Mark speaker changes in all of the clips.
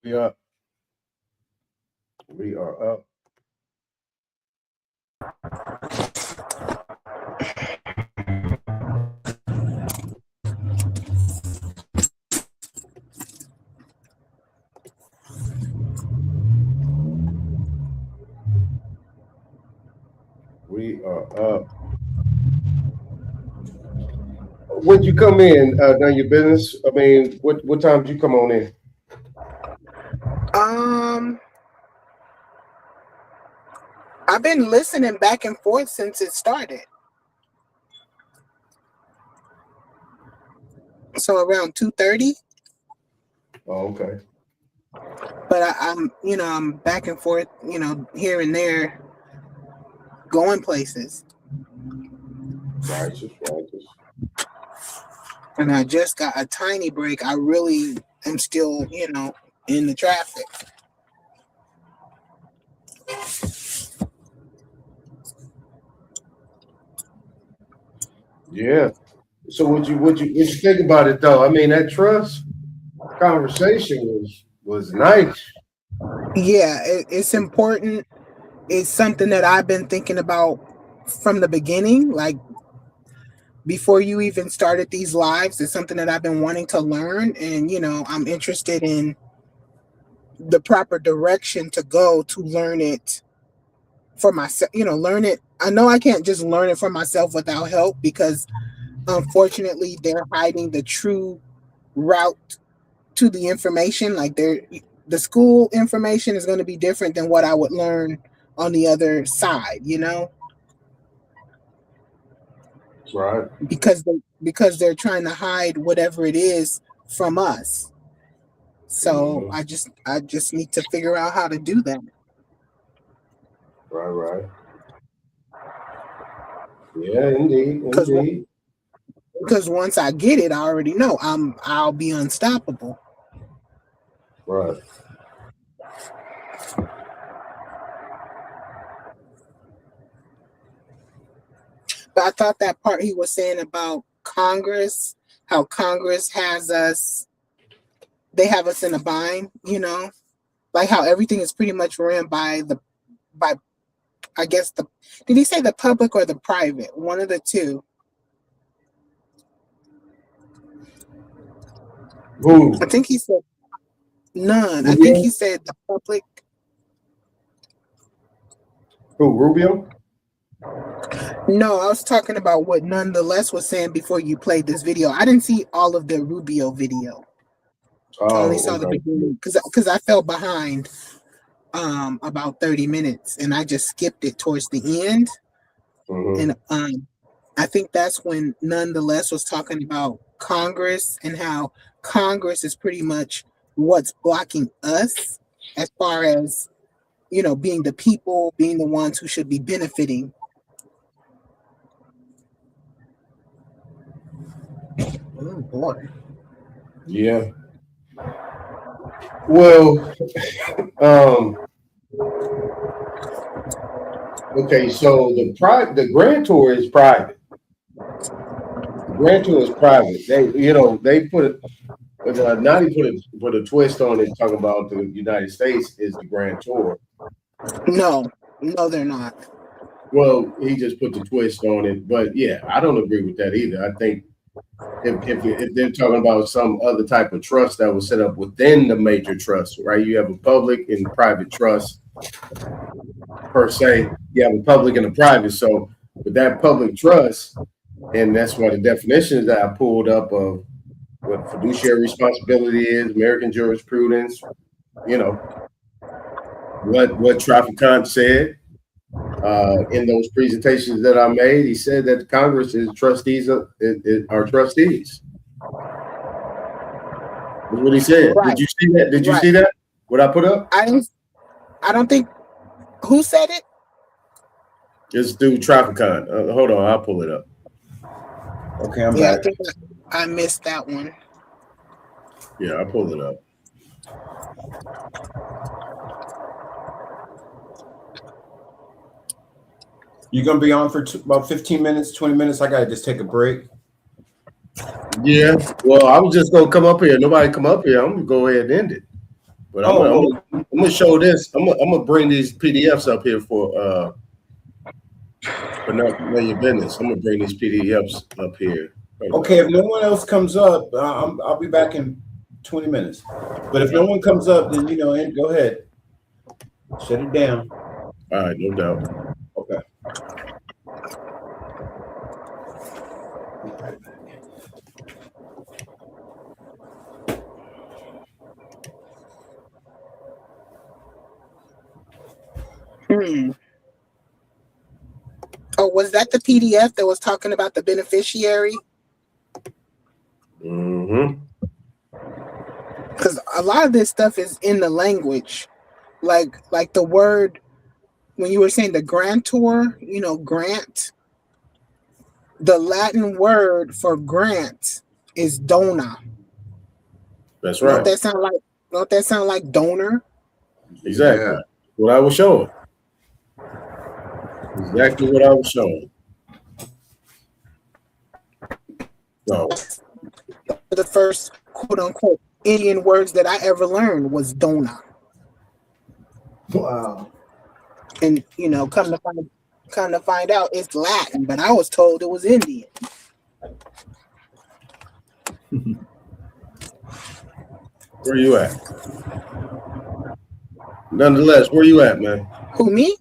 Speaker 1: We up. We are up. We are up. When you come in, none your business. I mean, what time did you come on in?
Speaker 2: I've been listening back and forth since it started. So around 2:30.
Speaker 1: Oh, okay.
Speaker 2: But I'm back and forth, here and there, going places.
Speaker 1: Righteous.
Speaker 2: And I just got a tiny break. I really am still, in the traffic.
Speaker 1: Yeah. So what you think about it though? I mean, that trust conversation was nice.
Speaker 2: Yeah, it's important. It's something that I've been thinking about from the beginning, like before you even started these lives. It's something that I've been wanting to learn, and I'm interested in the proper direction to go to learn it for myself. Learn it. I know I can't just learn it for myself without help, because unfortunately they're hiding the true route to the information. Like the school information is going to be different than what I would learn on the other side,
Speaker 1: Right.
Speaker 2: Because they're trying to hide whatever it is from us. So I just need to figure out how to do that.
Speaker 1: Right. Yeah, indeed.
Speaker 2: Because once I get it, I already know I'll be unstoppable.
Speaker 1: Right.
Speaker 2: But I thought that part he was saying about Congress, how Congress they have us in a bind, like how everything is pretty much ran by I guess did he say the public or the private? One of the two.
Speaker 1: Who?
Speaker 2: I think he said none. I think he said the public.
Speaker 1: Who, Rubio?
Speaker 2: No, I was talking about what Nonetheless was saying before you played this video. I didn't see all of the Rubio video. I only saw the beginning because I fell behind about 30 minutes, and I just skipped it towards the end.
Speaker 1: Mm-hmm.
Speaker 2: And I think that's when Nonetheless was talking about Congress and how Congress is pretty much what's blocking us as far as, being the people, being the ones who should be benefiting. Oh boy.
Speaker 1: Yeah. Well, okay, so the grantor is private. The grantor is private. They put it, Nani put a twist on it, talking about the United States is the grantor.
Speaker 2: No, they're not.
Speaker 1: Well, he just put the twist on it, but yeah, I don't agree with that either. I think if they're talking about some other type of trust that was set up within the major trust, right? You have a public and private trust per se. You have a public and a private. So with that public trust, and that's why the definitions that I pulled up of what fiduciary responsibility is, American jurisprudence, what Traficant said in those presentations that I made. He said that Congress is trustees are trustees. That's what he said. Right. Did you see that? Did you see that? What I put up?
Speaker 2: I don't think. Who said it?
Speaker 1: It's through Traficant. Hold on, I'll pull it up. Okay, I'm back.
Speaker 2: I think I missed that one.
Speaker 1: Yeah, I pulled it up.
Speaker 3: You're going to be on for about 15 minutes, 20 minutes? I got to just take a break.
Speaker 1: Yeah. Well, I was just going to come up here. Nobody come up here. I'm going to go ahead and end it. But I'm gonna show this. I'm gonna bring these PDFs up here for not know your business. I'm gonna bring these PDFs up here.
Speaker 3: Okay, if no one else comes up, I'll be back in 20 minutes. But if no one comes up, then go ahead, shut it down.
Speaker 1: All right, no doubt.
Speaker 3: Okay.
Speaker 2: Oh, was that the PDF that was talking about the beneficiary?
Speaker 1: Mm-hmm.
Speaker 2: Because a lot of this stuff is in the language, like the word when you were saying the grantor, grant. The Latin word for grant is dona.
Speaker 1: That's right.
Speaker 2: Don't that sound like donor?
Speaker 1: Exactly. Yeah. What I was showing. Exactly what I was showing. So
Speaker 2: the first quote unquote Indian words that I ever learned was dona.
Speaker 3: Wow.
Speaker 2: And come to find out it's Latin, but I was told it was Indian.
Speaker 1: Where you at? Nonetheless, where you at, man?
Speaker 2: Who, me?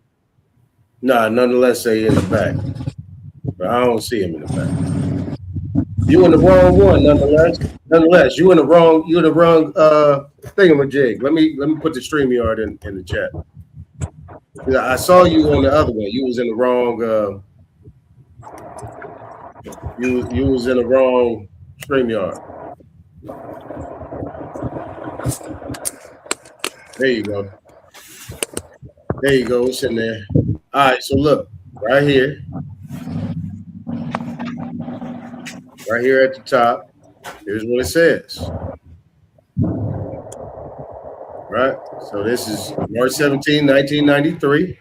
Speaker 1: Nah, nonetheless, say in the back. But I don't see him in the back. You in the wrong one, nonetheless. You in the wrong thingamajig. Let me put the StreamYard in the chat. I saw you on the other one. You was in the wrong you was in the wrong StreamYard. There you go. There you go. It's in there. All right, so look, right here at the top, here's what it says. Right? So this is March 17, 1993.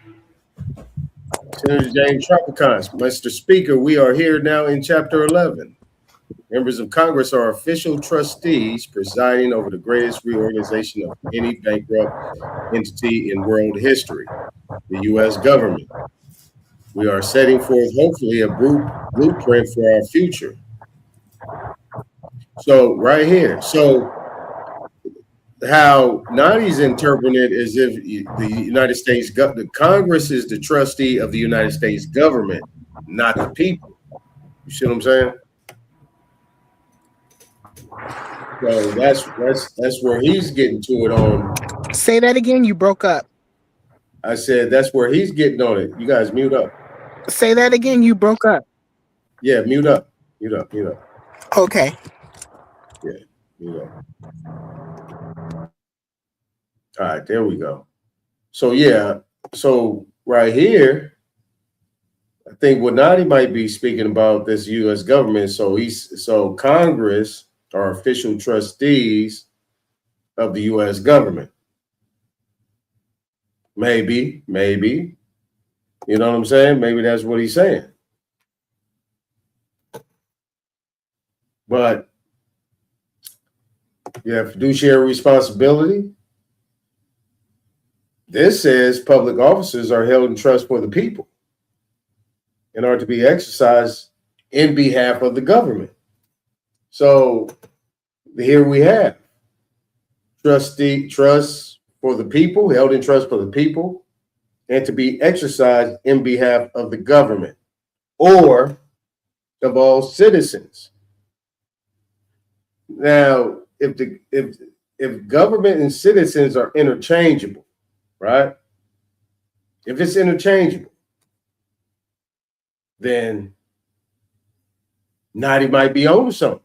Speaker 1: Senator James Tropicons. Mr. Speaker, we are here now in Chapter 11. Members of Congress are official trustees presiding over the greatest reorganization of any bankrupt entity in world history, the U.S. government. We are setting forth, hopefully, a blueprint for our future. So right here. So how Nani's interpreting it is if the United States, the Congress is the trustee of the United States government, not the people. You see what I'm saying? So that's where he's getting to it on.
Speaker 2: Say that again. You broke up.
Speaker 1: I said that's where he's getting on it. You guys mute up.
Speaker 2: Say that again. You broke up.
Speaker 1: Yeah, mute up. Mute up.
Speaker 2: Okay.
Speaker 1: Yeah, mute up. All right, there we go. So yeah, so right here, I think what Nani might be speaking about this U.S. government. So Congress are official trustees of the U.S. government. Maybe, you know what I'm saying? Maybe that's what he's saying. But you have fiduciary responsibility. This says public officers are held in trust for the people and are to be exercised in behalf of the government. So here we have trust for the people, held in trust for the people, and to be exercised in behalf of the government or of all citizens. Now, if government and citizens are interchangeable, right? If it's interchangeable, then Nadi might be on something.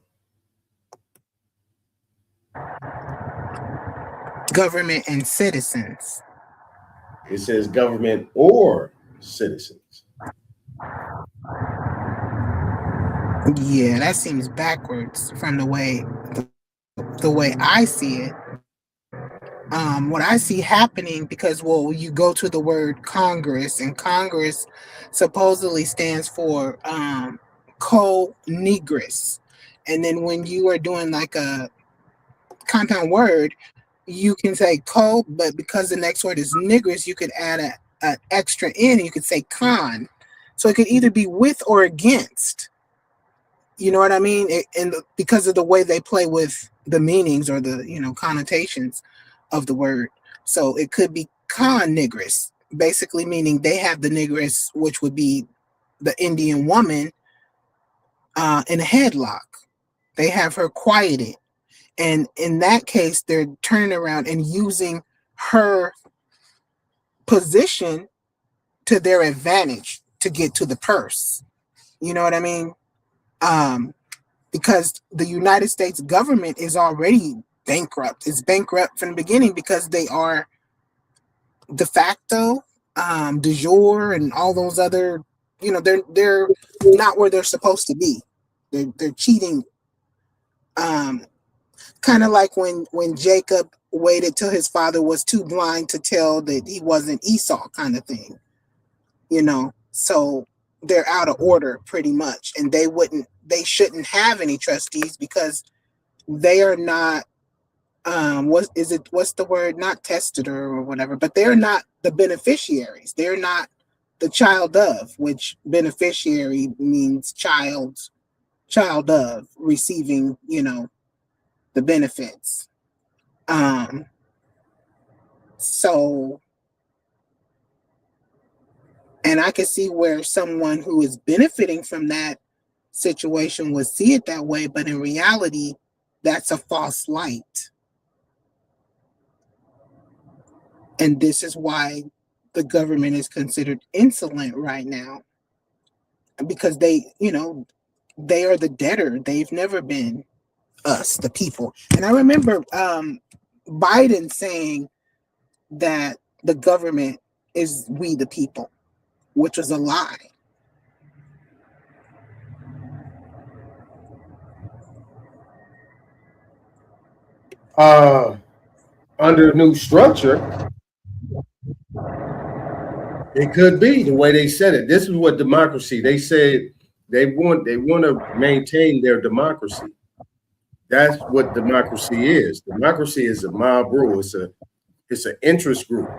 Speaker 2: Government and citizens.
Speaker 1: It says government or citizens.
Speaker 2: Yeah, that seems backwards from the way I see it. What I see happening, because you go to the word Congress, and Congress supposedly stands for co-negress, and then when you are doing like a compound word, you can say code, but because the next word is niggers, you could add an extra in. You could say con. So it could either be with or against. You know what I mean? Because of the way they play with the meanings or the connotations of the word. So it could be con nigress, basically meaning they have the nigress, which would be the Indian woman, in a headlock. They have her quieted. And in that case, they're turning around and using her position to their advantage to get to the purse. You know what I mean? Because the United States government is already bankrupt. It's bankrupt from the beginning because they are de facto, de jure, and all those other, they're not where they're supposed to be. They're cheating. Kind of like when Jacob waited till his father was too blind to tell that he wasn't Esau, kind of thing. So they're out of order pretty much, and they shouldn't have any trustees because they are not what's the word, not testator or whatever, but they're not the beneficiaries. They're not the child of, which beneficiary means child of receiving the benefits. So, and I can see where someone who is benefiting from that situation would see it that way, but in reality, that's a false light. And this is why the government is considered insolent right now, because they are the debtor. They've never been us, the people. And I remember Biden saying that the government is we the people, which was a lie.
Speaker 1: Under new structure, it could be the way they said it. This is what democracy. They said they want to maintain their democracy. That's what democracy is. Democracy is a mob rule. It's an interest group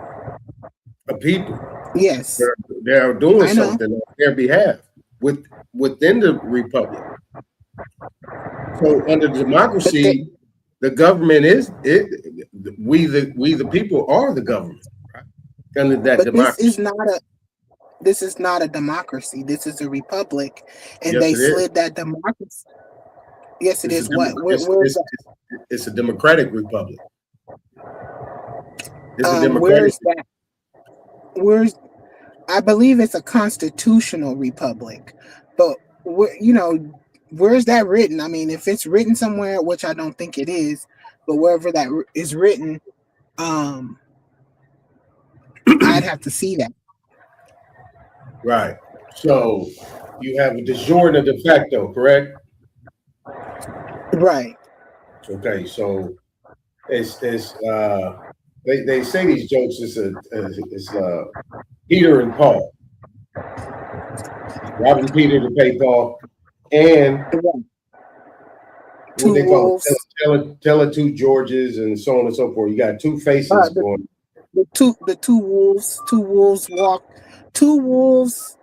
Speaker 1: of people.
Speaker 2: Yes,
Speaker 1: they're doing something on their behalf within the republic. So under democracy, the government is it. We the people are the government. Right? Under that democracy,
Speaker 2: this is not a democracy. This is a republic, and
Speaker 1: yes,
Speaker 2: they slid that democracy. Yes, it is.
Speaker 1: It's a democratic republic. It's a democratic.
Speaker 2: Where's that? I believe it's a constitutional republic, but where's that written? I mean, if it's written somewhere, which I don't think it is, but wherever that is written, I'd have to see that.
Speaker 1: Right. So you have a de jure and a de facto, correct?
Speaker 2: Right.
Speaker 1: Okay. So it's they say these jokes is Peter and Paul, robbing Peter to pay Paul, and what they call it, tell it two Georges, and so on and so forth. You got two faces going.
Speaker 2: The two wolves walk. Two wolves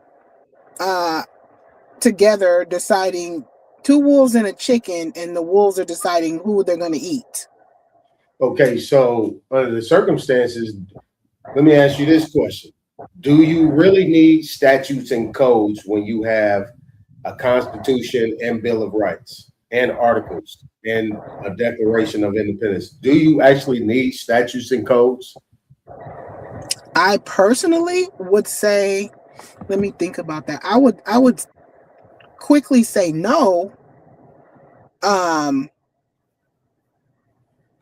Speaker 2: together deciding. Two wolves and a chicken, and the wolves are deciding who they're going to eat.
Speaker 1: Okay, so under the circumstances, let me ask you this question. Do you really need statutes and codes when you have a Constitution and Bill of Rights and articles and a Declaration of Independence? Do you actually need statutes and codes?
Speaker 2: I personally would say, let me think about that. I would quickly say no.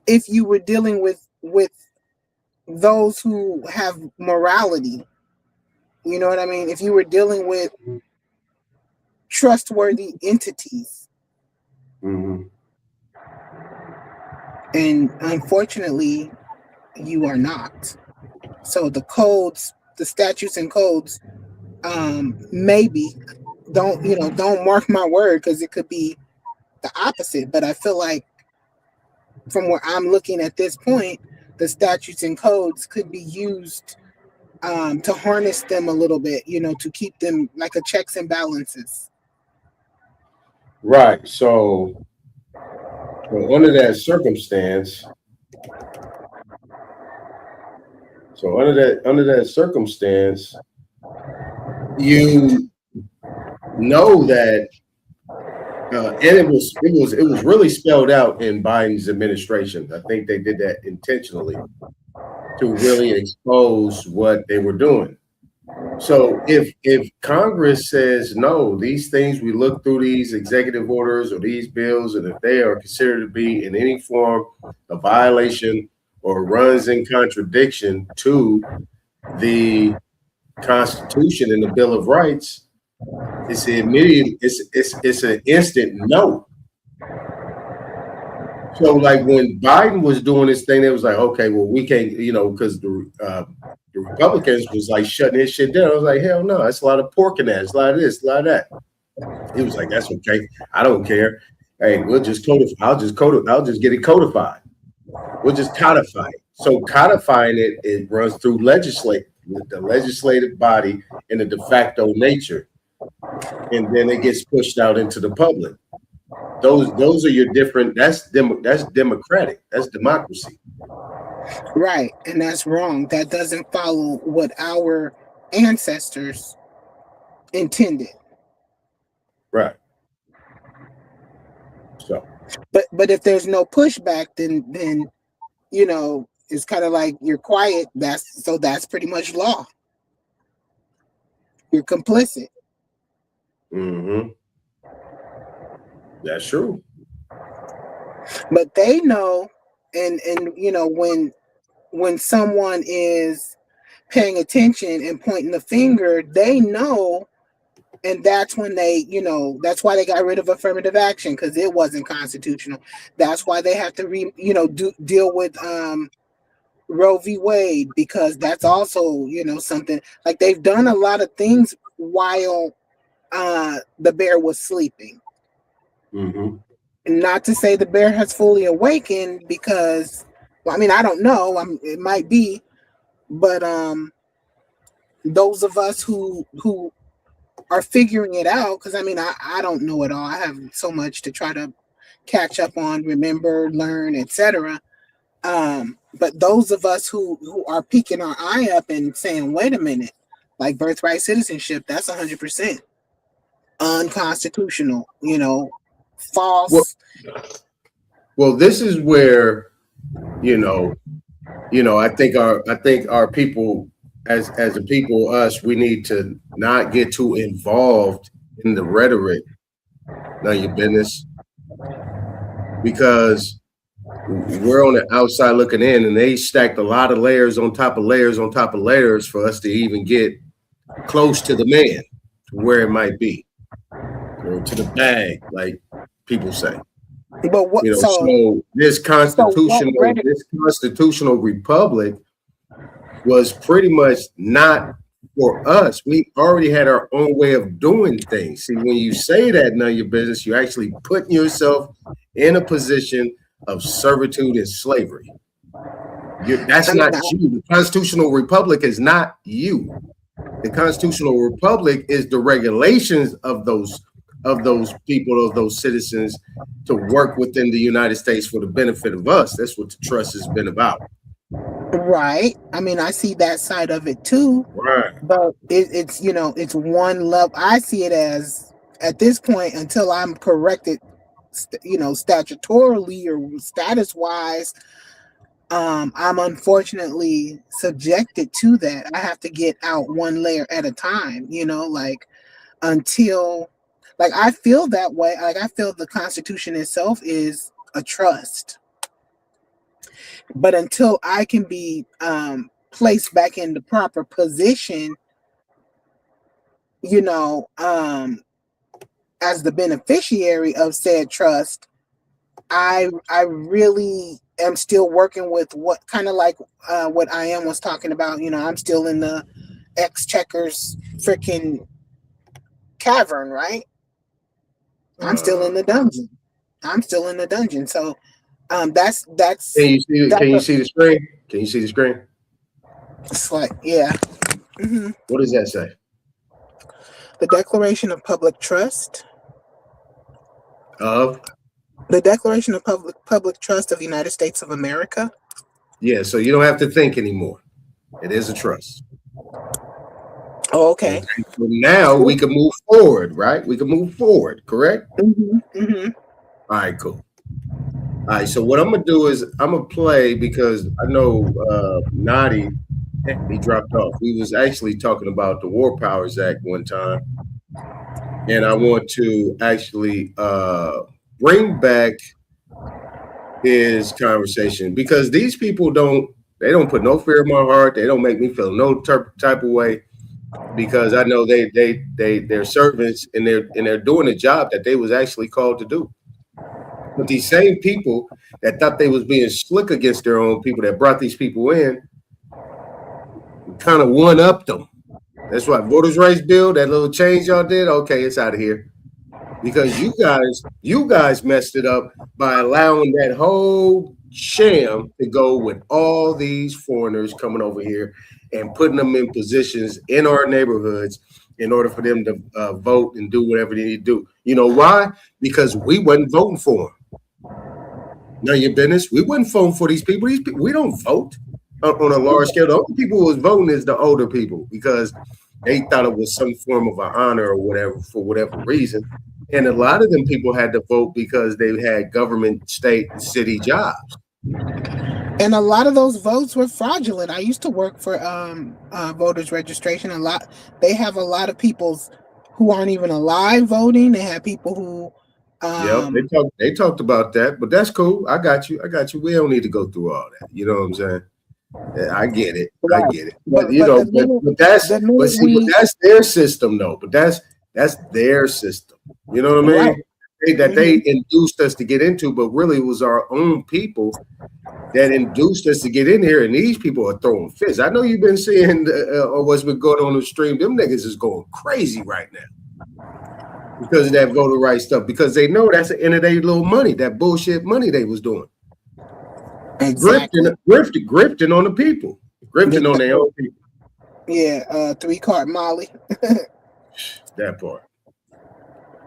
Speaker 2: If you were dealing with those who have morality, you know what I mean? If you were dealing with trustworthy entities.
Speaker 1: Mm-hmm.
Speaker 2: And unfortunately, you are not. So the codes, the statutes and codes, maybe don't mark my word, because it could be the opposite. But I feel like from where I'm looking at this point, the statutes and codes could be used to harness them a little bit, to keep them like a checks and balances.
Speaker 1: Right. So under that circumstance, you know that, and it was really spelled out in Biden's administration. I think they did that intentionally to really expose what they were doing. So if Congress says no, these things, we look through these executive orders or these bills, and if they are considered to be in any form a violation or runs in contradiction to the Constitution and the Bill of Rights, it's immediate. It's an instant no. So like when Biden was doing this thing, it was like, okay, well, we can't, because the Republicans was like shutting this shit down. I was like, hell no, that's a lot of pork in that. It's a lot of this, a lot of that. He was like, that's okay. I don't care. Hey, we'll just codify. I'll just get it codified. We'll just codify it. So codifying it runs through the legislative body in a de facto nature. And then it gets pushed out into the public. Those are your different. That's democratic. That's democracy.
Speaker 2: Right, and that's wrong. That doesn't follow what our ancestors intended.
Speaker 1: Right. So,
Speaker 2: but if there's no pushback, then it's kind of like you're quiet. That's pretty much law. You're complicit.
Speaker 1: Mm-hmm. That's true.
Speaker 2: But they know, and when someone is paying attention and pointing the finger, they know, and that's when they, that's why they got rid of affirmative action, because it wasn't constitutional. That's why they have to deal with Roe v. Wade, because that's also something like they've done a lot of things while the bear was sleeping.
Speaker 1: Mm-hmm.
Speaker 2: Not to say the bear has fully awakened, because I don't know. It might be, but those of us who are figuring it out, because I don't know it all. I have so much to try to catch up on, remember, learn, etc. But those of us who are peeking our eye up and saying, "Wait a minute, like birthright citizenship, that's 100% unconstitutional." False.
Speaker 1: Well, this is where, I think our people, as a people, us, we need to not get too involved in the rhetoric. None of your business, because we're on the outside looking in, and they stacked a lot of layers on top of layers on top of layers for us to even get close to the man, to where it might be, to the bag, like people say.
Speaker 2: But what?
Speaker 1: So this constitutional republic was pretty much not for us. We already had our own way of doing things. See, when you say that, none of your business, you're actually putting yourself in a position of servitude and slavery. That's not you. The constitutional republic is not you. The constitutional republic is the regulations of those people, of those citizens, to work within the United States for the benefit of us. That's what the trust has been about.
Speaker 2: Right. I see that side of it too.
Speaker 1: Right.
Speaker 2: But it's one level. I see it as, at this point, until I'm corrected, statutorily or status wise, I'm unfortunately subjected to that. I have to get out one layer at a time, until, I feel that way. I feel the Constitution itself is a trust. But until I can be placed back in the proper position, as the beneficiary of said trust, I really am still working with what kind of like what I was talking about. I'm still in the Exchequer's freaking cavern, right? I'm still in the dungeon. So That's
Speaker 1: Can you see?
Speaker 2: that's
Speaker 1: Can you see the screen? Can you see the screen?
Speaker 2: it's like, yeah. Hmm.
Speaker 1: What does that say?
Speaker 2: The Declaration of Public Trust.
Speaker 1: Of
Speaker 2: The Declaration of Public Trust of the United States of America.
Speaker 1: yeah. So you don't have to think anymore. It is a trust.
Speaker 2: Oh, okay.
Speaker 1: So now we can move forward, right? We can move forward, correct?
Speaker 2: Mm-hmm. Mm-hmm.
Speaker 1: All right, cool. All right, so what I'm gonna do is I'm gonna play because I know Nadi, he dropped off. We was actually talking about the War Powers Act one time, and I want to actually bring back his conversation because these people don't put no fear in my heart. They don't make me feel no type of way because I know they're servants and they're doing a job that they was actually called to do. But these same people that thought they was being slick against their own people that brought these people in kind of one-upped them. That's why voters' rights bill, that little change y'all did, okay, it's out of here. Because you guys messed it up by allowing that whole sham to go with all these foreigners coming over here and putting them in positions in our neighborhoods in order for them to vote and do whatever they need to do. You know why? Because we wasn't voting for them. None of your business. We wasn't voting for these people. We don't vote on a large scale. The only people who was voting is the older people because they thought it was some form of an honor or whatever for whatever reason. And a lot of them people had to vote because they had government, state, and city jobs.
Speaker 2: And a lot of those votes were fraudulent. I used to work for voters registration. They have a lot of people who aren't even alive voting. They have people who
Speaker 1: they talked about that, but that's cool. I got you. We don't need to go through all that. You know what I'm saying? Yeah, I get it.
Speaker 2: Right.
Speaker 1: I get it. But that's their system though. But that's their system. You know what I mean? Right. They induced us to get into, but really it was our own people that induced us to get in here, and these people are throwing fists. I know you've been seeing what's been going on the stream. Them niggas is going crazy right now because of that voter rights stuff, because they know that's the end of their little money, that bullshit money they was doing. Exactly. Grifting on the people, grifting on their own people.
Speaker 2: Yeah, 3-card Molly.
Speaker 1: That part.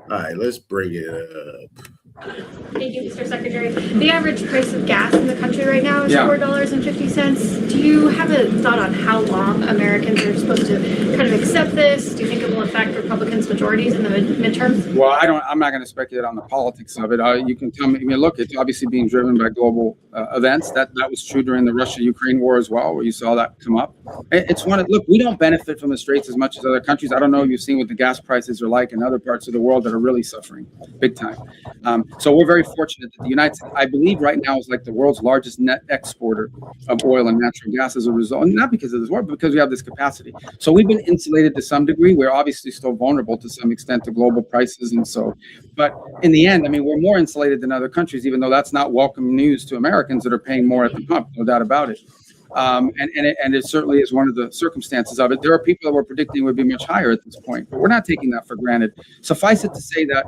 Speaker 1: All right, let's bring it up.
Speaker 4: Thank you, Mr. Secretary. The average price of gas in the country right now is $4.50. Do you have a thought on how long Americans are supposed to kind of accept this? Do you think it will affect Republicans' majorities in the midterms?
Speaker 5: Well, I'm not going to speculate on the politics of it. You can tell me. I mean, look, it's obviously being driven by global events. That was true during the Russia-Ukraine war as well, where you saw that come up. It's look, we don't benefit from the straits as much as other countries. I don't know if you've seen what the gas prices are like in other parts of the world that are really suffering big time. So we're very fortunate that the United States, I believe right now, is like the world's largest net exporter of oil and natural gas as a result, and not because of this war, but because we have this capacity. So we've been insulated to some degree. We're obviously still vulnerable to some extent to global prices, and so, but in the end, I mean, we're more insulated than other countries, even though that's not welcome news to Americans that are paying more at the pump, no doubt about it. And it certainly is one of the circumstances of it. There are people that were predicting would be much higher at this point, but we're not taking that for granted. Suffice it to say that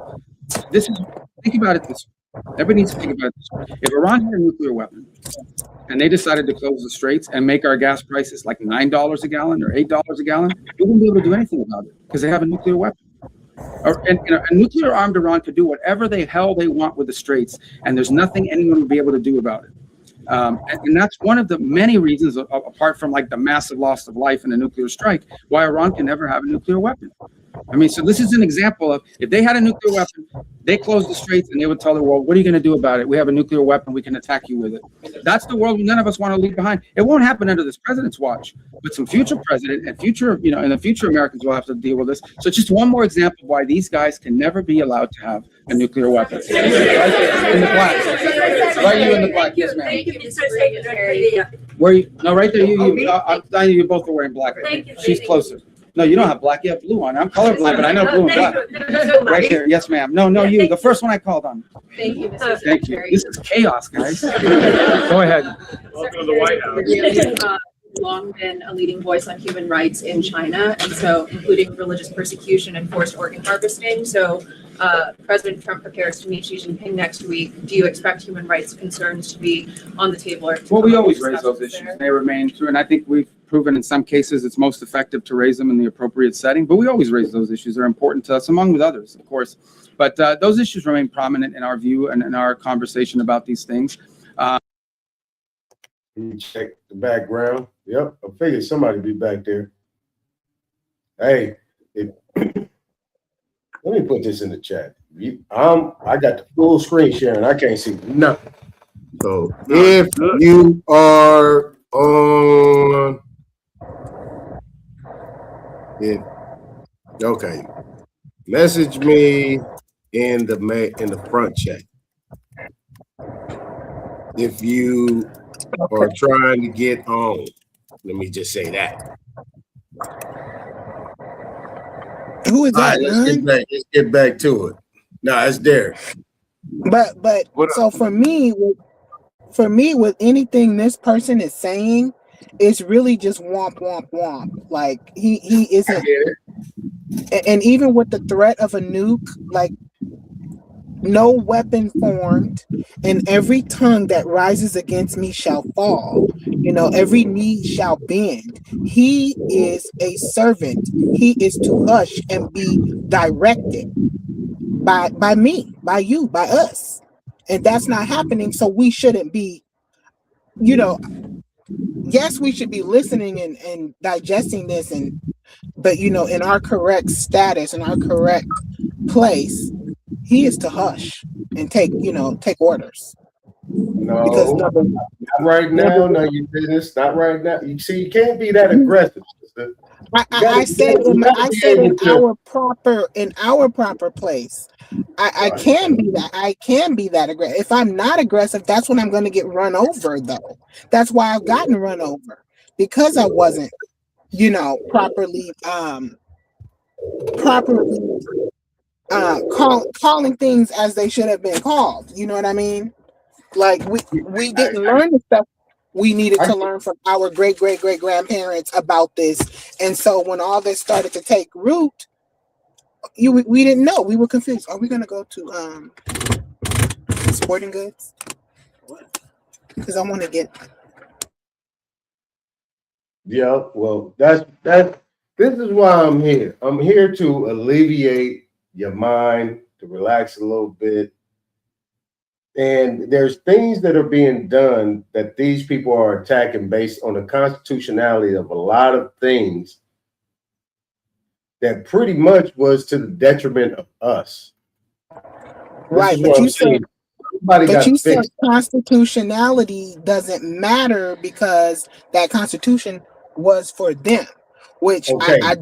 Speaker 5: think about it this way. Everybody needs to think about it this way. If Iran had a nuclear weapon and they decided to close the straits and make our gas prices like $9 a gallon or $8 a gallon, we wouldn't be able to do anything about it because they have a nuclear weapon. And a nuclear armed Iran could do whatever the hell they want with the straits, and there's nothing anyone would be able to do about it. And that's one of the many reasons, apart from like the massive loss of life in a nuclear strike, why Iran can never have a nuclear weapon. I mean, so this is an example of if they had a nuclear weapon, they closed the straits and they would tell the world, what are you going to do about it? We have a nuclear weapon. We can attack you with it. That's the world none of us want to leave behind. It won't happen under this president's watch, but some future president and future, in the future, Americans will have to deal with this. So just one more example of why these guys can never be allowed to have a nuclear weapon. Right there in the black. Right, you in the black. Yes, ma'am.
Speaker 4: Thank you, Mr. Secretary.
Speaker 5: Where you? No, right there. You both are wearing black. She's closer. No, you don't have black. You have blue on. I'm colorblind, but I know blue and black. Right there. Yes, ma'am. No, you. The first one I called on.
Speaker 4: Thank you, Mr.
Speaker 5: Thank you. This is chaos, guys. Go ahead.
Speaker 6: Welcome to the White House. long been a leading voice on human rights in China, and so including religious persecution and forced organ harvesting. So President Trump prepares to meet Xi Jinping next week. Do you expect human rights concerns to be on the table? Or
Speaker 5: well, we always raise those issues. They remain true, and I think we've proven in some cases it's most effective to raise them in the appropriate setting. But we always raise those issues. They're important to us, among with others, of course. But those issues remain prominent in our view and in our conversation about these things.
Speaker 1: You check the background. Yep, I figured somebody be back there. Hey, let me put this in the chat. I got the full screen sharing. I can't see nothing. So if you are on, okay, message me in the front chat if you are trying to get on. Let me just say that.
Speaker 2: Who is that?
Speaker 1: Right, let's get back to it. No, it's Derek.
Speaker 2: But so for me, with anything this person is saying, it's really just womp womp womp. Like he isn't, and even with the threat of a nuke, like no weapon formed, and every tongue that rises against me shall fall. Every knee shall bend. He is a servant. He is to hush and be directed by me, by you, by us. And that's not happening. So we shouldn't be, yes, we should be listening and digesting this, but in our correct status, in our correct place, he is to hush and take orders.
Speaker 1: No,
Speaker 2: Because
Speaker 1: not right now. No, you business. Not right now. You see, you can't be that aggressive, sister.
Speaker 2: I said in our proper place. I can be that. I can be that aggressive. If I'm not aggressive, that's when I'm going to get run over. Though that's why I've gotten run over, because I wasn't, properly calling things as they should have been called. You know what I mean? Like we didn't learn the stuff we needed to learn from our great grandparents about this, and so when all this started to take root, we didn't know. We were confused. Are we going to go to sporting goods? Because I want to get.
Speaker 1: Yeah, well, that's this is why I'm here. I'm here to alleviate your mind, to relax a little bit. And there's things that are being done that these people are attacking based on the constitutionality of a lot of things that pretty much was to the detriment of us.
Speaker 2: Right, but you said constitutionality doesn't matter because that constitution was for them, which okay. I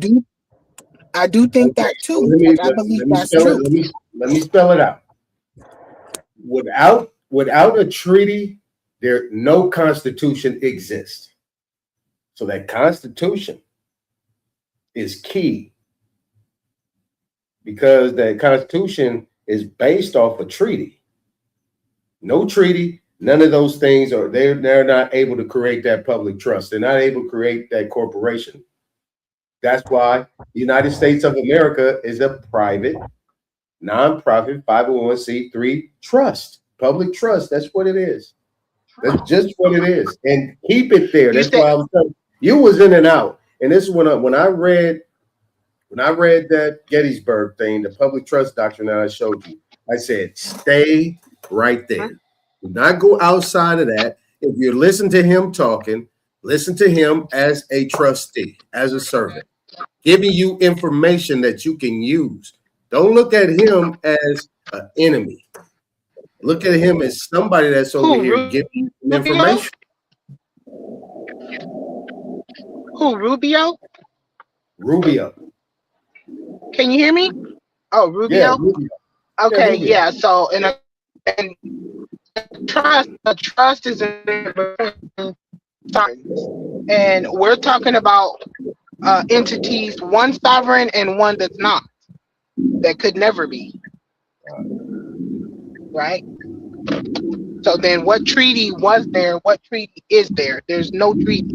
Speaker 2: do think that too. I believe that's true.
Speaker 1: Let me spell it out. Without a treaty, no constitution exists. So that constitution is key, because that constitution is based off a treaty. No treaty, none of those things they're not able to create that public trust. They're not able to create that corporation. That's why the United States of America is a private, nonprofit 501c3 trust, public trust. That's what it is. That's just what it is. And keep it there. That's why I was telling you was in and out. And this is when I read that Gettysburg thing, the public trust doctrine that I showed you, I said, stay right there. Do not go outside of that. If you listen to him talking, listen to him as a trustee, as a servant, giving you information that you can use. Don't look at him as an enemy. Look at him as somebody that's over here giving you information.
Speaker 2: Who, Rubio?
Speaker 1: Rubio.
Speaker 2: Can you hear me? Oh, Rubio?
Speaker 1: Yeah, Rubio.
Speaker 2: Okay, yeah. So, and trust is in and we're talking about entities, one sovereign and one that's not, that could never be. Right? So then what treaty was there? What treaty is there? There's no treaty.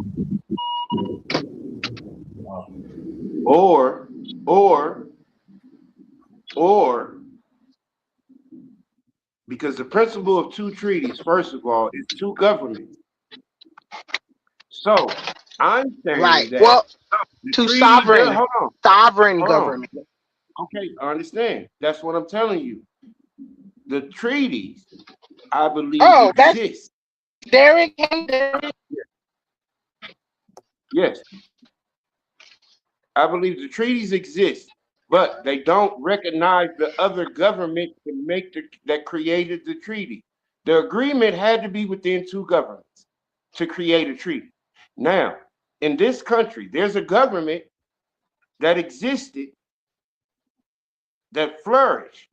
Speaker 7: or because the principle of two treaties, first of all, is two governments. So I'm
Speaker 2: Right.
Speaker 7: saying that
Speaker 2: Well,
Speaker 7: the
Speaker 2: to
Speaker 7: treaty
Speaker 2: sovereign,
Speaker 7: hold on,
Speaker 2: sovereign
Speaker 7: hold on.
Speaker 2: government.
Speaker 7: Okay, I understand. That's what I'm telling you. The treaties, I believe,
Speaker 2: Oh, that's
Speaker 7: exist.
Speaker 2: Derek. Hey, Derek.
Speaker 7: Yes, I believe the treaties exist, but they don't recognize the other government that created the treaty. The agreement had to be within two governments to create a treaty. Now, in this country, there's a government that existed that flourished,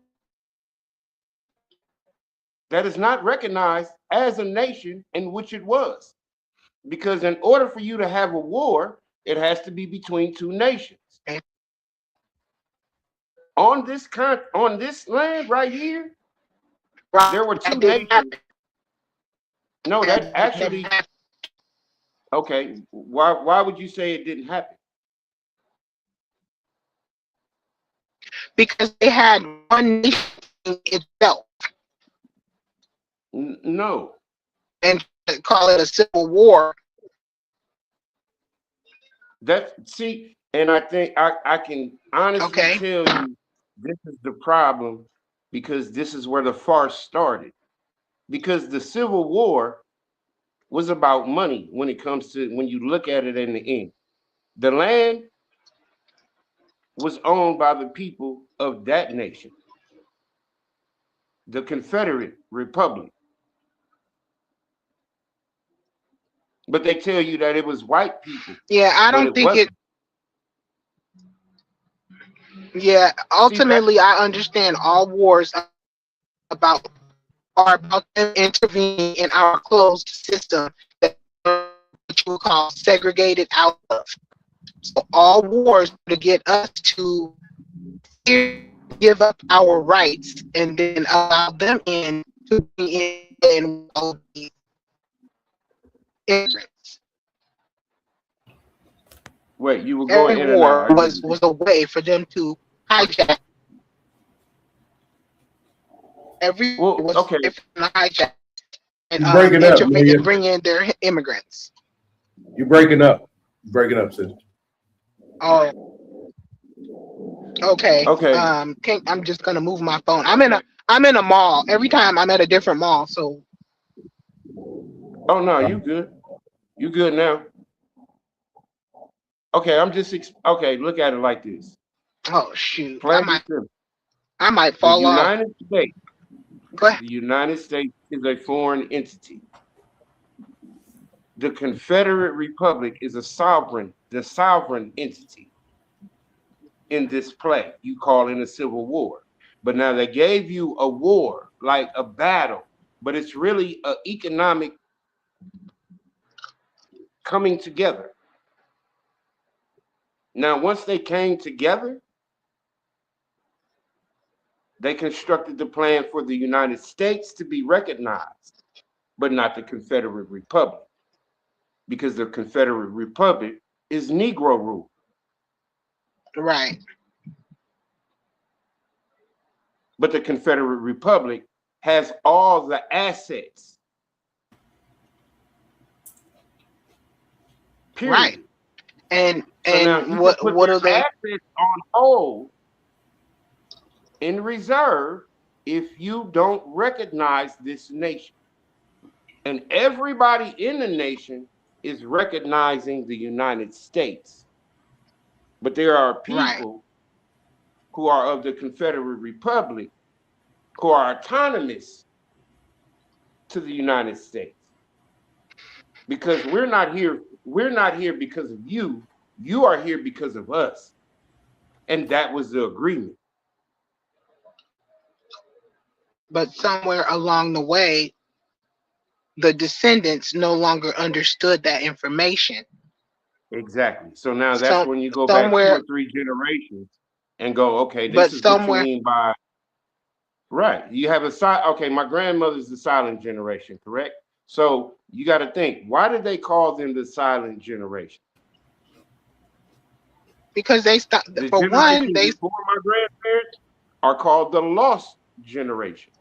Speaker 7: that is not recognized as a nation in which it was. Because in order for you to have a war, it has to be between two nations. On this land right here, there were two nations. No, that actually, okay. Why would you say it didn't happen?
Speaker 2: Because they had one nation itself
Speaker 7: No.
Speaker 2: and call it a civil war.
Speaker 7: See, and I think I can honestly tell you this is the problem, because this is where the farce started. Because the Civil War was about money when you look at it in the end. The land was owned by the people of that nation, the Confederate Republic. But they tell you that it was white people.
Speaker 2: Yeah, I don't think it. Yeah, ultimately, I understand all wars are about them intervening in our closed system that what you would call segregated out of. So all wars to get us to give up our rights and then allow them in to be in all the immigrants.
Speaker 7: Wait, you were going in
Speaker 2: and out.
Speaker 7: War
Speaker 2: was a way for them to hijack. Every was
Speaker 7: okay.
Speaker 2: Hijack and
Speaker 1: breaking up,
Speaker 2: and bring in their immigrants.
Speaker 1: You're breaking up. Breaking up, sister.
Speaker 2: Oh. Okay.
Speaker 7: Okay.
Speaker 2: I'm just gonna move my phone. I'm in a mall. Every time I'm at a different mall. So.
Speaker 7: Oh no, you good. You good now. Okay, okay. Look at it like this.
Speaker 2: Oh shoot!
Speaker 7: I
Speaker 2: might fall off.
Speaker 7: The United States is a foreign entity. The Confederate Republic is the sovereign entity in this play you call in a civil war. But now they gave you a war, like a battle, but it's really an economic coming together. Now, once they came together, they constructed the plan for the United States to be recognized, but not the Confederate Republic, because the Confederate Republic is Negro rule.
Speaker 2: Right.
Speaker 7: But the Confederate Republic has all the assets. Period.
Speaker 2: Right. And
Speaker 7: so
Speaker 2: what are they?
Speaker 7: Assets on hold in reserve if you don't recognize this nation. And everybody in the nation is recognizing the United States. But there are people who are of the Confederate Republic who are autonomous to the United States. Because we're not here because of you. You are here because of us. And that was the agreement.
Speaker 2: But somewhere along the way, the descendants no longer understood that information.
Speaker 7: Exactly. So now that's when you go back 2 or 3 generations and go, okay, this is what you mean by, right. You have okay, my grandmother's the silent generation, correct? So you got to think, why did they call them the silent generation?
Speaker 2: because they stop.
Speaker 7: The
Speaker 2: For one,
Speaker 7: generation
Speaker 2: they
Speaker 7: before my grandparents are called the lost generation.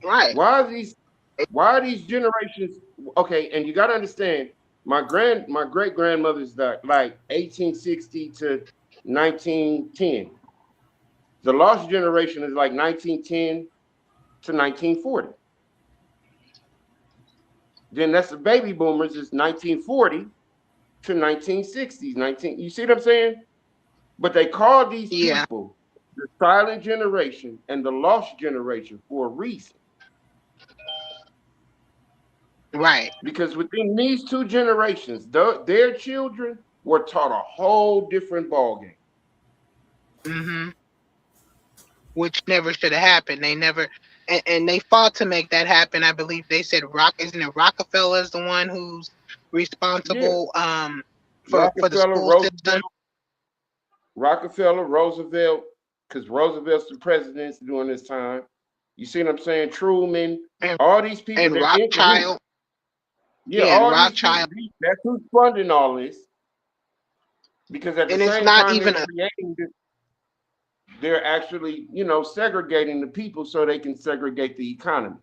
Speaker 2: right.
Speaker 7: Why are these generations okay? And you got to understand, my great grandmother's like 1860 to 1910. The lost generation is like 1910 to 1940. Then that's the baby boomers is 1940 to 1960s. You see what I'm saying? But they call these
Speaker 2: Yeah.
Speaker 7: people the silent generation and the lost generation for a reason.
Speaker 2: Right.
Speaker 7: Because within these two generations, their children were taught a whole different ballgame.
Speaker 2: Mm-hmm. Which never should have happened. They never, and they fought to make that happen. I believe they said isn't it Rockefeller's the one who's responsible for the school system?
Speaker 7: Rockefeller, Roosevelt, because Roosevelt's the president during this time. You see what I'm saying? Truman, all these people.
Speaker 2: And Rothschild.
Speaker 7: Yeah, all Rothschild. These people, that's who's funding all this. Because at the same time they're creating this, they're actually, segregating the people so they can segregate the economy.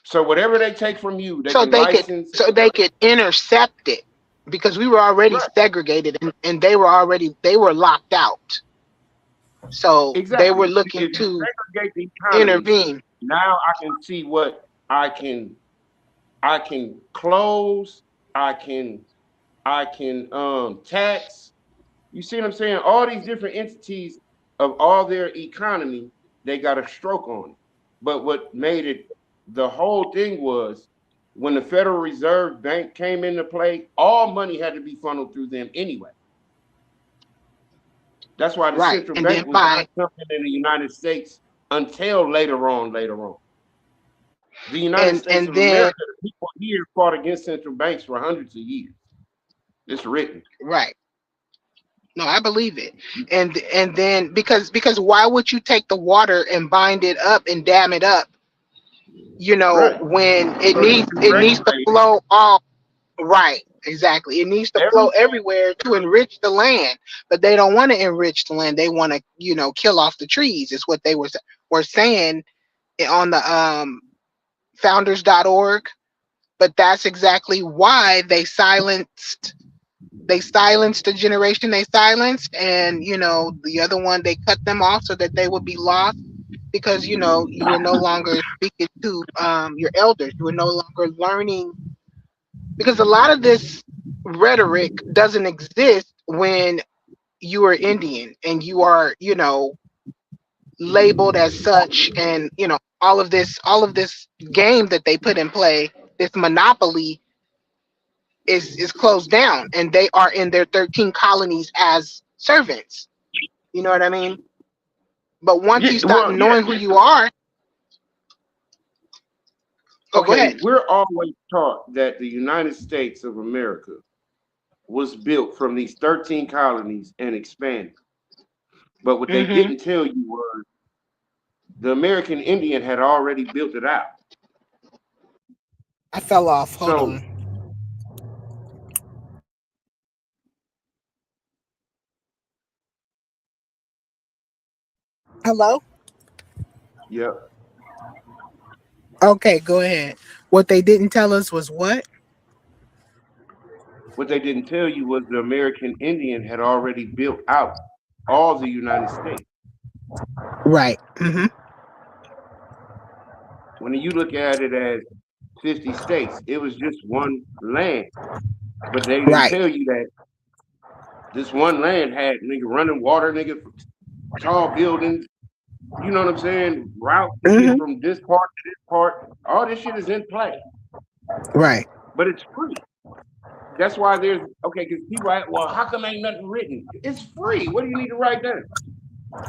Speaker 7: So whatever they take from you,
Speaker 2: they could intercept it, because we were already segregated and they were locked out. So they were looking to
Speaker 7: segregate the economy.
Speaker 2: Intervene.
Speaker 7: Now I can see what I can close, I can tax. You see what I'm saying? All these different entities of all their economy, they got a stroke on it. But what made it, the whole thing was when the Federal Reserve Bank came into play, all money had to be funneled through them anyway. That's why the central bank was not something in the United States until later on. The United States of America, the people here fought against central banks for hundreds of years. It's written.
Speaker 2: Right. No, I believe it. And then because why would you take the water and bind it up and dam it up? When it needs to flow all right. Exactly. It needs to flow everywhere to enrich the land, but they don't want to enrich the land. They want to, kill off the trees. Is what they were saying on the founders.org. But that's exactly why they silenced the generation they silenced, and the other one they cut them off so that they would be lost, because you were no longer speaking to your elders. You were no longer learning, because a lot of this rhetoric doesn't exist when you are Indian and you are labeled as such, and all of this game that they put in play, this monopoly is closed down, and they are in their 13 colonies as servants. You know what I mean? But once you stop knowing who you are, go ahead.
Speaker 7: We're always taught that the United States of America was built from these 13 colonies and expanded. But what they didn't tell you was the American Indian had already built it out.
Speaker 2: I fell off. Hold on. Hello?
Speaker 7: Yep.
Speaker 2: Okay, go ahead. What they didn't tell us was what?
Speaker 7: What they didn't tell you was the American Indian had already built out all the United States.
Speaker 2: Right.
Speaker 7: When you look at it as 50 states, it was just one land. But they didn't tell you that this one land had running water, tall buildings. You know what I'm saying? Route from this part to this part. All this shit is in play.
Speaker 2: Right.
Speaker 7: But it's free. That's why there's because people are, well, how come ain't nothing written? It's free. What do you need to write down?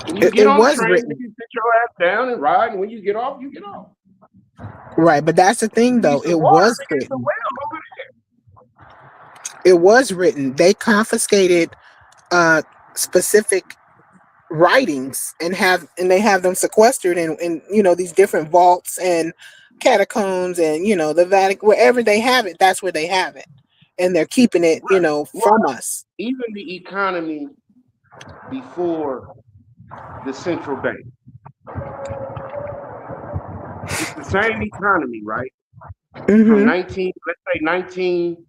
Speaker 7: When you get on the train, you can sit your ass down and ride, and when you get off, you get off.
Speaker 2: Right, but that's the thing, though. It was written. It was written. They confiscated specific writings and they have them sequestered in these different vaults and catacombs and the Vatican, wherever they have it, that's where they have it. and they're keeping it, from us.
Speaker 7: Even the economy before the central bank. It's the same economy, right? From 19, let's say 19,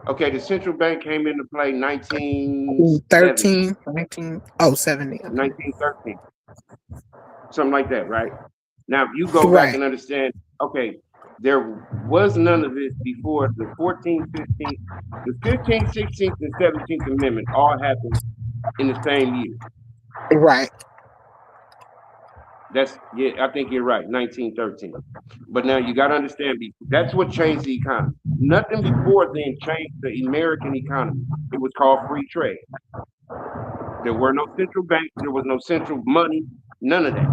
Speaker 7: okay, the central bank came into play 1913. 1913. Something like that, right? Now, if you go back and understand, okay, there was none of this before the 14th, 15th, the 15th, 16th, and 17th Amendment all happened in the same year.
Speaker 2: Right.
Speaker 7: I think you're right, 1913. But now you got to understand, that's what changed the economy. Nothing before then changed the American economy. It was called free trade. There were no central banks, there was no central money, none of that.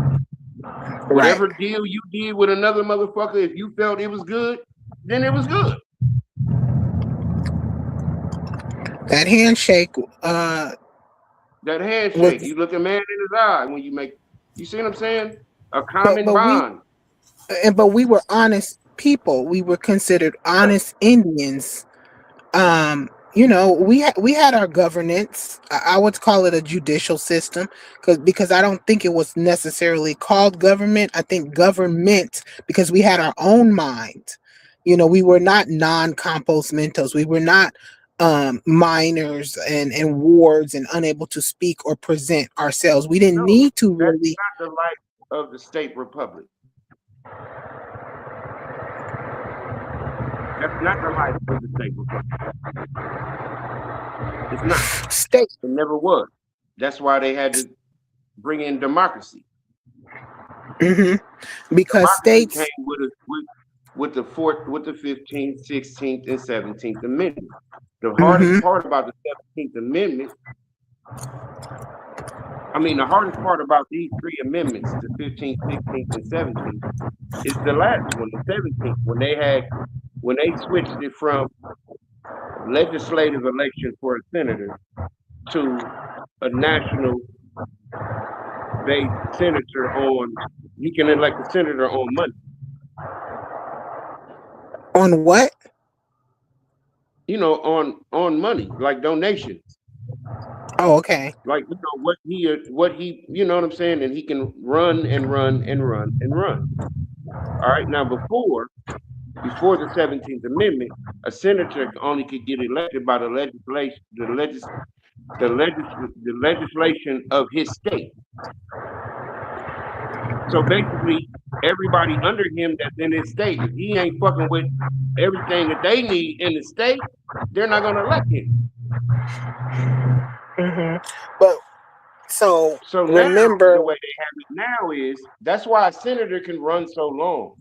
Speaker 7: Whatever deal you did with another motherfucker, if you felt it was good, then it was good.
Speaker 2: That handshake.
Speaker 7: You look a man in his eye when you make. You see what I'm saying? A common bond.
Speaker 2: But we were honest people. We were considered honest Indians. We had our governance. I would call it a judicial system because I don't think it was necessarily called government. I think government because we had our own mind. We were not non-compos mentos. We were not minors and wards and unable to speak or present ourselves. We didn't need to really.
Speaker 7: That's not the life of the state republic. That's not the life of the state republic. It's not.
Speaker 2: State.
Speaker 7: It never was. That's why they had to bring in democracy.
Speaker 2: Because
Speaker 7: democracy
Speaker 2: states
Speaker 7: came with the 15th, 16th, and 17th Amendment. The hardest part about the 17th Amendment, the hardest part about these three amendments, the 15th, 16th, and 17th, is the last one, the 17th, when they switched it from legislative election for a senator to a national based senator you can elect a senator on money.
Speaker 2: On what?
Speaker 7: On money, like donations.
Speaker 2: Oh, okay.
Speaker 7: Like what he, you know what I'm saying, and he can run and run and run and run. All right. Now before the 17th Amendment, a senator only could get elected by the legislation of his state. So basically, everybody under him that's in his state, if he ain't fucking with everything that they need in the state, they're not gonna elect him.
Speaker 2: But so remember,
Speaker 7: the way they have it now is that's why a senator can run so long.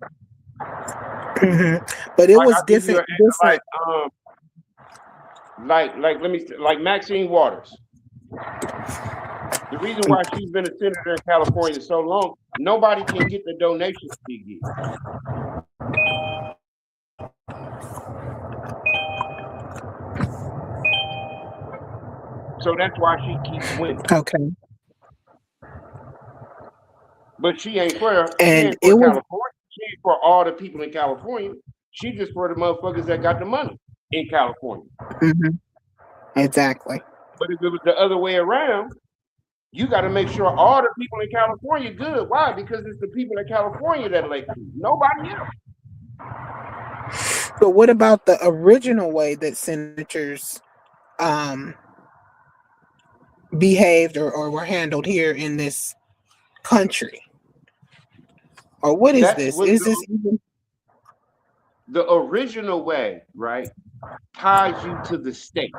Speaker 2: But it was different.
Speaker 7: Like Maxine Waters. The reason why she's been a senator in California so long, nobody can get the donations she gets. So that's why she keeps winning.
Speaker 2: Okay.
Speaker 7: But she ain't for
Speaker 2: California.
Speaker 7: She ain't for all the people in California. She just for the motherfuckers that got the money in California.
Speaker 2: Exactly.
Speaker 7: But if it was the other way around, you got to make sure all the people in California good. Why? Because it's the people in California that elect you, nobody else.
Speaker 2: But what about the original way that senators behaved or were handled here in this country? Or what is this? Is this even
Speaker 7: the original way, right? Ties you to the state.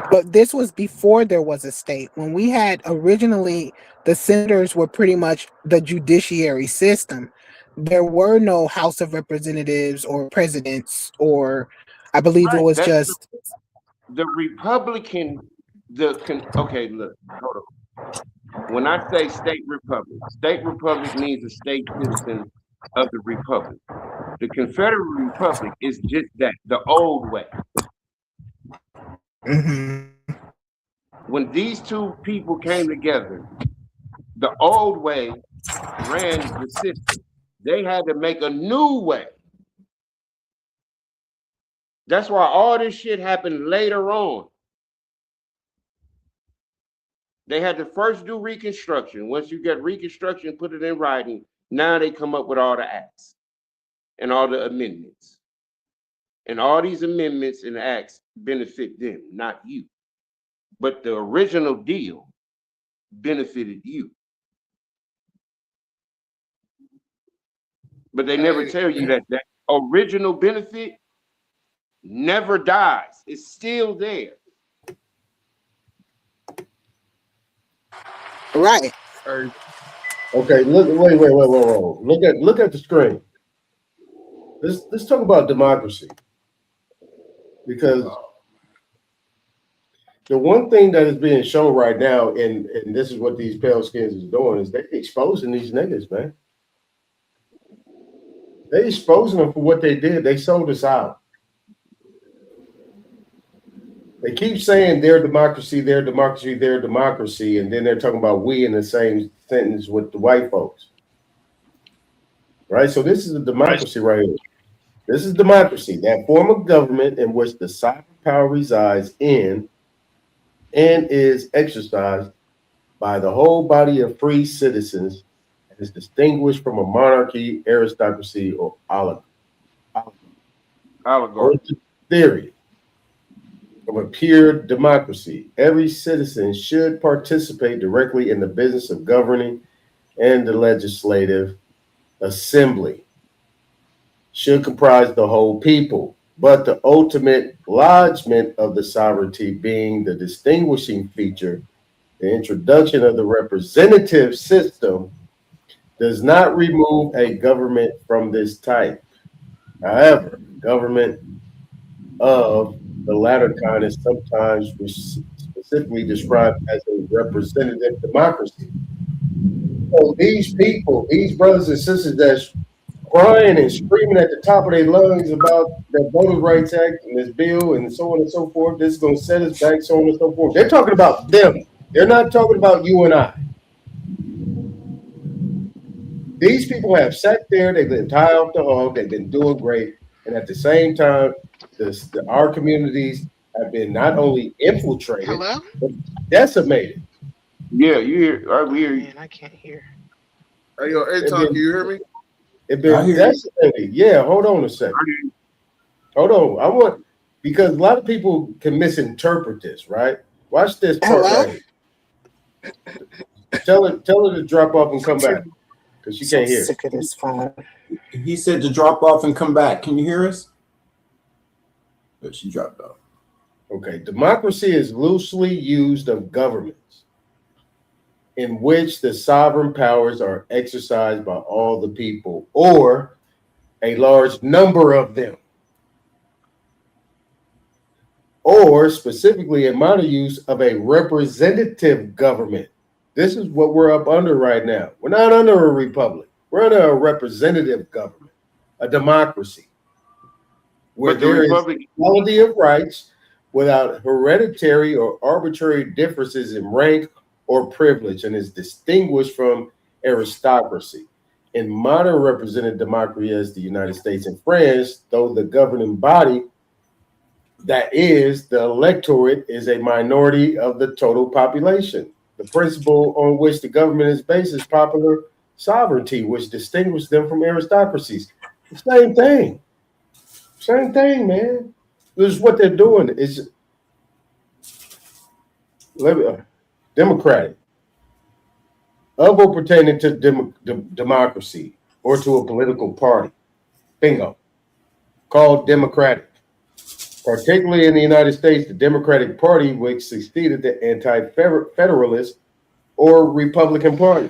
Speaker 2: But this was before there was a state. When we had originally, the senators were pretty much the judiciary system. There were no House of Representatives or presidents, or I believe it was just
Speaker 7: the Republican. Okay, look, hold on. When I say state republic means a state citizen of the republic. The Confederate Republic is just that, the old way. When these two people came together, the old way ran the system. They had to make a new way. That's why all this shit happened later on. They had to first do Reconstruction. Once you get Reconstruction, put it in writing, now they come up with all the acts and all the amendments. And all these amendments and acts benefit them, not you. But the original deal benefited you. But they never tell you that that original benefit never dies. It's still there.
Speaker 2: Right.
Speaker 1: Okay, wait. Look at the screen. Let's talk about democracy. Because the one thing that is being shown right now, and this is what these pale skins is doing, is they're exposing these niggas, man. They exposing them for what they did. They sold us out. They keep saying their democracy, their democracy, their democracy, and then they're talking about we in the same sentence with the white folks. Right? So this is a democracy right here. This is democracy, that form of government in which the sovereign power resides in and is exercised by the whole body of free citizens and is distinguished from a monarchy, aristocracy, or oligarchy. Theory of a pure democracy. Every citizen should participate directly in the business of governing, and the legislative assembly should comprise the whole people, but the ultimate lodgment of the sovereignty being the distinguishing feature, the introduction of the representative system does not remove a government from this type. However, government of the latter kind is sometimes specifically described as a representative democracy. So these people, these brothers and sisters that's crying and screaming at the top of their lungs about the Voting Rights Act and this bill and so on and so forth, this is going to set us back, so on and so forth. They're talking about them. They're not talking about you and I. These people have sat there, they've been tied off the hog, they've been doing great, and at the same time, our communities have been not only infiltrated, but decimated.
Speaker 7: Yeah, you hear? I hear you.
Speaker 8: Man, I can't hear.
Speaker 9: Hey, yo, Aton, can you hear me?
Speaker 1: It's been decimated. Yeah, hold on a second. Hold on. Because a lot of people can misinterpret this, right? Watch this part right here. Tell her to drop off and come back. Because she can't hear.
Speaker 2: Sick of this phone.
Speaker 3: He said to drop off and come back. Can you hear us? But she dropped off.
Speaker 1: Okay. Democracy is loosely used of governments in which the sovereign powers are exercised by all the people or a large number of them. Or specifically a modern use of a representative government. This is what we're up under right now. We're not under a republic. We're under a representative government, a democracy, where there is equality of rights without hereditary or arbitrary differences in rank or privilege, and is distinguished from aristocracy. In modern representative democracy as the United States and France, though the governing body, that is, the electorate, is a minority of the total population. The principle on which the government is based is popular sovereignty, which distinguishes them from aristocracies. The same thing. Same thing, man. This is what they're doing. It's democratic, of or pertaining to democracy or to a political party. Bingo. Called democratic. Particularly in the United States, the Democratic Party, which succeeded the anti-federalist or Republican Party.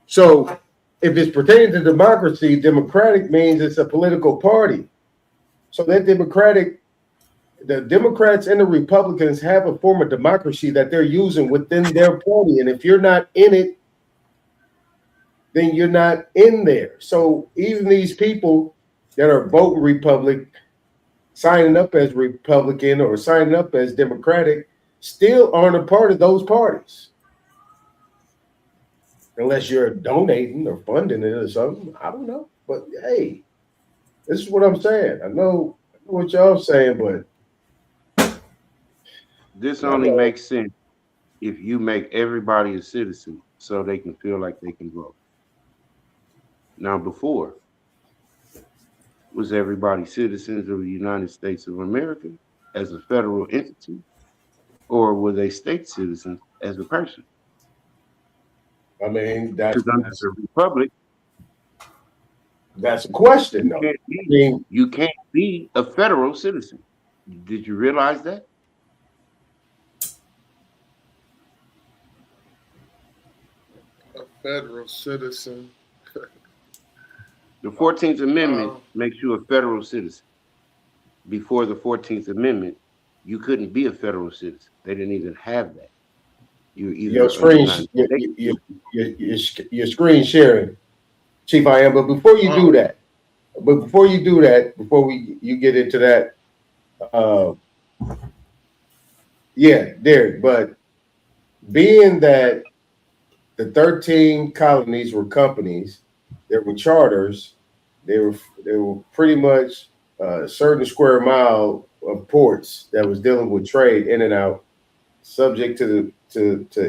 Speaker 1: So if it's pertaining to democracy, democratic means it's a political party. So that the Democrats and the Republicans have a form of democracy that they're using within their party. And if you're not in it, then you're not in there. So even these people that are voting Republican, signing up as Republican or signing up as Democratic, still aren't a part of those parties. Unless you're donating or funding it or something. I don't know. But hey, this is what I'm saying. I know what y'all saying, but
Speaker 7: This only makes sense if you make everybody a citizen so they can feel like they can vote. Now, before, was everybody citizens of the United States of America as a federal entity, or were they state citizens as a person?
Speaker 1: I mean that's
Speaker 7: Because under the republic,
Speaker 1: a question though.
Speaker 7: you can't be a federal citizen. Did you realize that?
Speaker 9: A federal citizen.
Speaker 7: The 14th Amendment makes you a federal citizen. Before the 14th Amendment, you couldn't be a federal citizen. They didn't even have that. You either
Speaker 1: your screen sharing, Chief I am. But before you do that, before you get into that, yeah, Derek. But being that the 13 colonies were companies, there were charters. They were pretty much a certain square mile of ports that was dealing with trade in and out, subject to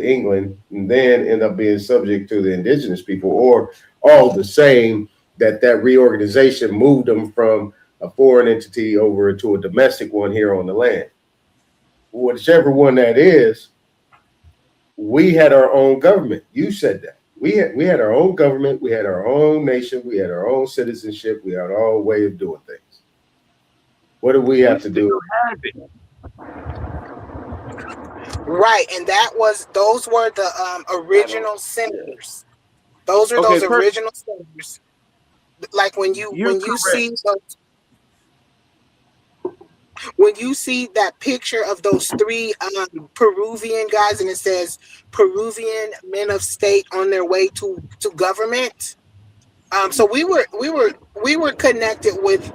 Speaker 1: England, and then end up being subject to the indigenous people, or all the same. That reorganization moved them from a foreign entity over to a domestic one here on the land. Whichever one that is, we had our own government. You said that. We had our own government, we had our own nation, we had our own citizenship, we had our own way of doing things. What do we have to do?
Speaker 2: Right, and those were the original senators. Those are those original senators. Like when you see those, when you see that picture of those three Peruvian guys, and it says Peruvian men of state on their way to government. So we were connected with,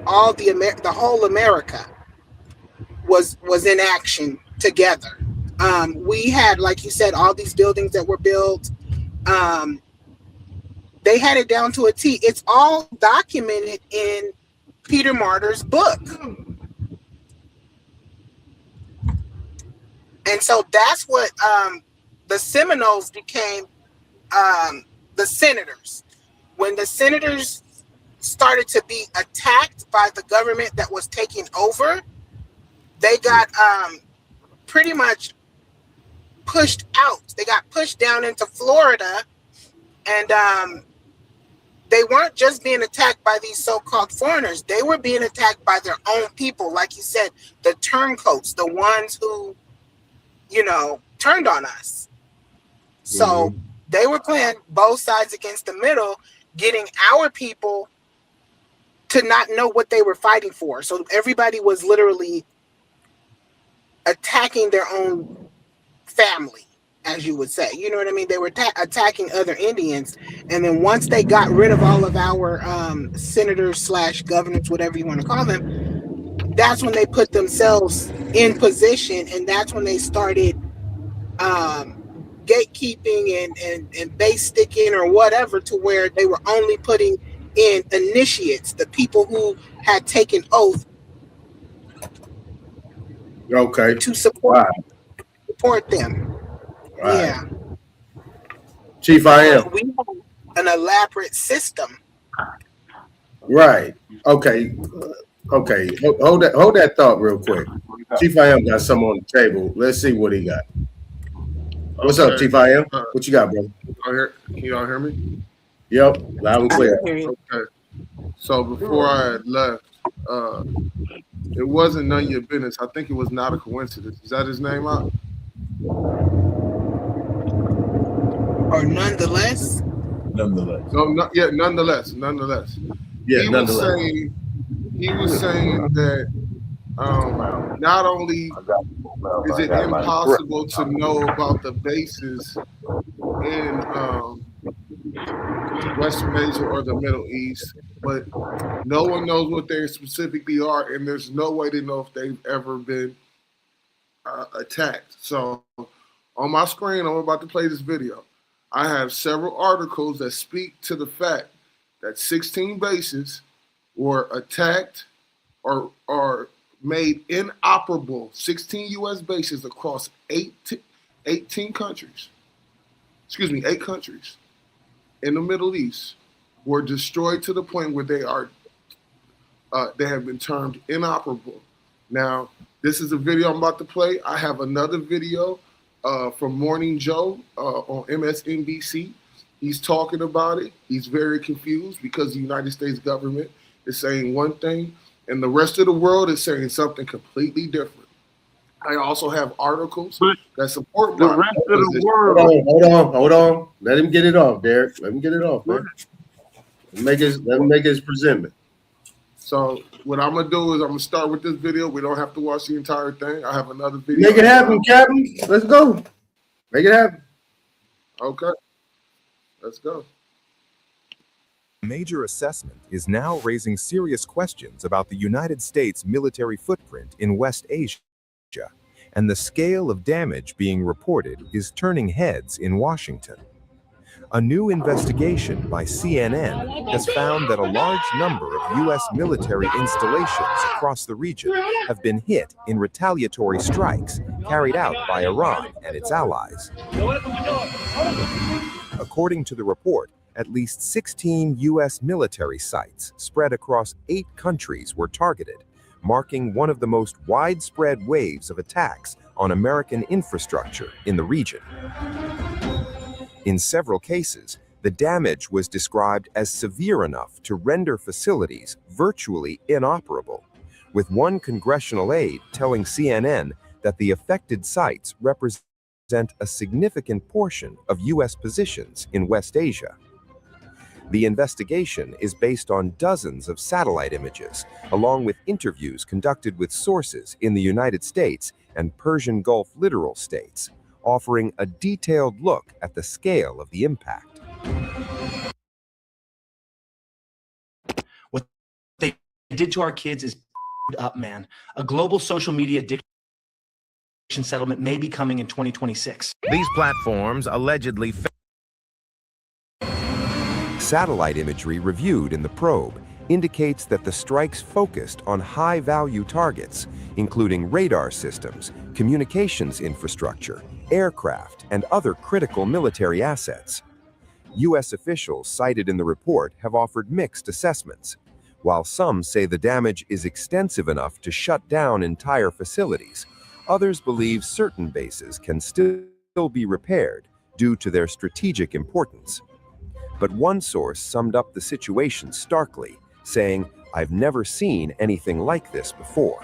Speaker 2: all the whole America was in action together. We had, like you said, all these buildings that were built. They had it down to a T. It's all documented in Peter Martyr's book. And so that's what the Seminoles became, the senators. When the senators started to be attacked by the government that was taking over, they got pretty much pushed out. They got pushed down into Florida, and they weren't just being attacked by these so-called foreigners. They were being attacked by their own people, like you said, the turncoats, the ones who, turned on us. So they were playing both sides against the middle, getting our people to not know what they were fighting for. So everybody was literally attacking their own family, as you would say. You know what I mean? They were attacking other Indians. And then once they got rid of all of our senators / governors, whatever you want to call them, that's when they put themselves in position. And that's when they started gatekeeping and base sticking or whatever, to where they were only putting in initiates, the people who had taken oath to support them. Right. Yeah.
Speaker 1: Chief I am.
Speaker 2: We have an elaborate system.
Speaker 1: Right. Okay. Hold that thought real quick. Chief I am got some on the table. Let's see what he got. What's up, Chief I am? What you got, bro?
Speaker 9: Can y'all hear me?
Speaker 1: Yep, loud and clear.
Speaker 9: Okay. So before I had left, it wasn't none of your business. I think it was not a coincidence. Is that his name out?
Speaker 2: Or nonetheless?
Speaker 1: Nonetheless.
Speaker 9: No, nonetheless. Yeah, he was saying that not only is it impossible to know about the bases in Western Asia or the Middle East, but no one knows what they specifically are, and there's no way to know if they've ever been attacked. So on my screen, I'm about to play this video. I have several articles that speak to the fact that 16 bases were attacked are made inoperable. 16 U.S. bases across 18 countries. Excuse me, 8 countries in the Middle East were destroyed to the point where they have been termed inoperable. Now, this is a video I'm about to play. I have another video from Morning Joe on MSNBC. He's talking about it. He's very confused because the United States government is saying one thing and the rest of the world is saying something completely different. I also have articles that support
Speaker 7: The
Speaker 9: my
Speaker 7: rest of the
Speaker 9: position.
Speaker 7: world.
Speaker 1: Hold on. Let him get it off, Derek. Let him get it off, man. Let him make his presentment.
Speaker 9: So what I'm gonna do is I'm gonna start with this video. We don't have to watch the entire thing. I have another video.
Speaker 1: Make it happen, Captain. Let's go. Make it happen.
Speaker 9: Okay. Let's go.
Speaker 8: Major assessment is now raising serious questions about the United States military footprint in West Asia, and the scale of damage being reported is turning heads in Washington. A new investigation by CNN has found that a large number of U.S. military installations across the region have been hit in retaliatory strikes carried out by Iran and its allies. According to the report, at least 16 U.S. military sites spread across 8 countries were targeted, marking one of the most widespread waves of attacks on American infrastructure in the region. In several cases, the damage was described as severe enough to render facilities virtually inoperable, with one congressional aide telling CNN that the affected sites represent a significant portion of U.S. positions in West Asia. The investigation is based on dozens of satellite images, along with interviews conducted with sources in the United States and Persian Gulf littoral states, offering a detailed look at the scale of the impact.
Speaker 10: What they did to our kids is up, man. A global social media addiction settlement may be coming in 2026.
Speaker 8: These platforms allegedly satellite imagery reviewed in the probe indicates that the strikes focused on high-value targets, including radar systems, communications infrastructure, aircraft, and other critical military assets. U.S. officials cited in the report have offered mixed assessments. While some say the damage is extensive enough to shut down entire facilities, others believe certain bases can still be repaired due to their strategic importance. But one source summed up the situation starkly, saying, "I've never seen anything like this before."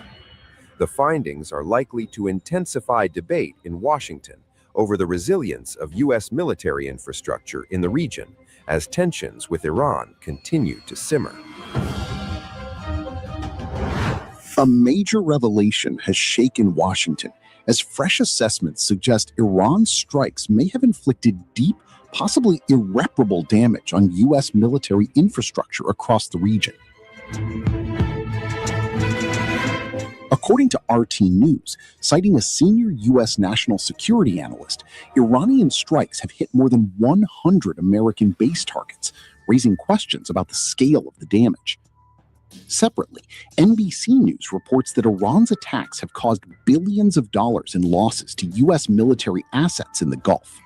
Speaker 8: The findings are likely to intensify debate in Washington over the resilience of U.S. military infrastructure in the region as tensions with Iran continue to simmer.
Speaker 11: A major revelation has shaken Washington as fresh assessments suggest Iran's strikes may have inflicted deep, possibly irreparable damage on U.S. military infrastructure across the region. According to RT News, citing a senior U.S. national security analyst, Iranian strikes have hit more than 100 American base targets, raising questions about the scale of the damage. Separately, NBC News reports that Iran's attacks have caused billions of dollars in losses to U.S. military assets in the Gulf.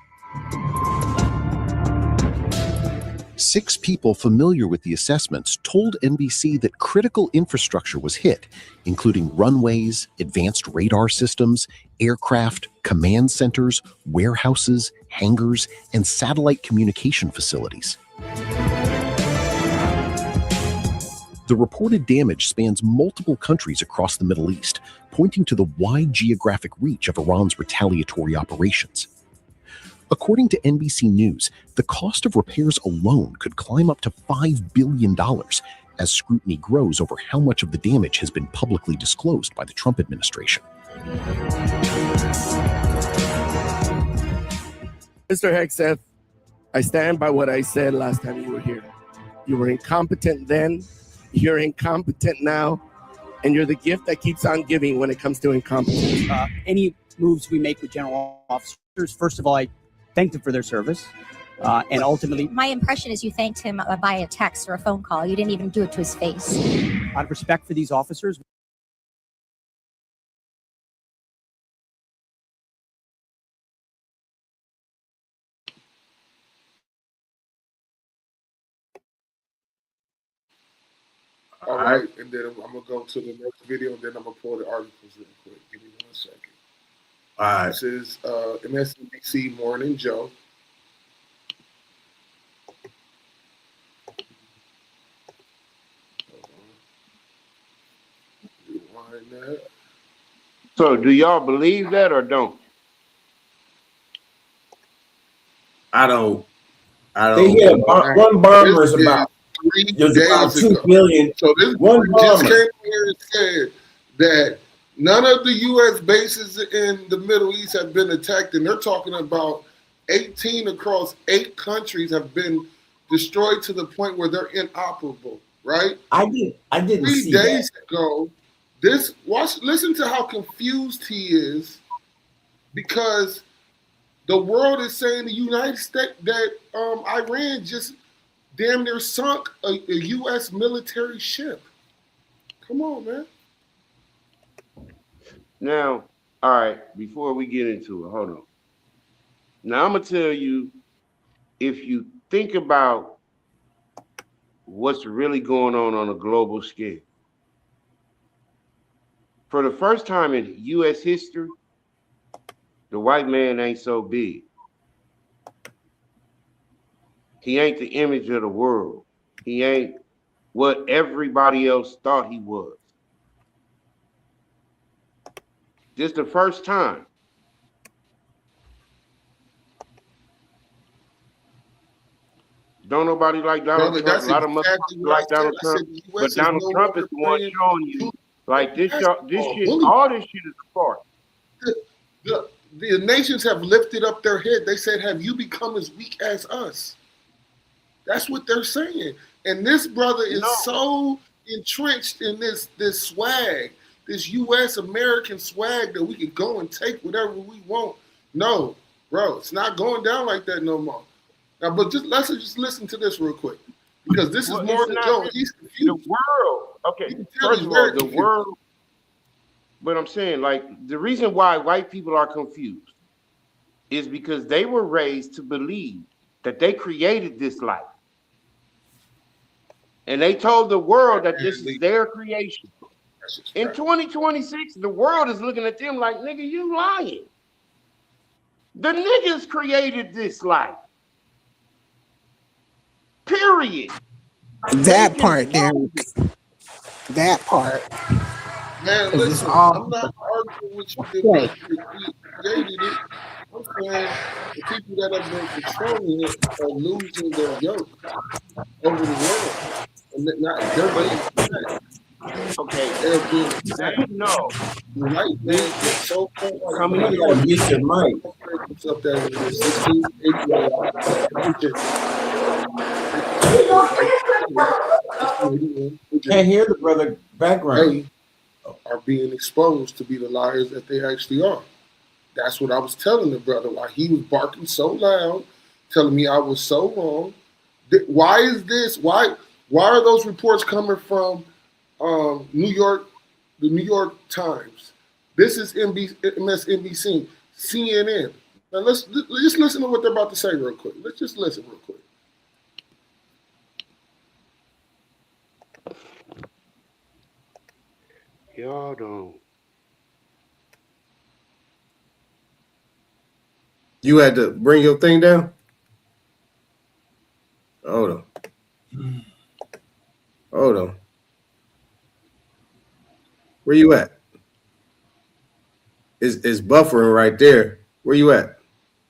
Speaker 11: 6 people familiar with the assessments told NBC that critical infrastructure was hit, including runways, advanced radar systems, aircraft, command centers, warehouses, hangars, and satellite communication facilities. The reported damage spans multiple countries across the Middle East, pointing to the wide geographic reach of Iran's retaliatory operations. According to NBC News, the cost of repairs alone could climb up to $5 billion as scrutiny grows over how much of the damage has been publicly disclosed by the Trump administration.
Speaker 12: Mr. Hegseth, I stand by what I said last time you were here. You were incompetent then, you're incompetent now, and you're the gift that keeps on giving when it comes to incompetence.
Speaker 13: Any moves we make with general officers, first of all, I thank them for their service. And ultimately,
Speaker 14: My impression is you thanked him by a text or a phone call. You didn't even do it to his face.
Speaker 13: out of respect for these officers,
Speaker 9: All right, and then I'm gonna go to the next video, and then I'm gonna pull the articles real quick. Give me 1 second.
Speaker 1: All right.
Speaker 9: This is MSNBC Morning Joe. Rewind that.
Speaker 7: So do y'all believe that or don't?
Speaker 1: I don't.
Speaker 3: They hit one bomber is about
Speaker 9: 3
Speaker 3: there's
Speaker 9: days
Speaker 3: about 2
Speaker 9: ago.
Speaker 3: billion.
Speaker 9: So this
Speaker 3: One
Speaker 9: just
Speaker 3: bomber.
Speaker 9: came here and said that none of the U.S. bases in the Middle East have been attacked, and they're talking about 18 across 8 countries have been destroyed to the point where they're inoperable. Right?
Speaker 3: I didn't
Speaker 9: 3
Speaker 3: see
Speaker 9: days
Speaker 3: that.
Speaker 9: ago. Listen to how confused he is, because the world is saying the United States that Iran just damn near sunk a U.S. military ship. Come on, man.
Speaker 7: Now, all right, before we get into it, hold on. Now I'm gonna tell you, if you think about what's really going on a global scale, for the first time in U.S. history, the white man ain't so big. He ain't the image of the world. He ain't what everybody else thought he was. This the first time. Don't nobody like Donald
Speaker 9: Brother,
Speaker 7: Trump.
Speaker 9: that's
Speaker 7: A lot of
Speaker 9: exactly
Speaker 7: motherfuckers
Speaker 9: what I
Speaker 7: like
Speaker 9: said.
Speaker 7: Donald
Speaker 9: I
Speaker 7: Trump,
Speaker 9: said the
Speaker 7: but
Speaker 9: U.S. is
Speaker 7: Donald
Speaker 9: no
Speaker 7: Trump is
Speaker 9: longer
Speaker 7: the one
Speaker 9: playing
Speaker 7: showing you like this
Speaker 9: basketball.
Speaker 7: shit, all this shit is a part.
Speaker 9: The nations have lifted up their head. They said, have you become as weak as us? That's what they're saying. And this brother is so entrenched in this swag, this U.S. American swag that we can go and take whatever we want. No, bro, it's not going down like that no more. Now, but let's just listen to this real quick, because this is more than Joe. He's confused.
Speaker 7: The world, okay. First of all, the world. But I'm saying, like, the reason why white people are confused is because they were raised to believe that they created this life. And they told the world that this is their creation. In 2026, the world is looking at them like, nigga, you lying. The niggas created this life. Period.
Speaker 2: That part, Derek. That part.
Speaker 9: Man, listen, I'm not arguing with you that we created it. I'm saying the people that have been controlling it are losing their yoke over the world. And they're being
Speaker 7: okay.
Speaker 9: They're being
Speaker 7: They know.
Speaker 9: Right, man. It's so
Speaker 7: coming
Speaker 3: You gotta mute your mic.
Speaker 9: Up there in the 16,
Speaker 3: Can't hear the brother background.
Speaker 9: They are being exposed to be the liars that they actually are. That's what I was telling the brother, why he was barking so loud, telling me I was so wrong. Why is this? Why are those reports coming from New York, the New York Times? This is MSNBC, CNN. Now let's just listen to what they're about to say real quick. Let's just listen real quick.
Speaker 7: Y'all don't.
Speaker 1: You had to bring your thing down? Hold on. Hold on. Where you at? It's buffering right there. Where you at?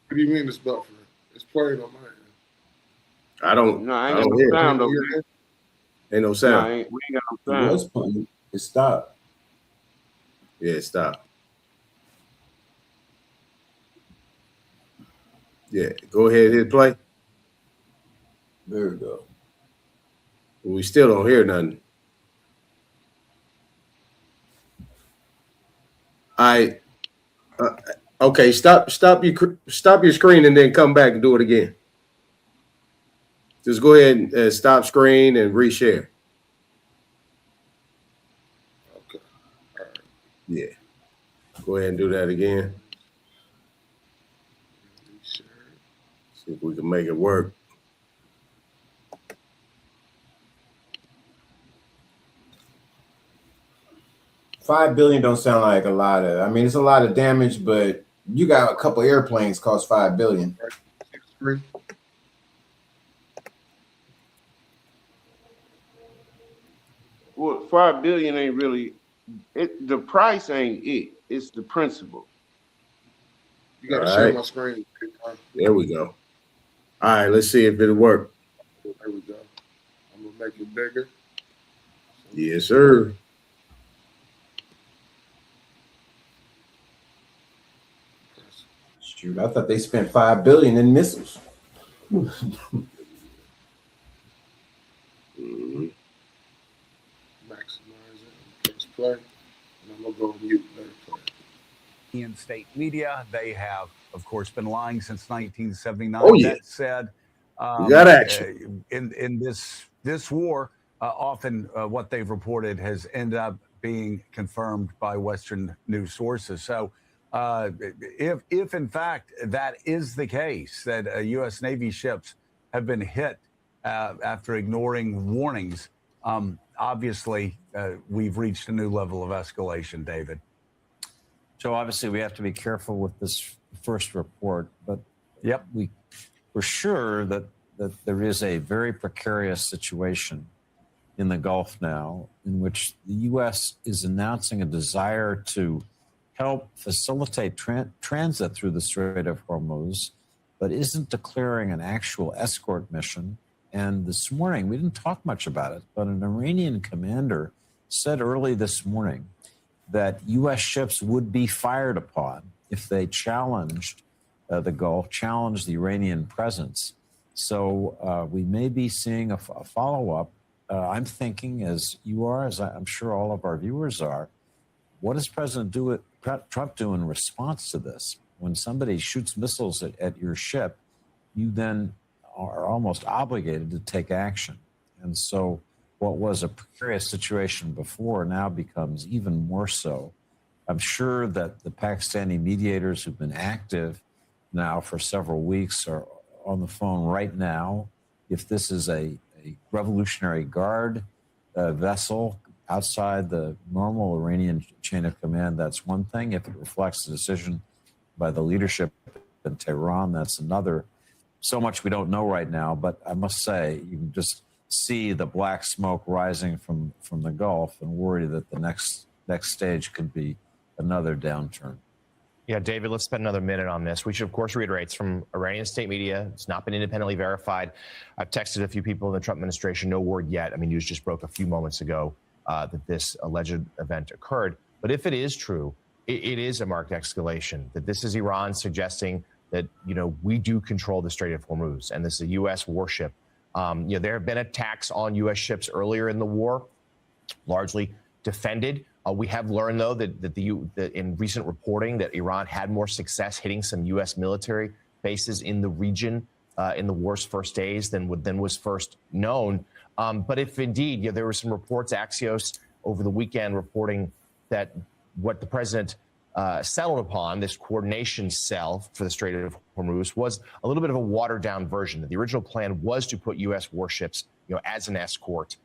Speaker 9: What do you mean it's buffering? It's playing on my end.
Speaker 1: I don't.
Speaker 7: No, I ain't
Speaker 1: I
Speaker 7: got
Speaker 1: don't
Speaker 7: no
Speaker 1: hear
Speaker 7: sound
Speaker 1: it.
Speaker 7: over there.
Speaker 1: Ain't no
Speaker 7: No,
Speaker 1: sound.
Speaker 7: we ain't got no
Speaker 3: It
Speaker 7: sound.
Speaker 3: was playing. It stopped.
Speaker 1: Yeah, it stopped. Yeah, go ahead, hit play.
Speaker 3: There we go.
Speaker 1: We still don't hear nothing. Okay, stop your screen and then come back and do it again. Just go ahead and stop screen and reshare.
Speaker 9: Okay. All right.
Speaker 1: Yeah. Go ahead and do that again. See if we can make it work.
Speaker 3: $5 billion don't sound like a lot of. I mean, it's a lot of damage, but you got a couple airplanes cost $5 billion.
Speaker 7: Well, 5 billion ain't really it. The price ain't it. It's the principle.
Speaker 9: You got to
Speaker 1: All
Speaker 9: share
Speaker 1: right.
Speaker 9: my screen.
Speaker 1: There we go. All right, let's see if it'll work.
Speaker 9: There we go. I'm gonna make it bigger.
Speaker 1: Yes, sir.
Speaker 3: Shoot, I thought they spent $5 billion in missiles.
Speaker 1: Mhm.
Speaker 9: Maximize it. Press play. And I'm gonna go on mute. Let it play.
Speaker 15: In state media, they have, of course, been lying since 1979.
Speaker 1: Oh, yeah.
Speaker 15: That said,
Speaker 1: We got action.
Speaker 15: In this war, often what they've reported has ended up being confirmed by Western news sources. So, if in fact that is the case, that U.S. Navy ships have been hit after ignoring warnings, obviously we've reached a new level of escalation, David.
Speaker 16: So obviously we have to be careful with this first report, but we're sure that there is a very precarious situation in the Gulf now, in which the U.S. is announcing a desire to help facilitate transit through the Strait of Hormuz, but isn't declaring an actual escort mission. And this morning, we didn't talk much about it, but an Iranian commander said early this morning that U.S. ships would be fired upon if they challenged the Gulf, challenged the Iranian presence. So we may be seeing a follow-up. I'm thinking, as you are, as I'm sure all of our viewers are, what does President Trump do in response to this? When somebody shoots missiles at your ship, you then are almost obligated to take action. And so what was a precarious situation before now becomes even more so. I'm sure that the Pakistani mediators who've been active now for several weeks are on the phone right now. If this is a Revolutionary Guard vessel outside the normal Iranian chain of command, that's one thing. If it reflects a decision by the leadership in Tehran, that's another. So much we don't know right now, but I must say, you can just see the black smoke rising from the Gulf and worry that the next stage could be another downturn.
Speaker 17: Yeah, David, let's spend another minute on this. We should, of course, reiterate it's from Iranian state media. It's not been independently verified. I've texted a few people in the Trump administration, no word yet. I mean, news just broke a few moments ago that this alleged event occurred. But if it is true, it is a marked escalation, that this is Iran suggesting that, we do control the Strait of Hormuz, and this is a U.S. warship. There have been attacks on U.S. ships earlier in the war, largely defended. We have learned, though, that in recent reporting that Iran had more success hitting some U.S. military bases in the region in the war's first days than was first known. But if indeed, there were some reports, Axios over the weekend reporting that what the president settled upon, this coordination cell for the Strait of Hormuz, was a little bit of a watered-down version. That the original plan was to put U.S. warships, as an escort.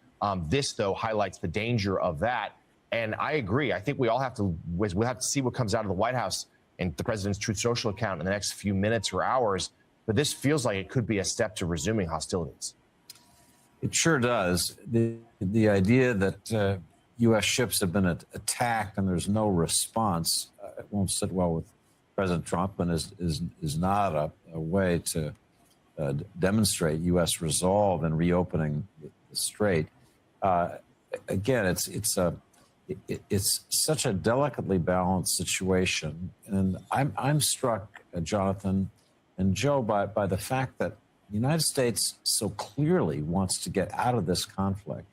Speaker 17: This, though, highlights the danger of that. And I agree. I think we'll have to see what comes out of the White House and the president's Truth Social account in the next few minutes or hours. But this feels like it could be a step to resuming hostilities.
Speaker 16: It sure does. The idea that U.S. ships have been attacked and there's no response, it won't sit well with President Trump, and is not a way to demonstrate U.S. resolve in reopening the strait. Again, it's such a delicately balanced situation, and I'm struck, Jonathan and Joe, by the fact that the United States so clearly wants to get out of this conflict,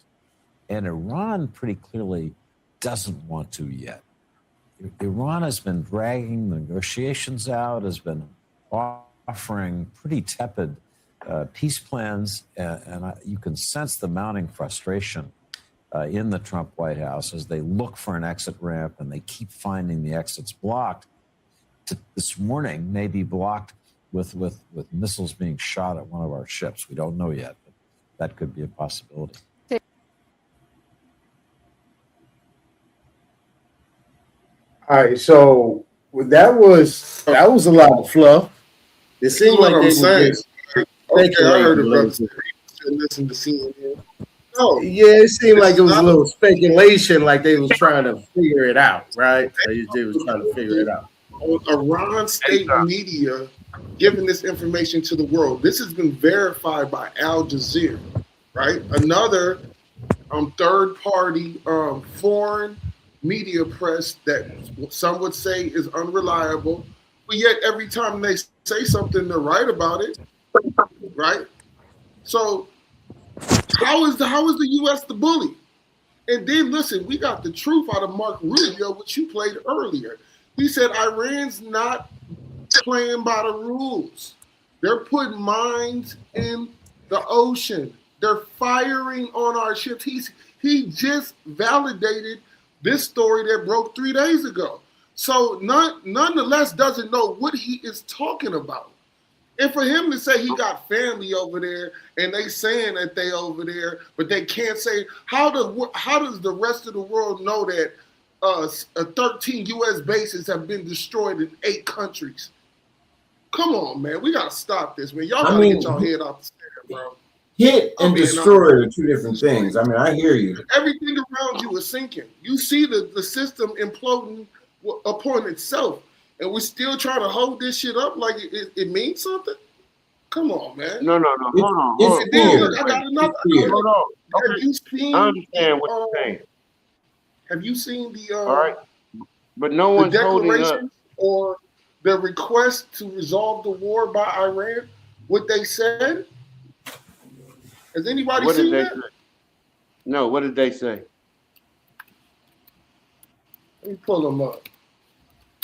Speaker 16: and Iran pretty clearly doesn't want to yet. Iran has been dragging the negotiations out, has been offering pretty tepid peace plans, and you can sense the mounting frustration in the Trump White House as they look for an exit ramp and they keep finding the exits blocked. This morning may be blocked with missiles being shot at one of our ships. We don't know yet, but that could be a possibility.
Speaker 1: All right, so that was a lot of fluff. It seemed like
Speaker 9: what
Speaker 1: they
Speaker 9: I'm
Speaker 1: were
Speaker 9: saying.
Speaker 1: just
Speaker 9: Okay, I heard
Speaker 1: speculating a
Speaker 9: about
Speaker 1: little bit.
Speaker 9: listen to CNN. No,
Speaker 1: Yeah, it seemed like it was a
Speaker 9: not-
Speaker 1: little speculation, like they was trying to figure it out, right? They was trying to figure it out.
Speaker 9: on Iran state media giving this information to the world. This has been verified by Al Jazeera, right? Another third party foreign media press that some would say is unreliable, but yet every time they say something, they're right about it, right? So how is the U.S. the bully? And then listen, we got the truth out of Mark Rubio, which you played earlier. He said Iran's not playing by the rules. They're putting mines in the ocean. They're firing on our ships. He just validated this story that broke 3 days ago. So nonetheless doesn't know what he is talking about. And for him to say he got family over there and they saying that they over there, but they can't say, how does the rest of the world know that 13 U.S. bases have been destroyed in 8 countries? Come on, man. We got to stop this, man. Y'all got to get y'all head off the stand, bro.
Speaker 3: Hit and destroy are two different things. I mean, I hear you.
Speaker 9: Everything around you is sinking. You see the system imploding upon itself. And we're still trying to hold this shit up like it means something? Come on, man.
Speaker 7: No. Hold on.
Speaker 9: I got another.
Speaker 7: Hold on.
Speaker 9: Have you seen?
Speaker 7: I understand what you're saying.
Speaker 9: Have you seen the
Speaker 7: all right, but no one's holding up.
Speaker 9: declaration or the request to resolve the war by Iran? What they said? Has anybody
Speaker 7: What
Speaker 9: seen
Speaker 7: did they
Speaker 9: that?
Speaker 7: say? No. What did they say?
Speaker 9: Let me pull them up.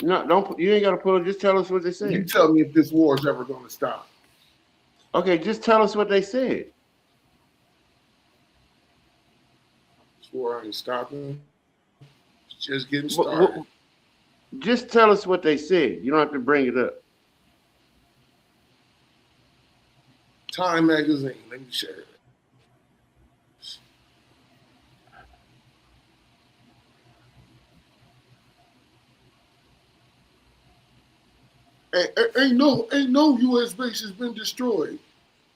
Speaker 7: No, don't. You ain't got to pull it. Just tell us what they said.
Speaker 9: You tell me if this war is ever going to stop.
Speaker 7: Okay, just tell us what they said.
Speaker 9: This war ain't stopping. It's just getting started.
Speaker 7: Just tell us what they said. You don't have to bring it up.
Speaker 9: Time magazine. Let me share it. Ain't no U.S. base has been destroyed.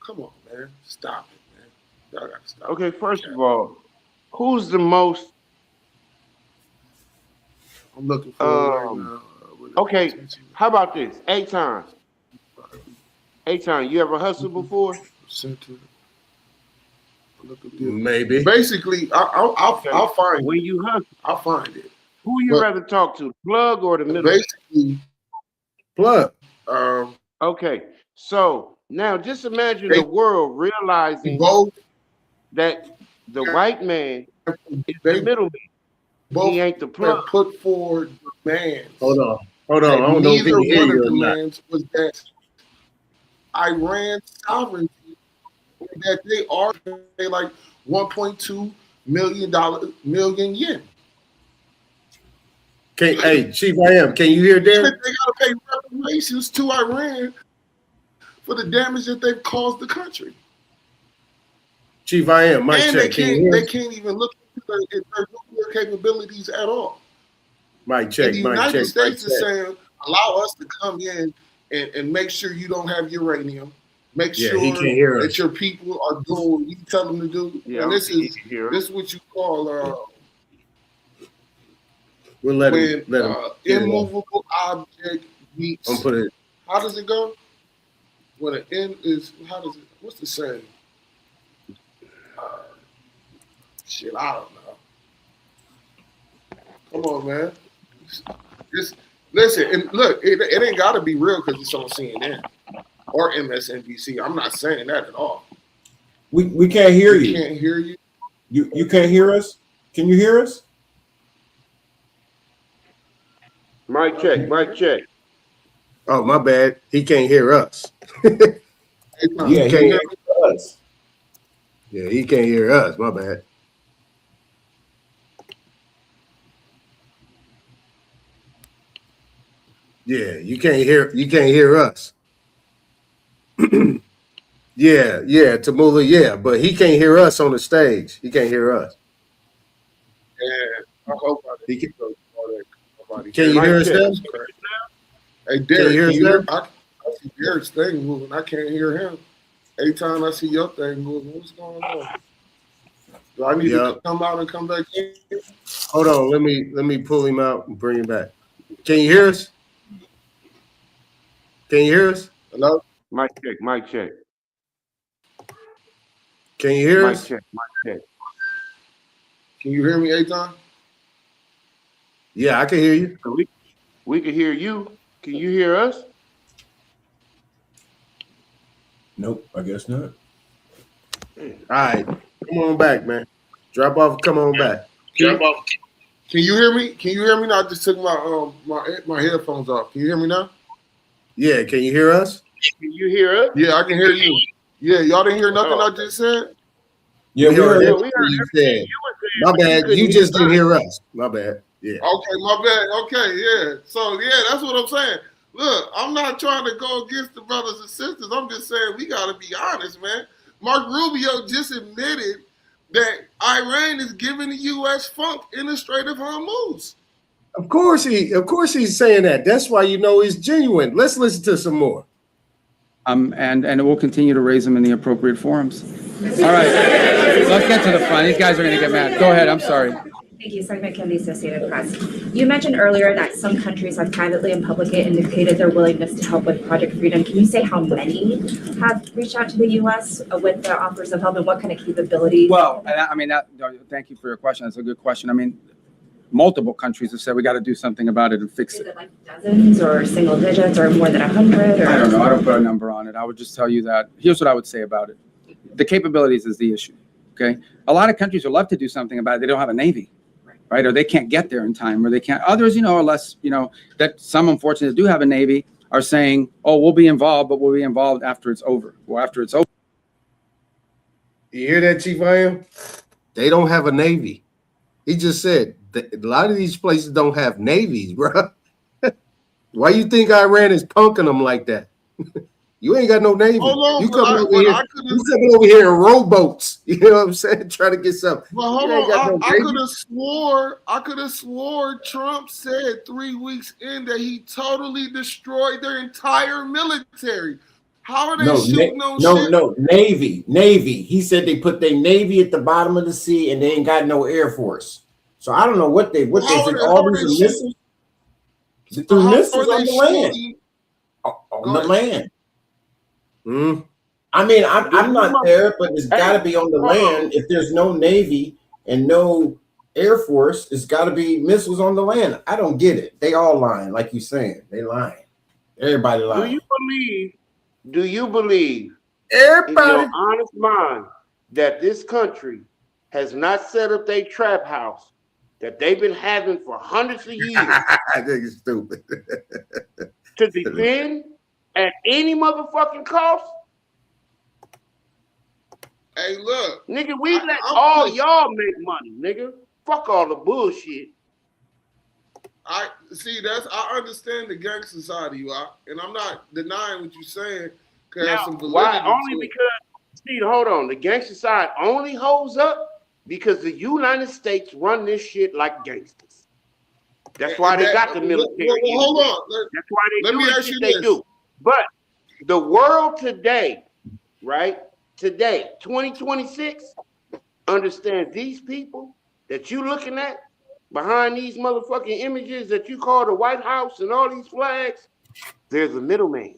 Speaker 9: Come on, man. Stop it, man. Y'all gotta stop.
Speaker 7: Okay, first of all, who's the most?
Speaker 9: I'm looking for it right now.
Speaker 7: Okay, how about this? Aton, you ever hustled before?
Speaker 1: Maybe.
Speaker 9: Basically, I'll find
Speaker 7: when you hustle.
Speaker 9: I'll find it.
Speaker 7: Who you rather talk to, the plug or the middle?
Speaker 9: Basically,
Speaker 1: plug.
Speaker 7: Okay, so now just imagine the world realizing that the white man is the middleman. He ain't the plug.
Speaker 9: Put forward demands.
Speaker 1: Hold on. I don't know if he can hear you or not.
Speaker 9: Demands was that Iran's sovereignty, that they are like $1.2 million yen.
Speaker 1: Hey, Chief I.M., can you hear Darren?
Speaker 9: They got to pay reparations to Iran for the damage that they've caused the country.
Speaker 1: Chief I.M., Mike
Speaker 9: and
Speaker 1: check.
Speaker 9: they can't even look into their nuclear capabilities at all.
Speaker 1: Mike check.
Speaker 9: And the
Speaker 1: Mike
Speaker 9: United
Speaker 1: check.
Speaker 9: States
Speaker 1: Mike
Speaker 9: is
Speaker 1: check.
Speaker 9: saying, allow us to come in and make sure you don't have uranium. Make
Speaker 1: Yeah,
Speaker 9: sure
Speaker 1: he can't hear
Speaker 9: that
Speaker 1: us.
Speaker 9: your people are doing what you tell them to do.
Speaker 7: Yeah,
Speaker 9: and this is
Speaker 7: here.
Speaker 9: what you call
Speaker 1: We'll let
Speaker 9: when
Speaker 1: him
Speaker 9: immovable object meets.
Speaker 1: I'm put it.
Speaker 9: How does it go? When an end is, how does it? What's the saying? Shit, I don't know. Come on, man. Just listen and look. It ain't got to be real because it's on CNN or MSNBC. I'm not saying that at all.
Speaker 3: We can't hear you.
Speaker 9: Can't hear you.
Speaker 3: You can't hear us? Can you hear us?
Speaker 7: Mic check.
Speaker 1: Oh, my bad. He can't hear us. Yeah, he can't hear us. Yeah, he can't hear us. My bad. Yeah, you can't hear us. yeah, Tamula, yeah, but he can't hear us on the stage. He can't hear us.
Speaker 9: Yeah, I hope I
Speaker 1: can.
Speaker 9: Nobody
Speaker 1: Can you hear us now?
Speaker 9: Hey, Derek,
Speaker 1: can you hear us?
Speaker 9: I see Derek's thing moving. I can't hear him. Every time I see your thing moving, what's going on? Do I need to come out and come back in?
Speaker 1: Hold on, let me pull him out and bring him back. Can you hear us? Can you hear us?
Speaker 9: Hello?
Speaker 7: Mic check.
Speaker 1: Can you hear us?
Speaker 7: Mic check.
Speaker 9: Can you hear me, Aton?
Speaker 1: Yeah, I can hear you.
Speaker 7: We can hear you. Can you hear us?
Speaker 3: Nope, I guess not.
Speaker 1: All right, come on back, man. Drop off. Come on back.
Speaker 9: Can you hear me? Can you hear me now? I just took my headphones off. Can you hear me now?
Speaker 1: Yeah, can you hear us?
Speaker 7: Can you hear us?
Speaker 9: Yeah, I can hear you. Yeah, y'all didn't hear nothing I just said?
Speaker 3: Yeah, we heard
Speaker 1: everything you said. My bad. You just didn't hear us. My bad. Yeah.
Speaker 9: Okay, my bad. Okay, yeah. So, yeah, that's what I'm saying. Look, I'm not trying to go against the brothers and sisters. I'm just saying we got to be honest, man. Mark Rubio just admitted that Iran is giving the U.S. funk in the Strait of Hormuz.
Speaker 1: Of course he's saying that. That's why you know he's genuine. Let's listen to some more.
Speaker 5: And we'll continue to raise them in the appropriate forums. All right, let's get to the fun. These guys are going to get mad. Go ahead. I'm sorry.
Speaker 18: Thank you. Sorry, McKinley, Associated Press. You mentioned earlier that some countries have privately and publicly indicated their willingness to help with Project Freedom. Can you say how many have reached out to the U.S. with their offers of help and what kind of capabilities?
Speaker 5: Well, I mean, thank you for your question. That's a good question. I mean, multiple countries have said we got to do something about it and fix it.
Speaker 18: Is it like dozens or single digits or more than 100?
Speaker 5: I don't know. I don't put a number on it. I would just tell you that here's what I would say about it. The capabilities is the issue. Okay. A lot of countries would love to do something about it. They don't have a Navy, right? Or they can't get there in time, or they can't. Others, are less, that some unfortunately do have a Navy are saying, oh, we'll be involved, but we'll be involved after it's over or after it's over.
Speaker 1: You hear that, Chief I.M.? They don't have a Navy. He just said that a lot of these places don't have navies, bro. Why you think Iran is punking them like that? You ain't got no Navy.
Speaker 9: Hold on,
Speaker 1: you coming over here in rowboats. You know what I'm saying? Trying to get something.
Speaker 9: But hold on, I could have swore Trump said 3 weeks in that he totally destroyed their entire military. How are they shooting
Speaker 3: No, Navy. He said they put their Navy at the bottom of the sea and they ain't got no Air Force. So I don't know what they think all these missiles. Through missiles on the land. On the land. I mean, I'm not there, but it's got to be on the land. If there's no Navy and no Air Force, it's got to be missiles on the land. I don't get it. They all lying, like you're saying. They lying. Everybody lying.
Speaker 7: Do you believe
Speaker 1: everybody
Speaker 7: in your honest mind that this country has not set up their trap house that they've been having for hundreds of years?
Speaker 1: I think it's stupid.
Speaker 7: To defend at any motherfucking cost?
Speaker 9: Hey, look.
Speaker 7: Nigga, we let all y'all make money, nigga. Fuck all the bullshit.
Speaker 9: I understand the gangster side of you, and I'm not denying what you're saying.
Speaker 7: Now, why? Only because, hold on, the gangster side only holds up because the United States run this shit like gangsters. That's why they got the military.
Speaker 9: Hold on.
Speaker 7: That's why they do the shit they do. But the world today, right? Today, 2026, understands these people that you looking at behind these motherfucking images that you call the White House and all these flags, there's a middleman.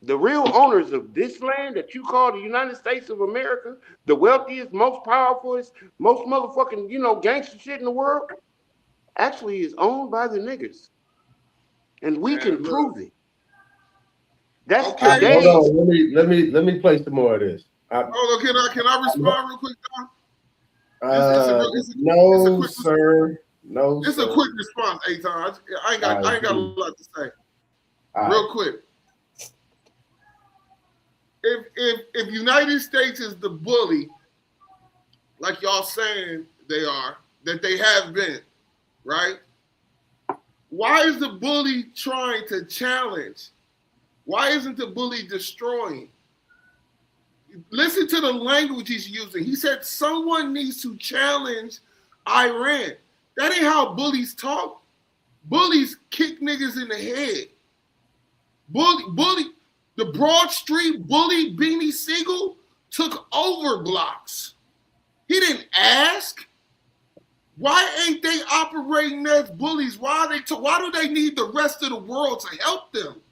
Speaker 7: The real owners of this land that you call the United States of America, the wealthiest, most powerful, most motherfucking, gangster shit in the world, actually is owned by the niggas. And we can prove it. That's
Speaker 1: okay. Hold on. Let me play some more of this.
Speaker 9: Hold on, can I respond real quick, Don?
Speaker 1: No, sir. No.
Speaker 9: It's a quick response, Aton. I ain't got a lot to say. Real quick. If United States is the bully, like y'all saying they are, that they have been, right? Why is the bully trying to challenge? Why isn't the bully destroying? Listen to the language he's using. He said someone needs to challenge Iran. That ain't how bullies talk. Bullies kick niggas in the head. Bully, the Broad Street bully Beanie Siegel took over blocks. He didn't ask. Why ain't they operating as bullies? Why do they need the rest of the world to help them?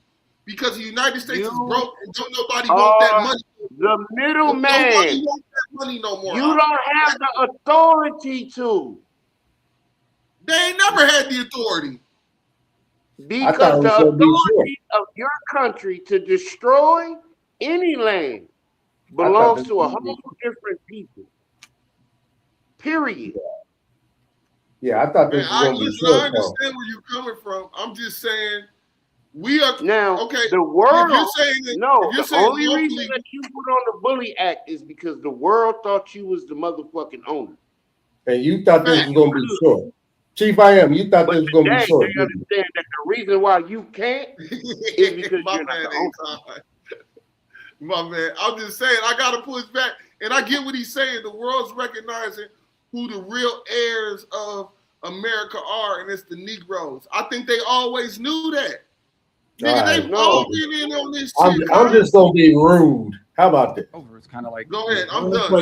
Speaker 9: Because the United States is broke and don't nobody want that money.
Speaker 7: The middleman.
Speaker 9: Nobody wants that money no more.
Speaker 7: You don't have the authority to.
Speaker 9: They ain't never had the authority.
Speaker 7: Because the authority of your country to destroy any land belongs to a whole different people. Period.
Speaker 1: Yeah, I thought this was going to be short.
Speaker 9: I understand where you're coming from. I'm just saying we are
Speaker 7: now.
Speaker 9: Okay,
Speaker 7: the world.
Speaker 9: If you're saying that,
Speaker 7: no,
Speaker 9: if you're
Speaker 7: the
Speaker 9: saying
Speaker 7: only
Speaker 9: locally,
Speaker 7: reason that you put on the Bully Act is because the world thought you was the motherfucking owner.
Speaker 1: And you thought this was going to be short. Chief, you thought this was going to be short.
Speaker 7: They understand that the reason why you can't is because you're not the owner.
Speaker 9: My man, I'm just saying, I got to push back. And I get what he's saying. The world's recognizing who the real heirs of America are, and it's the Negroes. I think they always knew that. Nigga, they've all been in on this shit.
Speaker 1: I'm just going to be rude. How about that?
Speaker 5: It's kind of like,
Speaker 9: go ahead. I'm done.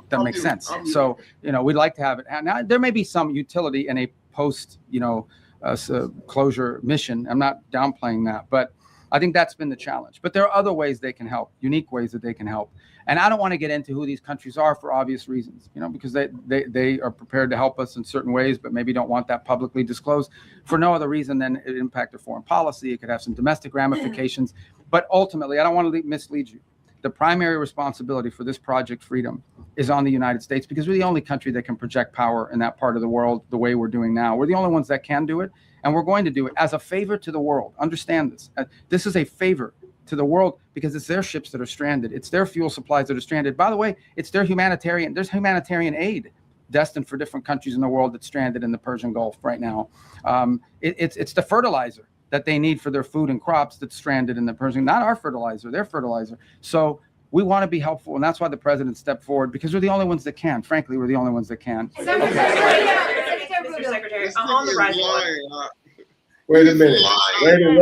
Speaker 5: That makes sense. So, we'd like to have it. Now, there may be some utility in a post, closure mission. I'm not downplaying that, but I think that's been the challenge. But there are other ways they can help, unique ways that they can help. And I don't want to get into who these countries are for obvious reasons, because they are prepared to help us in certain ways, but maybe don't want that publicly disclosed for no other reason than it impact their foreign policy. It could have some domestic ramifications. But ultimately, I don't want to mislead you. The primary responsibility for this Project Freedom is on the United States, because we're the only country that can project power in that part of the world the way we're doing now. We're the only ones that can do it, and we're going to do it as a favor to the world. Understand this. This is a favor to the world because it's their ships that are stranded. It's their fuel supplies that are stranded. By the way, it's their there's humanitarian aid destined for different countries in the world that's stranded in the Persian Gulf right now. It's the fertilizer that they need for their food and crops that's stranded in the Persian, not our fertilizer, their fertilizer. So we want to be helpful, and that's why the president stepped forward, because we're the only ones that can. Frankly, we're the only ones that can.
Speaker 6: Secretary, on the rise.
Speaker 1: Wait a minute. Wait a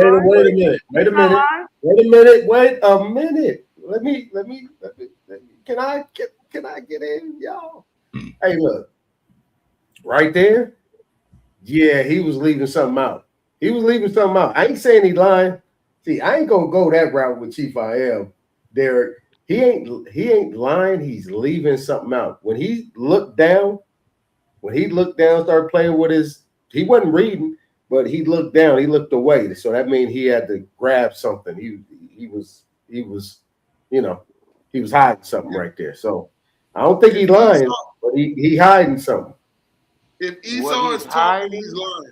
Speaker 1: minute. Let me. Can I get in, y'all? Hey, look. Right there. Yeah, he was leaving something out. I ain't saying he lying. See, I ain't gonna go that route with Chief IL. Derek, he ain't lying. He's leaving something out. When he looked down, started playing with he wasn't reading, but he looked down. He looked away. So that means he had to grab something. He was hiding something right there. So I don't think he's lying, but he hiding something.
Speaker 9: If Esau is talking, he's lying.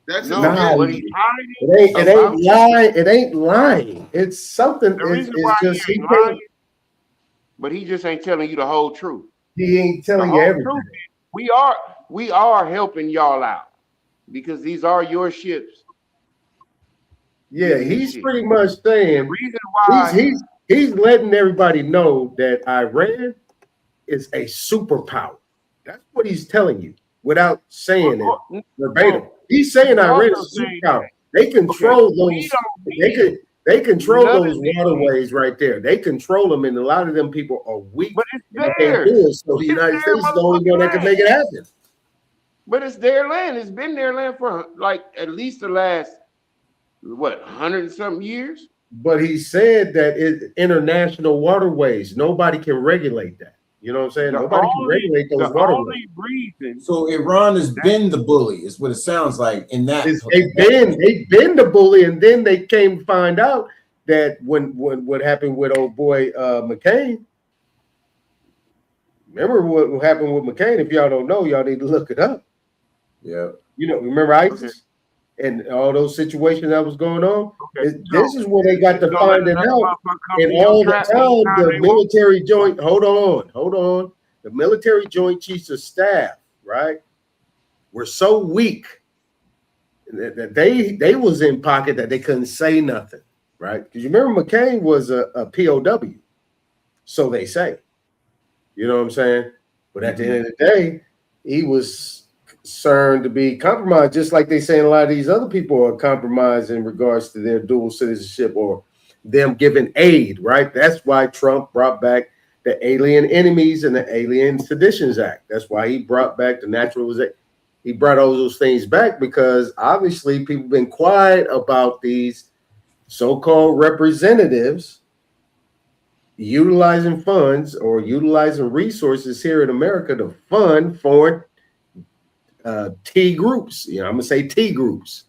Speaker 9: That's
Speaker 1: what he's hiding. It ain't lying. It ain't lying. It's something.
Speaker 7: The reason why he ain't lying, but he just ain't telling you the whole truth.
Speaker 1: He ain't telling you everything.
Speaker 7: We are helping y'all out because these are your ships.
Speaker 1: Yeah, he's pretty much saying the reason why he's letting everybody know that Iran is a superpower. That's what he's telling you without saying it verbatim. He's saying Iran is a superpower. They control those. They control those waterways right there. They control them, and a lot of them people are weak.
Speaker 7: But it's
Speaker 1: they can't do it. So the United States is the only one that can make it happen.
Speaker 7: But it's their land. It's been their land for like at least the last 100 and something years.
Speaker 1: But he said that it's international waterways. Nobody can regulate that. You know what I'm saying? Nobody can regulate those waterways.
Speaker 3: So Iran has been the bully, is what it sounds like. In that
Speaker 1: they've been the bully, and then they came to find out that when what happened with old boy McCain. Remember what happened with McCain? If y'all don't know, y'all need to look it up.
Speaker 3: Yeah.
Speaker 1: Remember ISIS? and all those situations that was going on. This is where they got to find it out. And all the time, the military joint, hold on. The military joint chiefs of staff, right, were so weak that they was in pocket that they couldn't say nothing, right? Because you remember McCain was a POW, so they say. You know what I'm saying? But at the end of the day, he was concerned to be compromised, just like they saying a lot of these other people are compromised in regards to their dual citizenship or them giving aid, right? That's why Trump brought back the Alien Enemies and the Alien Seditions Act. That's why he brought back the naturalization. He brought all those things back because obviously people have been quiet about these so-called representatives utilizing funds or utilizing resources here in America to fund foreign T groups. You know, I'm gonna say T groups.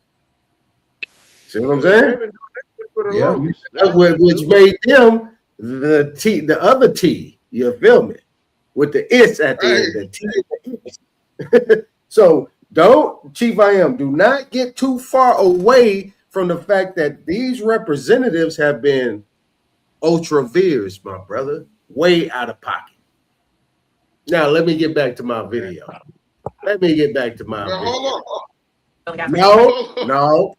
Speaker 1: See what I'm saying? Yeah, which made them the other T. You feel me? With the it's at the end. The T and the it's. So Chief do not get too far away from the fact that these representatives have been ultra veers, my brother, way out of pocket. Now let me get back to my video.
Speaker 19: No.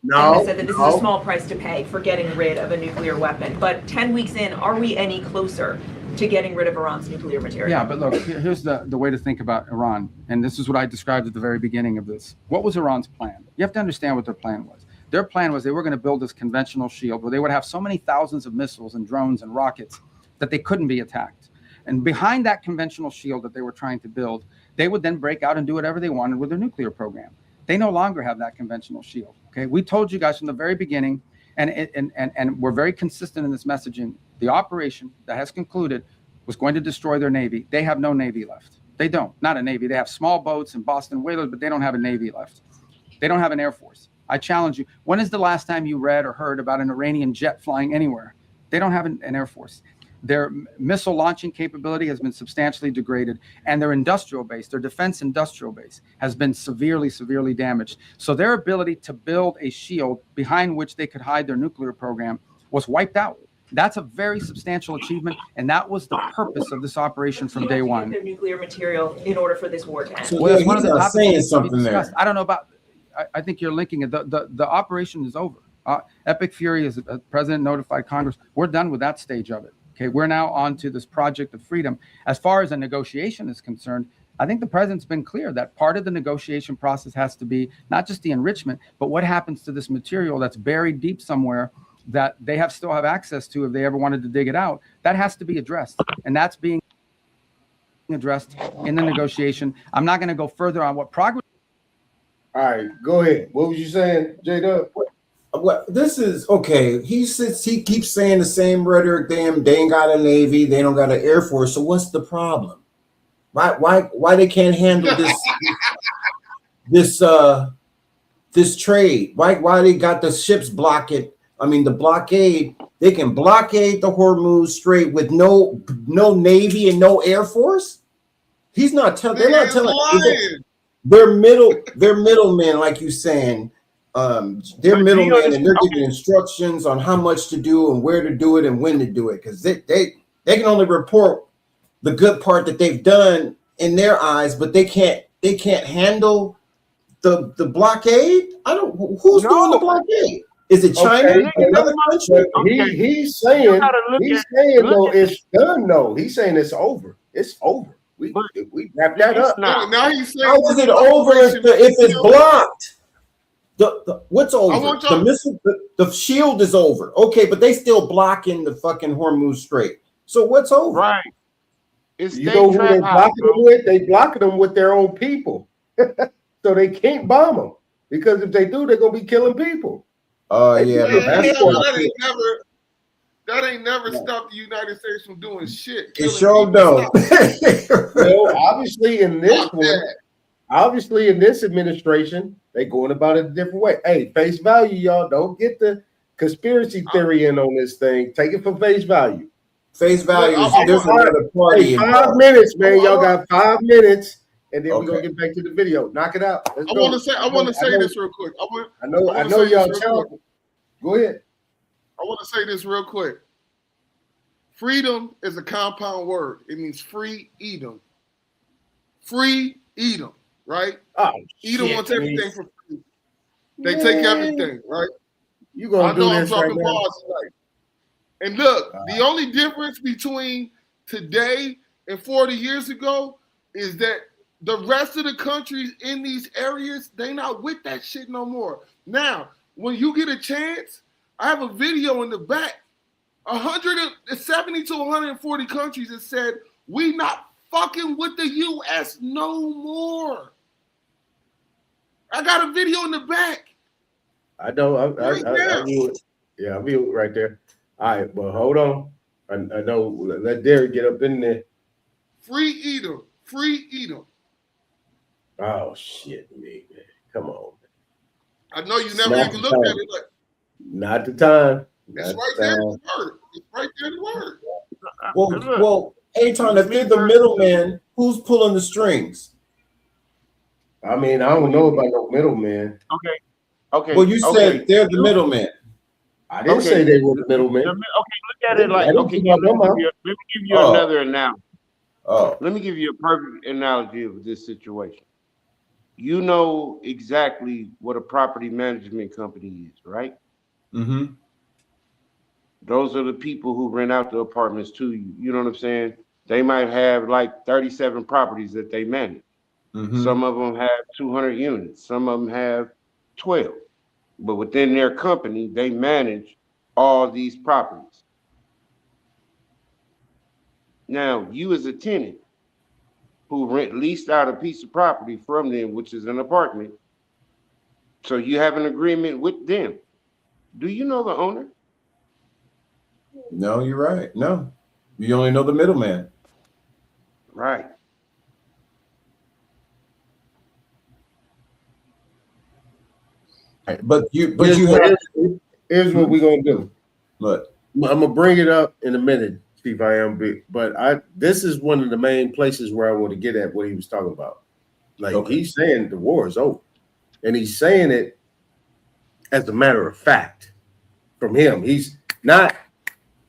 Speaker 1: No.
Speaker 19: Said that this is a small price to pay for getting rid of a nuclear weapon. But 10 weeks in, are we any closer to getting rid of Iran's nuclear material?
Speaker 5: Yeah, but look, here's the way to think about Iran. And this is what I described at the very beginning of this. What was Iran's plan? You have to understand what their plan was. Their plan was they were going to build this conventional shield where they would have so many thousands of missiles and drones and rockets that they couldn't be attacked. And behind that conventional shield that they were trying to build, they would then break out and do whatever they wanted with their nuclear program. They no longer have that conventional shield. Okay, we told you guys from the very beginning, and we're very consistent in this messaging. The operation that has concluded was going to destroy their Navy. They have no Navy left. They don't. Not a Navy. They have small boats and Boston whalers, but they don't have a Navy left. They don't have an Air Force. I challenge you. When is the last time you read or heard about an Iranian jet flying anywhere? They don't have an Air Force. Their missile launching capability has been substantially degraded, and their industrial base, their defense industrial base, has been severely, severely damaged. So their ability to build a shield behind which they could hide their nuclear program was wiped out. That's a very substantial achievement, and that was the purpose of this operation from day one.
Speaker 19: Their nuclear material in order for this war to end.
Speaker 3: So well, he's not saying something there.
Speaker 5: I don't know about. I think you're linking it. The operation is over. Epic Fury, as the president notified Congress, we're done with that stage of it. Okay, we're now on to this project of freedom. As far as a negotiation is concerned, I think the president's been clear that part of the negotiation process has to be not just the enrichment, but what happens to this material that's buried deep somewhere that they still have access to if they ever wanted to dig it out. That has to be addressed, and that's being addressed in the negotiation. I'm not going to go further on what progress.
Speaker 1: All right, go ahead. What was you saying, J-Dub?
Speaker 3: What this is okay. He keeps saying the same rhetoric. They ain't got a Navy, they don't got an Air Force. So what's the problem? Why they can't handle this trade? Why they got the ships blockade? I mean the blockade. They can blockade the Hormuz Strait with no Navy and no Air Force. He's not telling. They're not telling. They're middlemen, like you saying. They're middlemen, and they're giving instructions on how much to do and where to do it and when to do it, because they can only report the good part that they've done in their eyes, but they can't handle the blockade. Who's doing the blockade? Is it China?
Speaker 1: Okay.
Speaker 3: Another country?
Speaker 1: Okay. He's saying though it's done. No, he's saying it's over. It's over. We wrap that up.
Speaker 9: Now he's saying,
Speaker 3: how is it over if it's blocked? What's over? The missile, the shield is over. Okay, but they still blocking the fucking Hormuz Strait. So what's over?
Speaker 7: Right. It's
Speaker 1: you know who they're blocking them with? They blocking them with their own people. So they can't bomb them. Because if they do, they're gonna be killing people.
Speaker 3: Yeah,
Speaker 9: that ain't never stopped the United States from doing shit.
Speaker 3: It sure don't.
Speaker 1: Well, obviously in this administration, they going about it a different way. Hey, face value, y'all. Don't get the conspiracy theory in on this thing. Take it for face value.
Speaker 3: Face value is there's another party.
Speaker 1: Hey, 5 minutes, man. Y'all got 5 minutes, and then we're gonna get back to the video. Knock it out. Let's
Speaker 9: I
Speaker 1: go.
Speaker 9: want to say this real quick.
Speaker 1: I know y'all talking. Go ahead.
Speaker 9: I want to say this real quick. Freedom is a compound word. It means free Edom. Free Edom, right?
Speaker 1: Oh,
Speaker 9: Edom wants everything for free. They take everything, right?
Speaker 1: You gonna do this right now?
Speaker 9: Bars tonight. And look, the only difference between today and 40 years ago is that the rest of the countries in these areas, they not with that shit no more. Now, when you get a chance, I have a video in the back. 170 to 140 countries that said, we not fucking with the U.S. no more. I got a video in the back.
Speaker 1: I know. I knew it. Yeah, I'll be right there. All right, but hold on. I know. Let Derek get up in there.
Speaker 9: Free Edom. Free Edom.
Speaker 1: Oh, shit, man. Come on.
Speaker 9: I know you never even looked at it. Like,
Speaker 1: not the time.
Speaker 9: It's right there in the word. It's right there in the word.
Speaker 3: Well, Aton, if they're the middleman, who's pulling the strings?
Speaker 1: I mean, I don't know about no middleman.
Speaker 7: Okay.
Speaker 3: Well, you said they're the middleman.
Speaker 1: I didn't say they were the middleman.
Speaker 7: Okay, look at it like, okay, let me give you another analogy. Let me give you a perfect analogy of this situation. You know exactly what a property management company is, right?
Speaker 3: Mm-hmm.
Speaker 7: Those are the people who rent out the apartments to you. You know what I'm saying? They might have like 37 properties that they manage.
Speaker 3: Mm-hmm.
Speaker 7: Some of them have 200 units. Some of them have 12. But within their company, they manage all these properties. Now, you as a tenant who leased out a piece of property from them, which is an apartment, so you have an agreement with them. Do you know the owner?
Speaker 3: No, you're right. No, you only know the middleman.
Speaker 7: Right.
Speaker 3: But
Speaker 1: here's
Speaker 3: what
Speaker 1: we're gonna do.
Speaker 3: But
Speaker 1: I'm gonna bring it up in a minute, Steve. But this is one of the main places where I want to get at what he was talking about. Like he's saying the war is over, and he's saying it as a matter of fact from him. He's not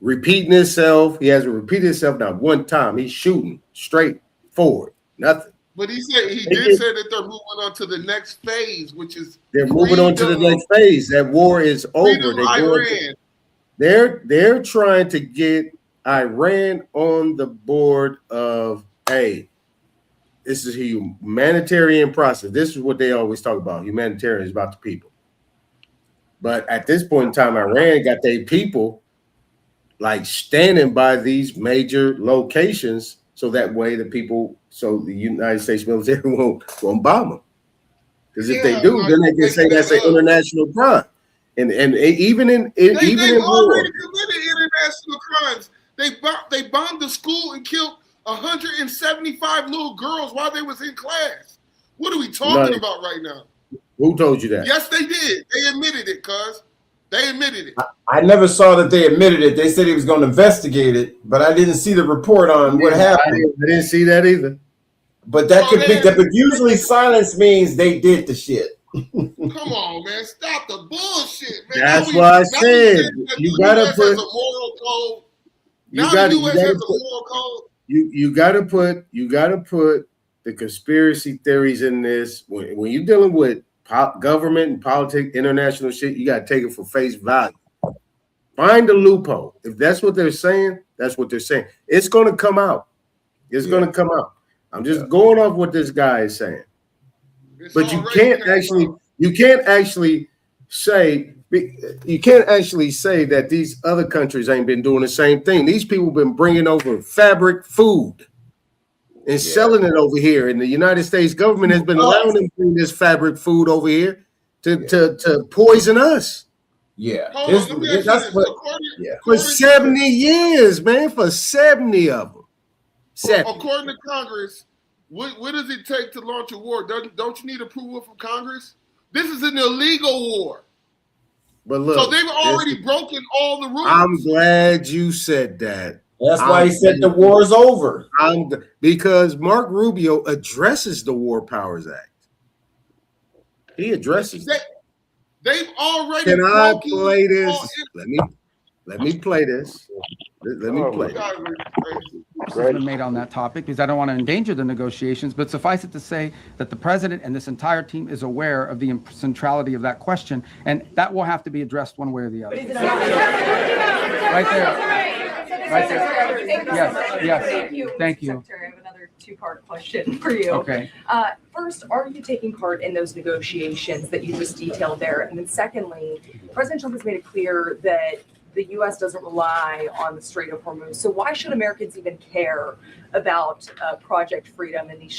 Speaker 1: repeating himself. He hasn't repeated himself not one time. He's shooting straight forward, nothing.
Speaker 9: But he did say that they're moving on to the next phase, which is
Speaker 1: they're moving on to the next phase. That war is over. They're trying to get Iran on the board of, hey, this is a humanitarian process. This is what they always talk about. Humanitarian is about the people. But at this point in time, Iran got their people like standing by these major locations, so that way the United States military won't bomb them. Because if they do, then they can say that's an international crime. And even in
Speaker 9: they
Speaker 1: war,
Speaker 9: already committed international crimes. They bombed the school and killed 175 little girls while they was in class. What are we talking about right now?
Speaker 1: Who told you that?
Speaker 9: Yes, they did. They admitted it, cuz. They admitted it.
Speaker 3: I never saw that they admitted it. They said he was going to investigate it, but I didn't see the report on what happened.
Speaker 1: I didn't see that either.
Speaker 3: But that could be that. But usually silence means they did the shit.
Speaker 9: Come on, man. Stop the bullshit, man.
Speaker 1: That's why I said you gotta put
Speaker 9: a moral code.
Speaker 1: You gotta put the conspiracy theories in this. When you're dealing with government and politics, international shit, you gotta take it for face value. Find a loophole. If that's what they're saying, that's what they're saying. It's gonna come out. It's gonna come out. I'm just going off what this guy is saying. But you can't actually say that these other countries ain't been doing the same thing. These people been bringing over fabric food and selling it over here, and the United States government has been allowing them to bring this fabric food over here to poison us.
Speaker 3: Yeah,
Speaker 1: for 70 years, man, for 70 of them.
Speaker 9: According to Congress, what does it take to launch a war? Don't you need approval from Congress? This is an illegal war.
Speaker 1: But look,
Speaker 9: so they've already broken all the rules.
Speaker 1: I'm glad you said that,
Speaker 3: That's why he said the war is over.
Speaker 1: Because Mark Rubio addresses the War Powers Act. He addresses it.
Speaker 9: They've already.
Speaker 1: Can I play this? Let me play this. Let me play
Speaker 5: Has been made on that topic because I don't want to endanger the negotiations, but suffice it to say that the president and this entire team is aware of the centrality of that question, and that will have to be addressed one way or the other. Right there. Right there. Yes. Thank you.
Speaker 20: Secretary, I have another two-part question for you.
Speaker 5: Okay.
Speaker 20: First, are you taking part in those negotiations that you just detailed there? And then secondly, President Trump has made it clear that the U.S. doesn't rely on the Strait of Hormuz. So why should Americans even care about Project Freedom and these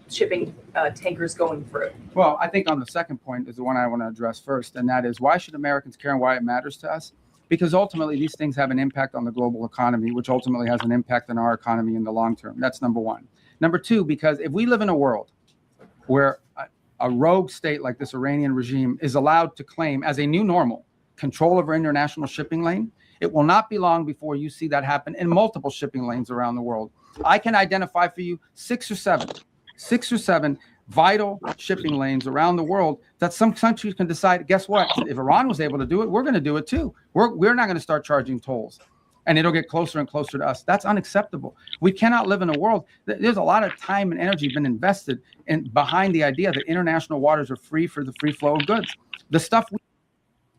Speaker 20: shipping tankers going through?
Speaker 5: Well, I think on the second point is the one I want to address first, and that is why should Americans care and why it matters to us? Because ultimately these things have an impact on the global economy, which ultimately has an impact on our economy in the long term. That's number one. Number two, because if we live in a world where a rogue state like this Iranian regime is allowed to claim as a new normal control of our international shipping lane, it will not be long before you see that happen in multiple shipping lanes around the world. I can identify for you six or seven vital shipping lanes around the world that some countries can decide, guess what? If Iran was able to do it, we're going to do it too. We're not going to start charging tolls, and it'll get closer and closer to us. That's unacceptable. We cannot live in a world. There's a lot of time and energy been invested behind the idea that international waters are free for the free flow of goods. The stuff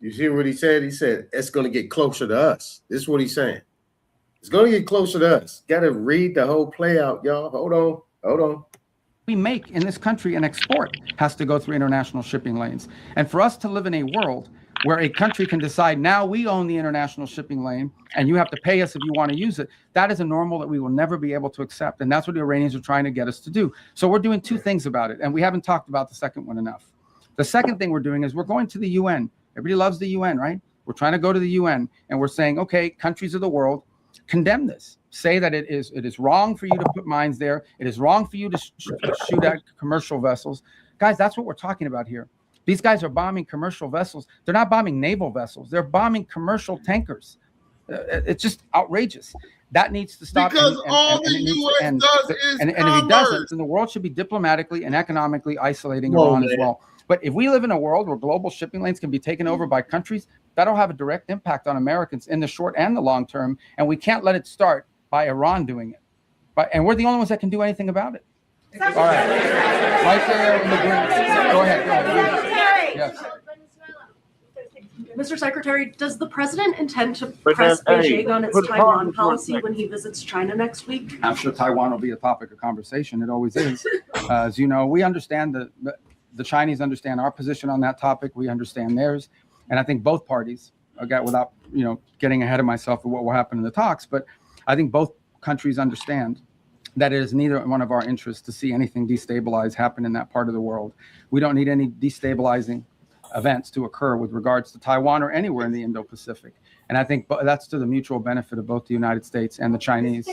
Speaker 1: You see what he said? He said, it's going to get closer to us. This is what he's saying. It's going to get closer to us. Got to read the whole play out, y'all. Hold on.
Speaker 5: We make in this country and export has to go through international shipping lanes. And for us to live in a world where a country can decide now we own the international shipping lane and you have to pay us if you want to use it, that is a normal that we will never be able to accept. And that's what the Iranians are trying to get us to do. So we're doing two things about it. And we haven't talked about the second one enough. The second thing we're doing is we're going to the UN. Everybody loves the UN, right? We're trying to go to the UN and we're saying, okay, countries of the world, condemn this. Say that it is wrong for you to put mines there. It is wrong for you to shoot at commercial vessels. Guys, that's what we're talking about here. These guys are bombing commercial vessels. They're not bombing naval vessels. They're bombing commercial tankers. It's just outrageous. That needs to stop.
Speaker 9: Because all the U.S. does is
Speaker 5: and if he doesn't, then the world should be diplomatically and economically isolating Iran as well. But if we live in a world where global shipping lanes can be taken over by countries, that'll have a direct impact on Americans in the short and the long term. And we can't let it start by Iran doing it. And we're the only ones that can do anything about it. All right. Right there in the green. Go ahead. Yes.
Speaker 21: Mr. Secretary, does the president intend to press Beijing on its Taiwan policy when he visits China next week?
Speaker 5: I'm sure Taiwan will be a topic of conversation. It always is. As you know, we understand the Chinese understand our position on that topic. We understand theirs. And I think both parties, without getting ahead of myself of what will happen in the talks, but I think both countries understand that it is neither one of our interests to see anything destabilize happen in that part of the world. We don't need any destabilizing events to occur with regards to Taiwan or anywhere in the Indo-Pacific. And I think that's to the mutual benefit of both the United States and the Chinese.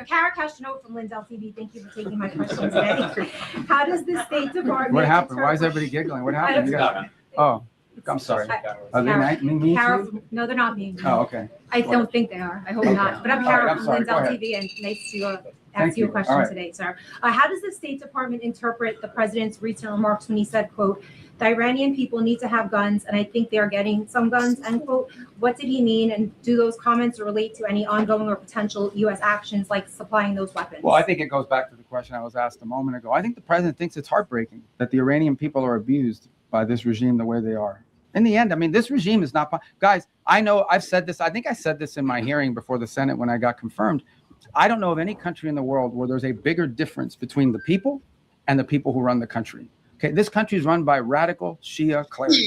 Speaker 22: Kara Castro from Lindell TV. Thank you for taking my question today. How does the State Department...
Speaker 5: What happened? Why is everybody giggling? What happened? Oh, I'm sorry. Are they mean
Speaker 22: Kara, no, they're not being.
Speaker 5: Oh, okay.
Speaker 22: I don't think they are. I hope not. But I'm Kara from Lindell TV, and nice to ask you a question today, sir. How does the State Department interpret the president's recent remarks when he said, quote, the Iranian people need to have guns, and I think they are getting some guns, end quote. What did he mean, and do those comments relate to any ongoing or potential U.S. actions like supplying those weapons?
Speaker 5: Well, I think it goes back to the question I was asked a moment ago. I think the president thinks it's heartbreaking that the Iranian people are abused by this regime the way they are. In the end, I mean, this regime is not... Guys, I know I've said this. I think I said this in my hearing before the Senate when I got confirmed. I don't know of any country in the world where there's a bigger difference between the people and the people who run the country. Okay, this country is run by radical Shia clerics.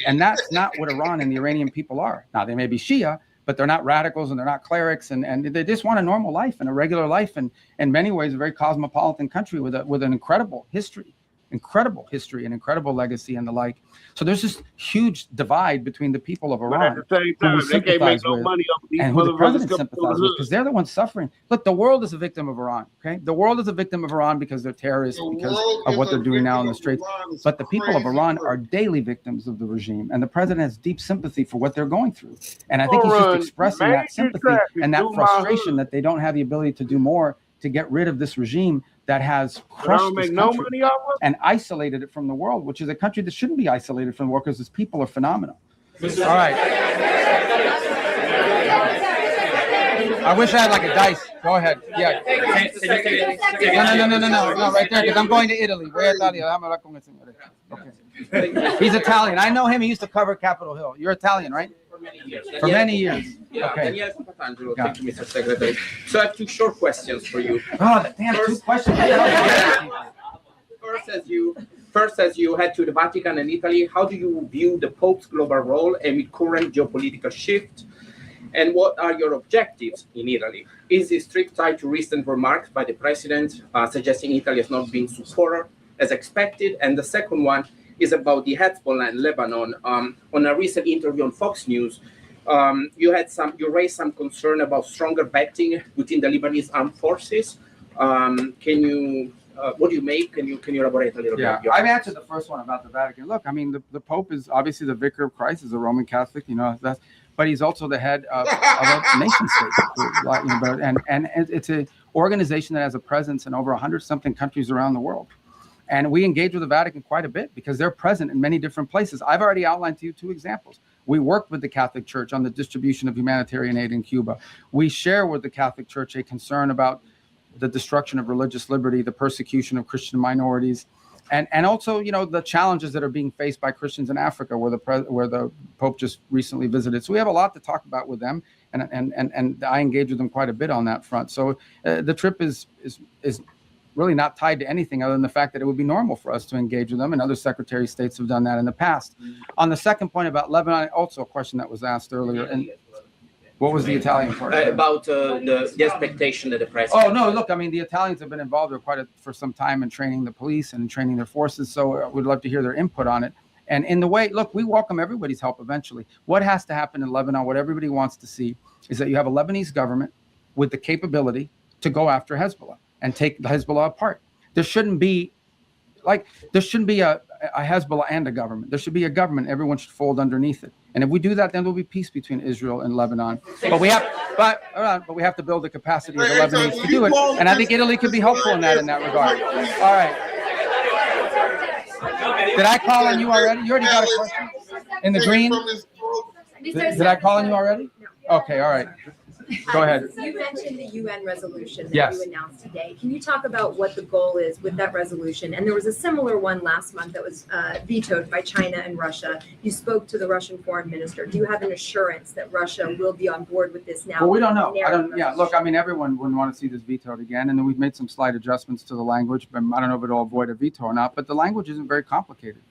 Speaker 5: And that's not what Iran and the Iranian people are. Now, they may be Shia, but they're not radicals and they're not clerics. And they just want a normal life and a regular life. And in many ways, a very cosmopolitan country with an incredible history. incredible history and incredible legacy and the like. So there's this huge divide between the people of
Speaker 7: But
Speaker 5: Iran
Speaker 7: at the same
Speaker 5: who we
Speaker 7: time, they can't make
Speaker 5: sympathize
Speaker 7: no
Speaker 5: with
Speaker 7: money off these
Speaker 5: and who the
Speaker 7: motherfuckers
Speaker 5: president
Speaker 7: coming through the
Speaker 5: sympathizes with,
Speaker 7: hood.
Speaker 5: because they're the ones suffering. Look, the world is a victim of Iran. Okay, the world is a victim of Iran because they're terrorists, because of what they're doing now in the Straits. But the people of Iran are daily victims of the regime, and the president has deep sympathy for what they're going through. And I think he's just expressing that sympathy and that frustration that they don't have the ability to do more to get rid of this regime that has crushed this country and isolated it from the world, which is a country that shouldn't be isolated from the world because its people are phenomenal. All right. I wish I had like a dice. Go ahead. Yeah. No, right there, because I'm going to Italy. Okay. He's Italian. I know him. He used to cover Capitol Hill. You're Italian, right? For many years. Okay.
Speaker 4: Daniel Papandreou, thank you, Mr. Secretary. So I have two short questions for you.
Speaker 5: Oh, damn, two questions.
Speaker 4: First, as you head to the Vatican and Italy, how do you view the Pope's global role amid current geopolitical shift? And what are your objectives in Italy? Is this trip tied to recent remarks by the president suggesting Italy has not been supported as expected? And the second one is about the Hezbollah in Lebanon. On a recent interview on Fox News, you raised some concern about stronger backing within the Lebanese armed forces. What do you make? Can you elaborate a little bit?
Speaker 5: Yeah, I've answered the first one about the Vatican. Look, I mean, the Pope is obviously the vicar of Christ, is a Roman Catholic, but he's also the head of a nation state, and it's an organization that has a presence in over 100-something countries around the world. And we engage with the Vatican quite a bit because they're present in many different places. I've already outlined to you two examples. We worked with the Catholic Church on the distribution of humanitarian aid in Cuba. We share with the Catholic Church a concern about the destruction of religious liberty, the persecution of Christian minorities, and also, the challenges that are being faced by Christians in Africa, where the Pope just recently visited. So we have a lot to talk about with them, and I engage with them quite a bit on that front. So the trip is really not tied to anything other than the fact that it would be normal for us to engage with them, and other Secretary of States have done that in the past. On the second point about Lebanon, also a question that was asked earlier, and what was the Italian part?
Speaker 4: About the expectation that the president...
Speaker 5: Oh, no, look, I mean, the Italians have been involved for some time in training the police and in training their forces, so we'd love to hear their input on it. And in the way, look, we welcome everybody's help eventually. What has to happen in Lebanon, what everybody wants to see, is that you have a Lebanese government with the capability to go after Hezbollah and take the Hezbollah apart. There shouldn't be a Hezbollah and a government. There should be a government. Everyone should fold underneath it. And if we do that, then there'll be peace between Israel and Lebanon. But we have to build the capacity of the Lebanese to do it. And I think Italy could be helpful in that regard. All right. Did I call on you already? You already got a question? In the green? Did I call on you already? Okay, all right. Go ahead.
Speaker 10: You mentioned the UN resolution that
Speaker 5: Yes.
Speaker 10: you announced today. Can you talk about what the goal is with that resolution? And there was a similar one last month that was vetoed by China and Russia. You spoke to the Russian foreign minister. Do you have an assurance that Russia will be on board with this now?
Speaker 5: Well, we don't know. Look, I mean, everyone wouldn't want to see this vetoed again. And then we've made some slight adjustments to the language, but I don't know if it'll avoid a veto or not. But the language isn't very complicated.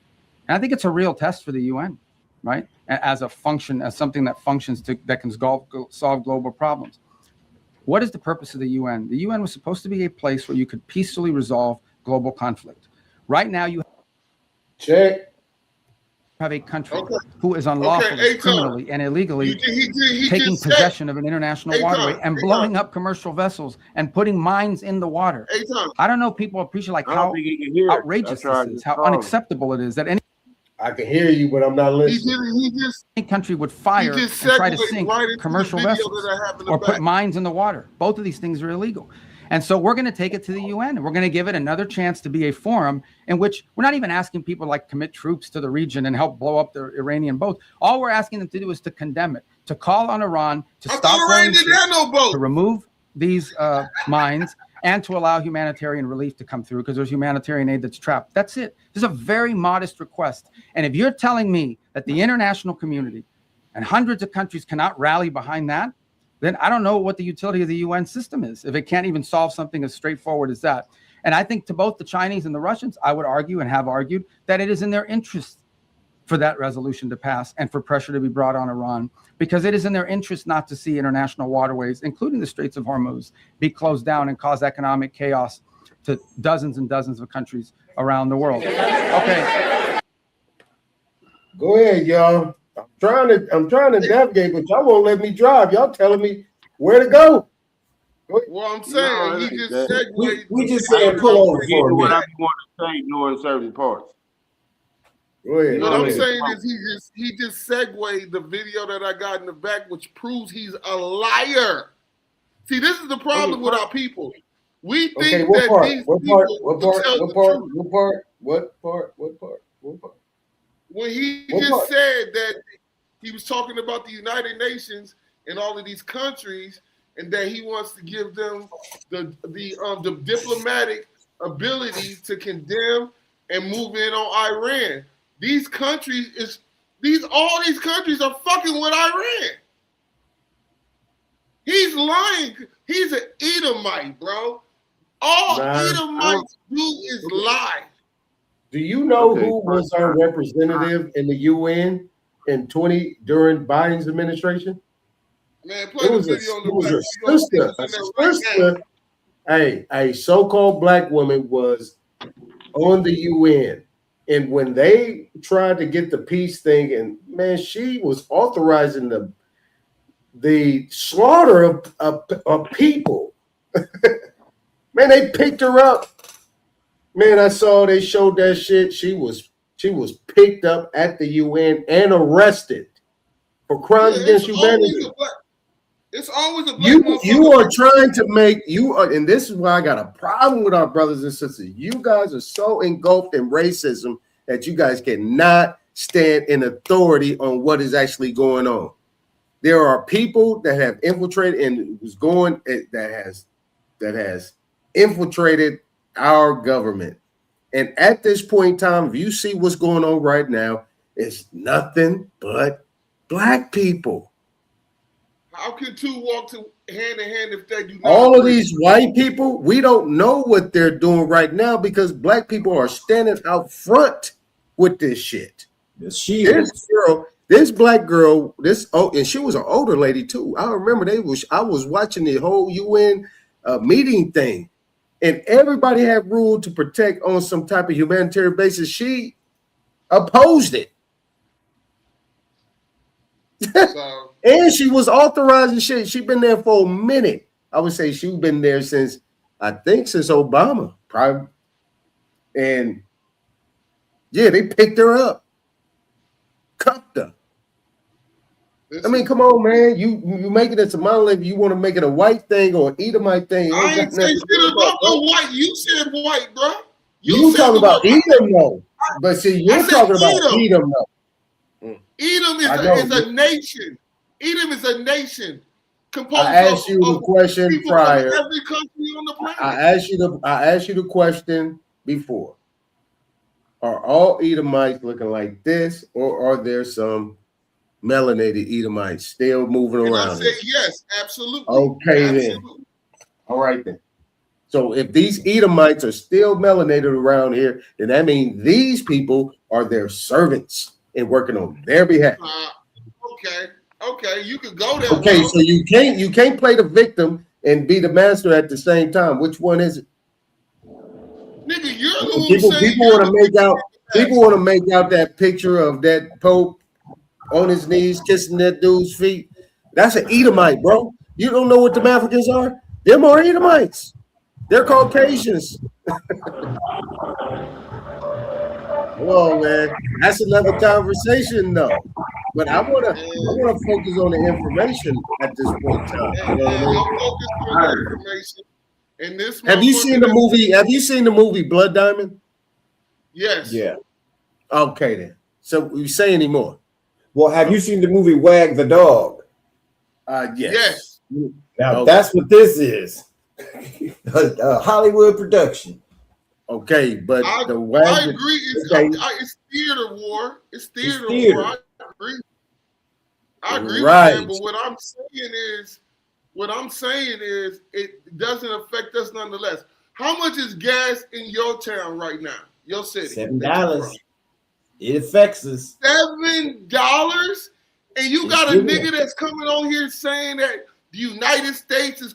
Speaker 5: And I think it's a real test for the UN, right? As something that functions that can solve global problems. What is the purpose of the UN? The UN was supposed to be a place where you could peacefully resolve global conflict. Right now, you have a country who is unlawfully, criminally, and illegally taking possession of an international waterway and blowing up commercial vessels and putting mines in the water. I don't know if people appreciate how outrageous this is, how unacceptable it is that any
Speaker 1: I can hear you, but I'm not listening.
Speaker 5: Any country would fire and try to sink commercial vessels or put mines in the water. Both of these things are illegal. And so we're going to take it to the UN, and we're going to give it another chance to be a forum in which we're not even asking people like commit troops to the region and help blow up the Iranian boat. All we're asking them to do is to condemn it, to call on Iran to stop blowing ships, to remove these mines, and to allow humanitarian relief to come through because there's humanitarian aid that's trapped. That's it. This is a very modest request. And if you're telling me that the international community and hundreds of countries cannot rally behind that, then I don't know what the utility of the UN system is if it can't even solve something as straightforward as that. And I think to both the Chinese and the Russians, I would argue and have argued that it is in their interest for that resolution to pass and for pressure to be brought on Iran, because it is in their interest not to see international waterways, including the Straits of Hormuz, be closed down and cause economic chaos to dozens and dozens of countries around the world. Okay.
Speaker 1: Go ahead, y'all. I'm trying to navigate, but y'all won't let me drive. Y'all telling me where to go.
Speaker 9: Well, I'm saying he just segued.
Speaker 3: We just said pull over for a
Speaker 7: what I
Speaker 3: minute.
Speaker 7: want to say during certain parts.
Speaker 1: Go ahead.
Speaker 9: What I'm saying is he just segued the video that I got in the back, which proves he's a liar. See, this is the problem with our people. We think
Speaker 1: what
Speaker 9: that
Speaker 1: part?
Speaker 9: these
Speaker 1: What
Speaker 9: people
Speaker 1: part?
Speaker 9: will tell the truth.
Speaker 1: What part?
Speaker 9: When he
Speaker 1: What
Speaker 9: just
Speaker 1: part?
Speaker 9: said that he was talking about the United Nations and all of these countries, and that he wants to give them the diplomatic ability to condemn and move in on Iran. These countries all these countries are fucking with Iran. He's lying. He's an Edomite, bro. All Edomites do is lie.
Speaker 1: Do you know who was our representative in the UN during Biden's administration?
Speaker 9: Man, play the video on the
Speaker 1: sister. A so-called black woman was on the UN, and when they tried to get the peace thing, and man, she was authorizing the slaughter of people. Man, they picked her up. Man, I saw they showed that shit. She was picked up at the UN and arrested for crimes against humanity.
Speaker 9: It's always a black
Speaker 1: You are trying to make and this is why I got a problem with our brothers and sisters. You guys are so engulfed in racism that you guys cannot stand in authority on what is actually going on. There are people that have infiltrated and that has infiltrated our government. And at this point in time, if you see what's going on right now, it's nothing but black people.
Speaker 9: How can two walk hand in hand if they do not?
Speaker 1: All of these white people, we don't know what they're doing right now because black people are standing out front with this shit. This black girl, and she was an older lady too. I remember I was watching the whole UN meeting thing, and everybody had rule to protect on some type of humanitarian basis. She opposed it. And she was authorizing shit. She's been there for a minute. I would say she's been there since Obama, probably. And yeah, they picked her up, cuffed her. I mean, come on, man. You making it to monolith. You want to make it a white thing or an Edomite thing.
Speaker 9: I ain't say shit about no white. You said white, bro.
Speaker 1: You talking about Edom, though. But see, you're talking about Edom, though.
Speaker 9: Edom is a nation. Edom is a nation composed
Speaker 1: I asked you the question
Speaker 9: people
Speaker 1: prior.
Speaker 9: from every country on the planet.
Speaker 1: I asked you the question before. Are all Edomites looking like this, or are there some melanated Edomites still moving around?
Speaker 9: I said yes, absolutely.
Speaker 1: Okay, then. All right, then. So if these Edomites are still melanated around here, then that means these people are their servants and working on their behalf.
Speaker 9: Okay, you could go there.
Speaker 1: Okay,
Speaker 9: bro.
Speaker 1: so you can't play the victim and be the master at the same time. Which one is it?
Speaker 9: Nigga, you're the one saying
Speaker 1: people want to make out that picture of that Pope on his knees kissing that dude's feet. That's an Edomite, bro. You don't know what the Africans are? Them are Edomites. They're Caucasians. Whoa, man, that's another conversation, though. But I wanna focus on the information at this point in time. You know what I mean? Have you seen the movie? Have you seen the movie Blood Diamond?
Speaker 9: Yes.
Speaker 1: Yeah. Okay, then. So you say any more?
Speaker 3: Well, have you seen the movie Wag the Dog?
Speaker 1: Yes.
Speaker 3: Now that's what this is. A Hollywood production.
Speaker 1: Okay, but
Speaker 9: I agree. It's theater war. It's theater war. I agree. I agree with that. But what I'm saying is, it doesn't affect us nonetheless. How much is gas in your town right now? Your city?
Speaker 3: $7. It affects us.
Speaker 9: $7, and you got a nigga that's coming on here saying that the United States is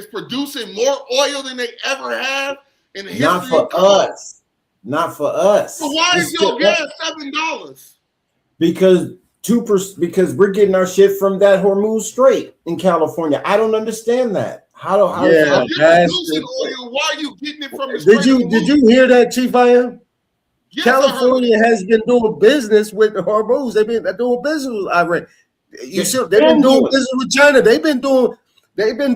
Speaker 9: producing more oil than they ever have. in the
Speaker 3: Not
Speaker 9: history
Speaker 3: for
Speaker 9: of cars.
Speaker 3: us. Not for us.
Speaker 9: So why is your gas $7?
Speaker 3: Because because we're getting our shit from that Hormuz Strait in California. I don't understand that. How
Speaker 1: Yeah,
Speaker 9: you're producing oil. Why are you getting it from the Strait
Speaker 1: Did
Speaker 9: of Hormuz?
Speaker 1: you hear that, Chief I.M.?
Speaker 9: Yes,
Speaker 1: California has been doing business with the Hormuz. They've been doing business with Iran. You see, they've been doing business with China. They've been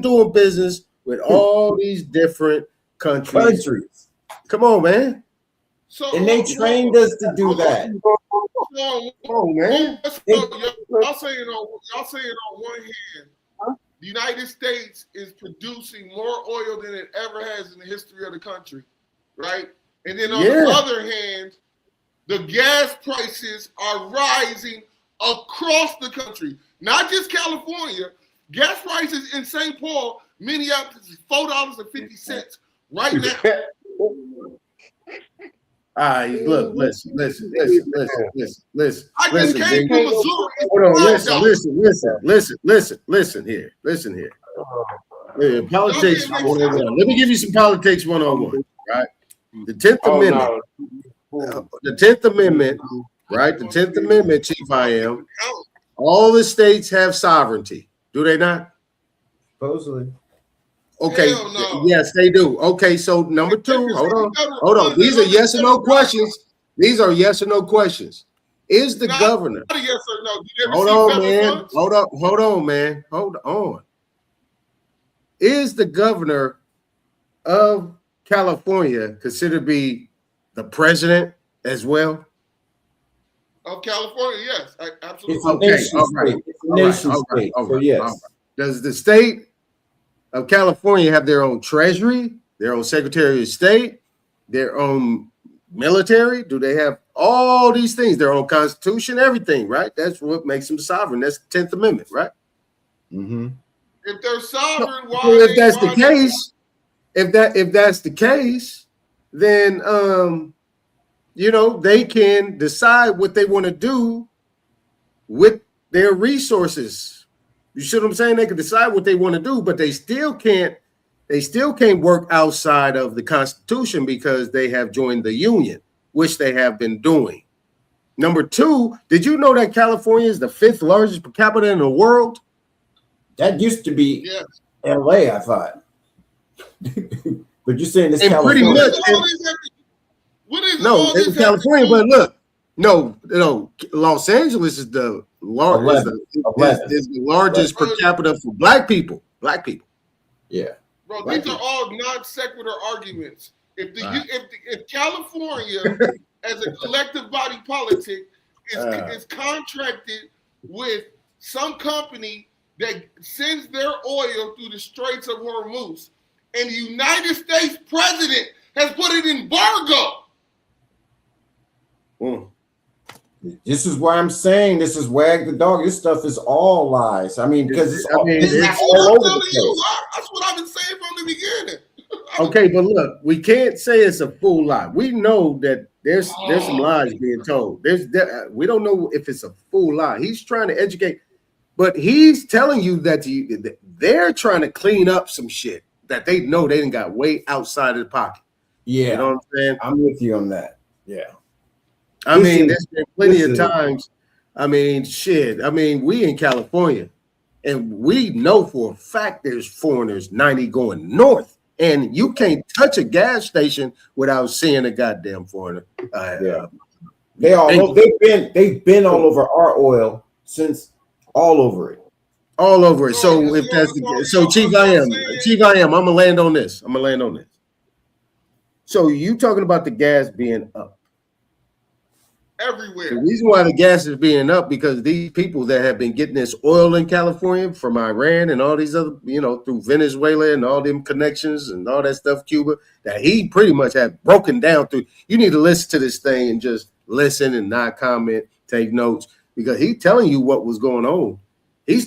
Speaker 1: doing business with all these different countries. Come on, man.
Speaker 9: So,
Speaker 3: and they trained us to do that.
Speaker 1: Oh man.
Speaker 9: Y'all saying on one hand, the United States is producing more oil than it ever has in the history of the country, right? And then on the other hand, the gas prices are rising across the country, not just California. Gas prices in St. Paul, Minneapolis, is $4.50 right now.
Speaker 1: All right, look, listen.
Speaker 9: I just came from Missouri.
Speaker 1: Hold on, listen here. Yeah, politics 101. Let me give you some politics 101, right? The 10th Amendment. The 10th Amendment, right? The 10th Amendment, Chief I.M. All the states have sovereignty, do they not?
Speaker 3: Supposedly.
Speaker 1: Okay, yes, they do. Okay, so number two, hold on. These are yes or no questions. Is the governor?
Speaker 9: Not a yes or no.
Speaker 1: Hold on, man. Hold on. Is the governor of California considered to be the president as well?
Speaker 9: Of California, yes, absolutely.
Speaker 1: Yes. Does the state of California have their own treasury, their own secretary of state, their own military? Do they have all these things, their own constitution, everything, right? That's what makes them sovereign. That's the 10th Amendment, right? Mm-hmm.
Speaker 9: If they're sovereign,
Speaker 1: if that's the case, then they can decide what they want to do with their resources. You see what I'm saying? They can decide what they want to do, but they still can't work outside of the Constitution because they have joined the Union, which they have been doing. Number two, did you know that California is the 5th largest per capita in the world?
Speaker 3: That used to be LA, I thought. But you're saying it's
Speaker 1: California. Pretty much.
Speaker 9: No,
Speaker 1: it's California, but look, no, Los Angeles is the largest per capita for black people.
Speaker 3: Yeah.
Speaker 9: Bro, these are all non sequitur arguments. If California as a collective body politic is contracted with some company that sends their oil through the Straits of Hormuz, and the United States president has put an embargo.
Speaker 3: This is why I'm saying this is wag the dog. This stuff is all lies. I mean, because it's all over the place.
Speaker 9: That's what I've been saying from the beginning.
Speaker 1: Okay, but look, we can't say it's a full lie. We know that there's some lies being told. We don't know if it's a full lie. He's trying to educate, but he's telling you that they're trying to clean up some shit that they know they didn't got way outside of the pocket.
Speaker 3: Yeah,
Speaker 1: you know what I'm saying?
Speaker 3: I'm with you on that. Yeah.
Speaker 1: I mean, there's been plenty of times. I mean, we in California, and we know for a fact there's foreigners 90 going north, and you can't touch a gas station without seeing a goddamn foreigner.
Speaker 3: They've been all over our oil since all over it.
Speaker 1: So if that's the case, so Chief I am. I'm gonna land on this. So you talking about the gas being up?
Speaker 9: Everywhere.
Speaker 1: The reason why the gas is being up because these people that have been getting this oil in California from Iran and all these other, through Venezuela and all them connections and all that stuff, Cuba, that he pretty much had broken down through. You need to listen to this thing and just listen and not comment, take notes, because he's telling you what was going on. And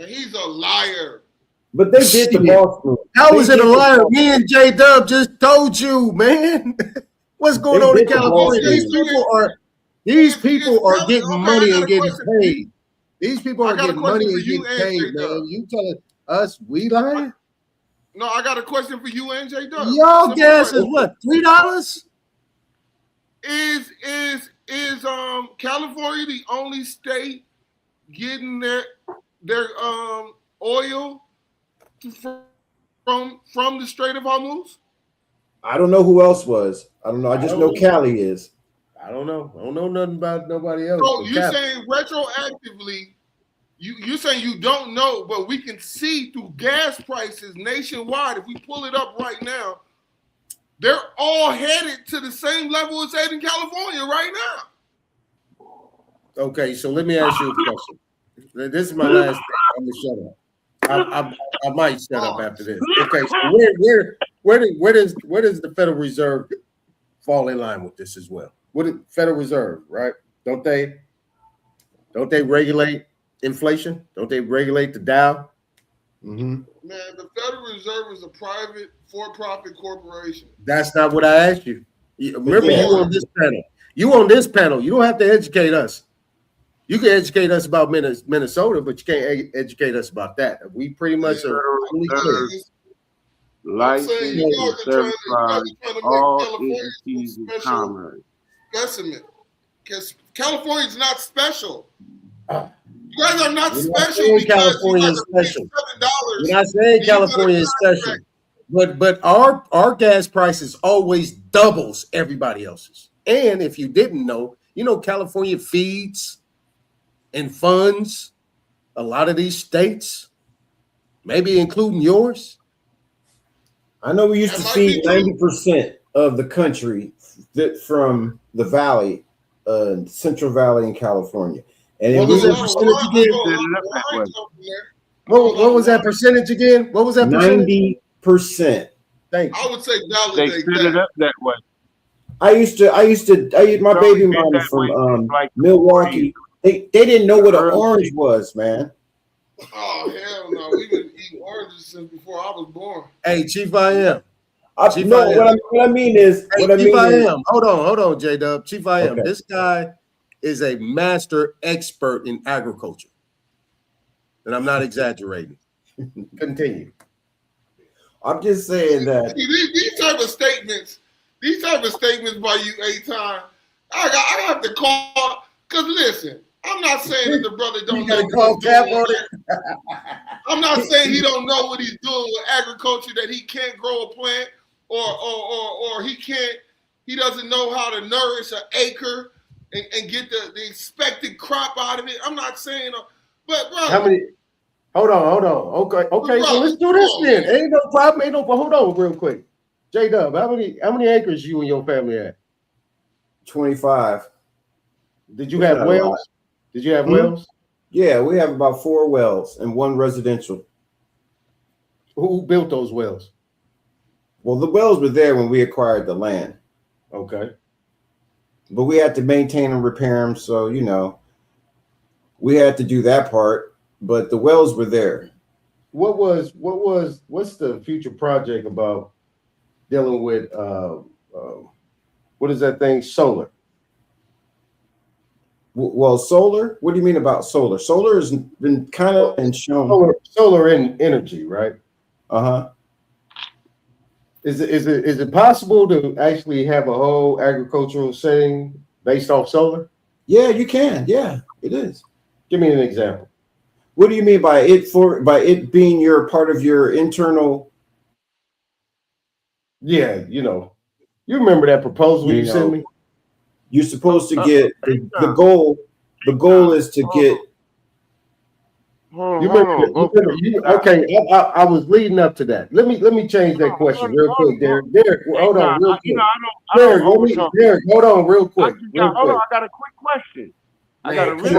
Speaker 1: he's a
Speaker 9: liar.
Speaker 3: But they did the boss move.
Speaker 1: How is it a liar? Me and J Dub just told you, man. What's going on in California? These people are getting money and getting paid. These people are getting money and getting paid, man. You telling us we lying?
Speaker 9: No, I got a question for you and J Dub.
Speaker 3: Y'all gas is what, $3?
Speaker 9: Is California the only state getting their oil from the Strait of Hormuz?
Speaker 3: I don't know who else was. I don't know. I just know Cali is.
Speaker 1: I don't know. I don't know nothing about nobody else.
Speaker 9: So you're saying retroactively, you're saying you don't know, but we can see through gas prices nationwide. If we pull it up right now, they're all headed to the same level as headed in California right now.
Speaker 1: Okay, so let me ask you a question. This is my last thing. I'm gonna shut up. I might shut up after this. Okay, so where does the Federal Reserve fall in line with this as well? What is Federal Reserve, right? Don't they regulate inflation? Don't they regulate the Dow?
Speaker 9: Man, the Federal Reserve is a private for-profit corporation.
Speaker 1: That's not what I asked you. Remember, you on this panel. You on this panel. You don't have to educate us. You can educate us about Minnesota, but you can't educate us about that. We pretty much are
Speaker 7: licensed and certified all entities of commerce.
Speaker 9: Specimen. Because California is not special. You guys are not special.
Speaker 1: California is special. We're not saying California is special, but our gas prices always doubles everybody else's. And if you didn't know, California feeds and funds a lot of these states, maybe including yours.
Speaker 3: I know we used to feed 90% of the country from the valley, Central Valley in California. And what was that percentage again?
Speaker 1: What was that percentage again? What was that percentage?
Speaker 3: 90%.
Speaker 1: Thank you.
Speaker 9: I would say
Speaker 7: they set it up that way.
Speaker 3: I used my baby mama from Milwaukee. They didn't know what an orange was, man.
Speaker 9: Oh hell no! We've been eating oranges since before I was born.
Speaker 1: Hey, Chief I am.
Speaker 3: What I mean is,
Speaker 1: hold on, J Dub. Chief I am.
Speaker 3: Okay.
Speaker 1: This guy is a master expert in agriculture, and I'm not exaggerating. Continue.
Speaker 3: I'm just saying that
Speaker 9: these type of statements by you, Aton, I have to call because listen. I'm not saying that the brother don't know. I'm not saying he don't know what he's doing with agriculture, that he can't grow a plant or he doesn't know how to nourish an acre and get the expected crop out of it. I'm not saying, but bro.
Speaker 1: How many? Hold on. Okay. So let's do this then. Ain't no problem. Hold on, real quick. J Dub, how many acres you and your family had?
Speaker 3: 25.
Speaker 1: Did you have wells? Did you have wells?
Speaker 3: Yeah, we have about 4 wells and 1 residential.
Speaker 1: Who built those wells?
Speaker 3: Well, the wells were there when we acquired the land.
Speaker 1: Okay.
Speaker 3: But we had to maintain and repair them, so we had to do that part. But the wells were there.
Speaker 1: What's the future project about dealing with what is that thing? Solar.
Speaker 3: Well, solar. What do you mean about solar? Solar has been kind of shown.
Speaker 1: Solar energy, right? Is it possible to actually have a whole agricultural setting based off solar?
Speaker 3: Yeah, you can. Yeah, it is.
Speaker 1: Give me an example.
Speaker 3: What do you mean by it? By it being your part of your internal?
Speaker 1: Yeah, you remember that proposal you sent me?
Speaker 3: You're supposed to get the goal. The goal is to get.
Speaker 1: Okay, I was leading up to that. Let me change that question real quick, Derek. Derek, hold on, real quick. Derek, hold on, real quick.
Speaker 7: Hold on, I got a quick question. I got a
Speaker 1: quick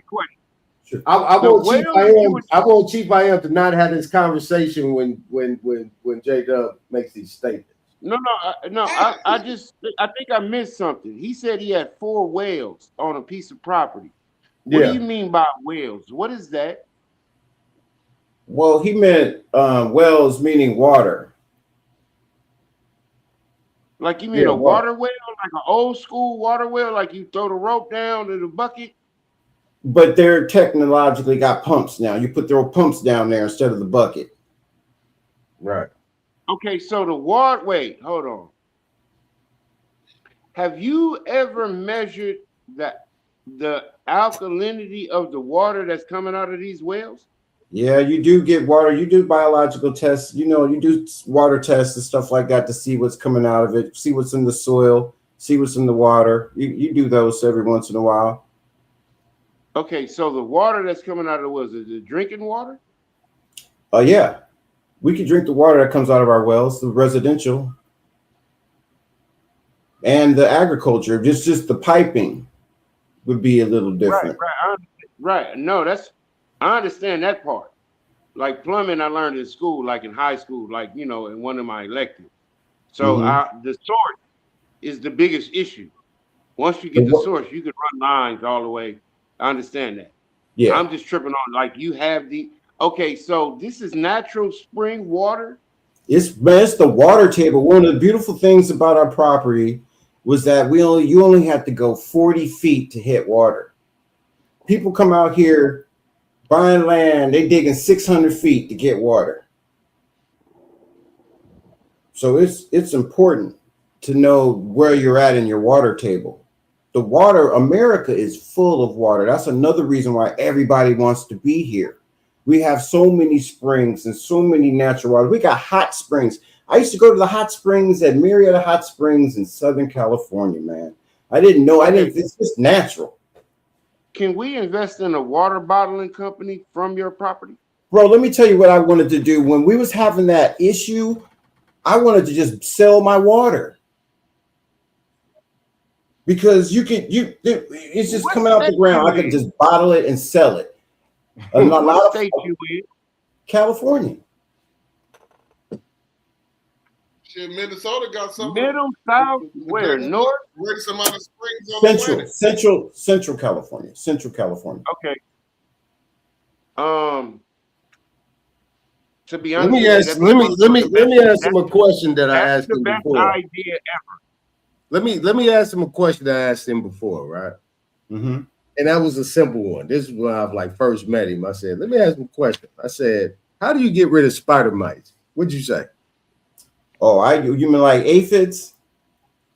Speaker 1: question. I want Chief I am to not have this conversation when J Dub makes these statements.
Speaker 7: I think I missed something. He said he had 4 wells on a piece of property. What do you mean by wells? What is that?
Speaker 3: Well, he meant wells meaning water.
Speaker 7: Like you mean a water well, like an old school water well, like you throw the rope down in the bucket?
Speaker 3: But they're technologically got pumps now. You put their pumps down there instead of the bucket.
Speaker 1: Right.
Speaker 7: Okay, so the water, wait, hold on. Have you ever measured the alkalinity of the water that's coming out of these wells?
Speaker 3: Yeah, you do get water. You do biological tests. You know, you do water tests and stuff like that to see what's coming out of it, see what's in the soil, see what's in the water. You do those every once in a while.
Speaker 7: Okay, so the water that's coming out of the wells, is it drinking water?
Speaker 3: Oh, yeah. We can drink the water that comes out of our wells, the residential and the agriculture. Just the piping would be a little different.
Speaker 7: Right. No, I understand that part. Like plumbing, I learned in school, like in high school, like, you know, in one of my electives. So the source is the biggest issue. Once you get the source, you can run lines all the way. I understand that.
Speaker 3: Yeah.
Speaker 7: I'm just tripping on, like, you have okay, so this is natural spring water?
Speaker 3: It's the water table. One of the beautiful things about our property was that you only have to go 40 feet to hit water. People come out here buying land, they digging 600 feet to get water. So it's important to know where you're at in your water table. The water, America is full of water. That's another reason why everybody wants to be here. We have so many springs and so many natural water. We got hot springs. I used to go to the hot springs at Marietta Hot Springs in Southern California, man. It's just natural.
Speaker 7: Can we invest in a water bottling company from your property?
Speaker 3: Bro, let me tell you what I wanted to do. When we was having that issue, I wanted to just sell my water. Because it's just coming out the ground. I could just bottle it and sell it.
Speaker 7: What state you in?
Speaker 3: California.
Speaker 9: Shit, Minnesota got some.
Speaker 7: Middle, south, where? North?
Speaker 9: Greatest amount of springs on the planet.
Speaker 3: Central California. Central California.
Speaker 7: Okay. To be
Speaker 1: Let
Speaker 7: honest,
Speaker 1: me ask him a question that I asked him
Speaker 7: before.
Speaker 1: before.
Speaker 7: Idea ever.
Speaker 1: Let me ask him a question that I asked him before, right?
Speaker 3: Mm-hmm.
Speaker 1: And that was a simple one. This is when I first met him. I said, let me ask him a question. I said, how do you get rid of spider mites? What'd you say?
Speaker 3: Oh, you mean like aphids?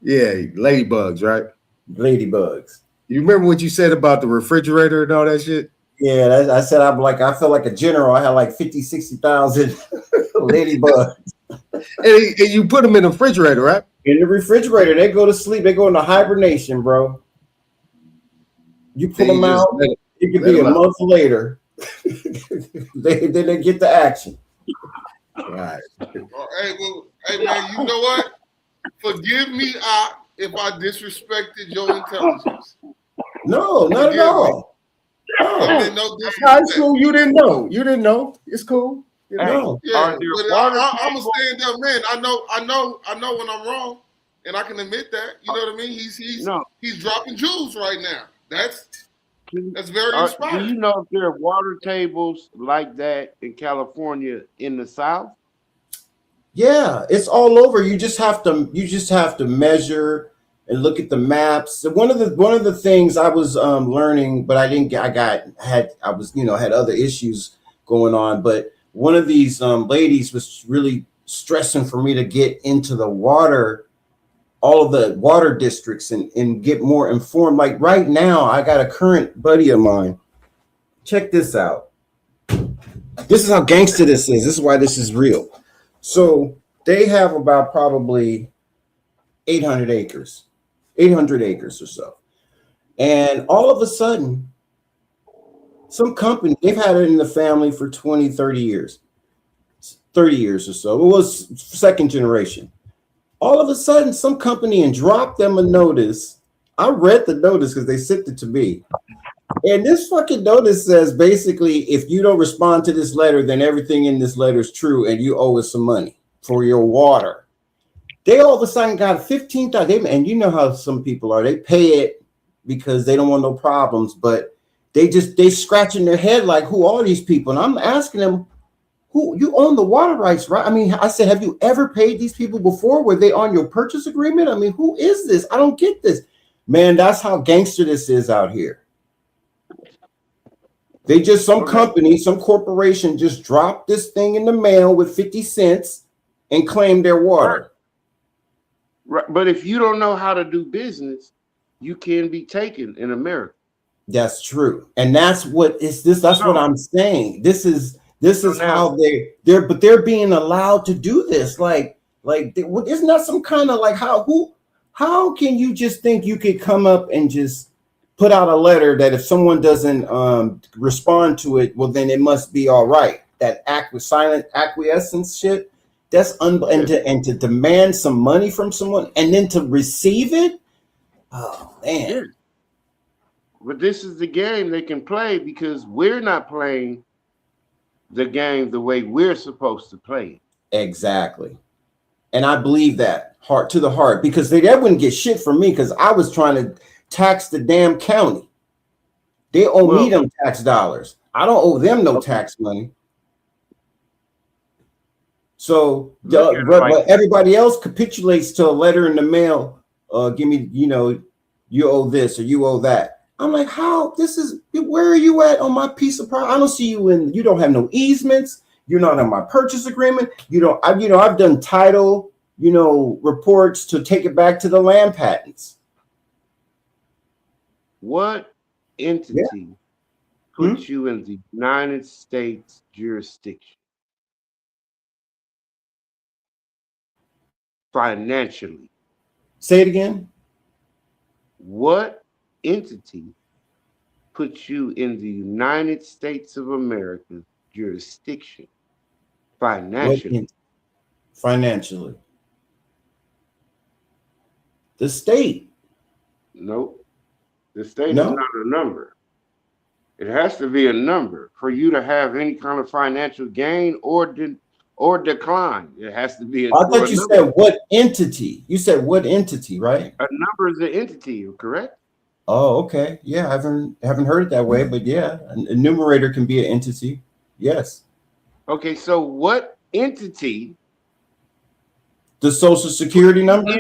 Speaker 1: Yeah, ladybugs, right?
Speaker 3: Ladybugs.
Speaker 1: You remember what you said about the refrigerator and all that shit?
Speaker 3: Yeah, I said I felt like a general. I had like 50, 60,000 ladybugs.
Speaker 1: And you put them in the refrigerator, right?
Speaker 3: In the refrigerator. They go to sleep. They go into hibernation, bro. You pull them out, it could be a month later. Then they get the action.
Speaker 1: Right.
Speaker 9: Hey man, you know what? Forgive me if I disrespected your intelligence.
Speaker 1: No, not at all. No. That's cool. You didn't know. It's cool.
Speaker 9: No. Yeah, but I'm a stand-up man. I know when I'm wrong, and I can admit that. You know what I mean? He's dropping jewels right now. That's very inspiring.
Speaker 7: Do you know if there are water tables like that in California in the South?
Speaker 3: Yeah, it's all over. You just have to measure and look at the maps. One of the things I was learning, but I didn't had other issues going on. But one of these ladies was really stressing for me to get into the water, all of the water districts and get more informed. Like right now, I got a current buddy of mine. Check this out. This is how gangster this is. This is why this is real. So they have about probably 800 acres or so. And all of a sudden, some company, they've had it in the family for 20, 30 years or so. It was second generation. All of a sudden, some company and dropped them a notice. I read the notice because they sent it to me. And this fucking notice says basically, if you don't respond to this letter, then everything in this letter is true and you owe us some money for your water. They all of a sudden got 15,000. And you know how some people are. They pay it because they don't want no problems, but they scratching their head like, who are these people? And I'm asking them, who you own the water rights, right? I mean, I said, have you ever paid these people before? Were they on your purchase agreement? I mean, who is this? I don't get this. Man, that's how gangster this is out here. They just, some company, some corporation just dropped this thing in the mail with 50 cents and claimed their water.
Speaker 7: Right. But if you don't know how to do business, you can be taken in America.
Speaker 3: That's true. And that's what is this. That's what I'm saying. This is how they're being allowed to do this. Isn't that some kind of like how can you just think you could come up and just put out a letter that if someone doesn't respond to it, well, then it must be all right. That silent acquiescence shit. That's and to demand some money from someone and then to receive it. Oh man.
Speaker 7: Yeah. But this is the game they can play because we're not playing the game the way we're supposed to play it.
Speaker 3: Exactly. And I believe that heart to the heart because they wouldn't get shit from me because I was trying to tax the damn county. They owe me them tax dollars. I don't owe them no tax money. So but everybody else capitulates to a letter in the mail. Give me, you owe this or you owe that. I'm like, how? Where are you at on my piece of property? I don't see you you don't have no easements. You're not on my purchase agreement. I've done title, reports to take it back to the land patents.
Speaker 7: What entity puts you in the United States jurisdiction? Financially.
Speaker 3: Say it again.
Speaker 7: What entity puts you in the United States of America jurisdiction financially?
Speaker 3: Financially. The state.
Speaker 7: Nope. The state is not a number. It has to be a number for you to have any kind of financial gain or decline. It has to be
Speaker 3: I thought you said what entity? You said what entity, right?
Speaker 7: A number is an entity, correct?
Speaker 3: Oh, okay. Yeah, I haven't heard it that way, but yeah, a numerator can be an entity. Yes.
Speaker 7: Okay, so what entity?
Speaker 3: The social security number?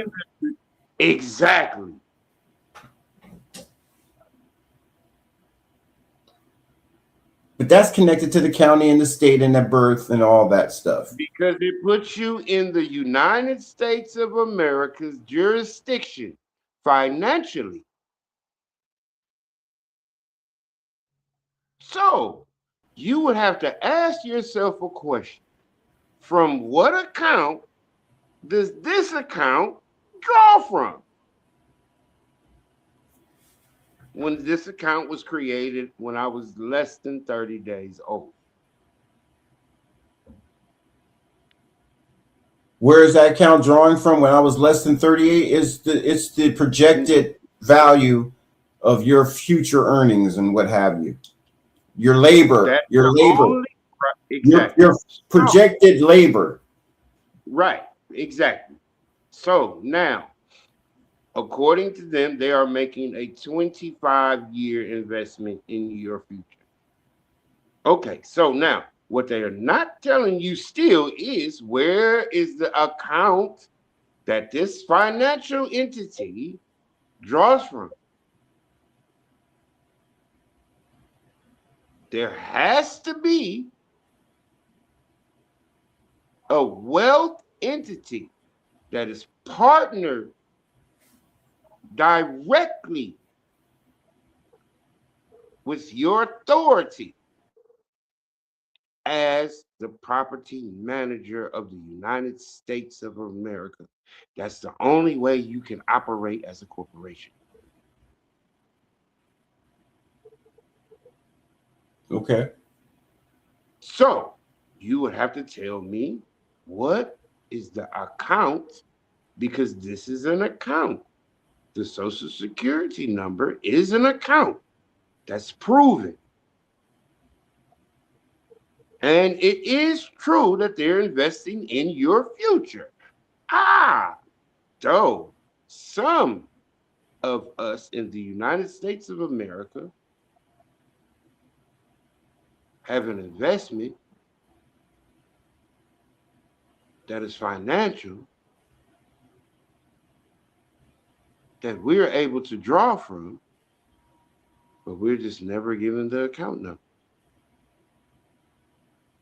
Speaker 7: Exactly.
Speaker 3: But that's connected to the county and the state and the birth and all that stuff.
Speaker 7: Because it puts you in the United States of America's jurisdiction financially. So you would have to ask yourself a question. From what account does this account draw from? When this account was created when I was less than 30 days old.
Speaker 3: Where is that account drawing from when I was less than 38? It's the projected value of your future earnings and what have you. Your labor, your projected labor.
Speaker 7: Right, exactly. So now, according to them, they are making a 25-year investment in your future. Okay, so now what they are not telling you still is where is the account that this financial entity draws from? There has to be a wealth entity that is partnered directly with your authority as the property manager of the United States of America. That's the only way you can operate as a corporation.
Speaker 3: Okay.
Speaker 7: So you would have to tell me what is the account, because this is an account. The Social Security number is an account that's proven. And it is true that they're investing in your future. Though some of us in the United States of America have an investment that is financial that we're able to draw from, but we're just never given the account number.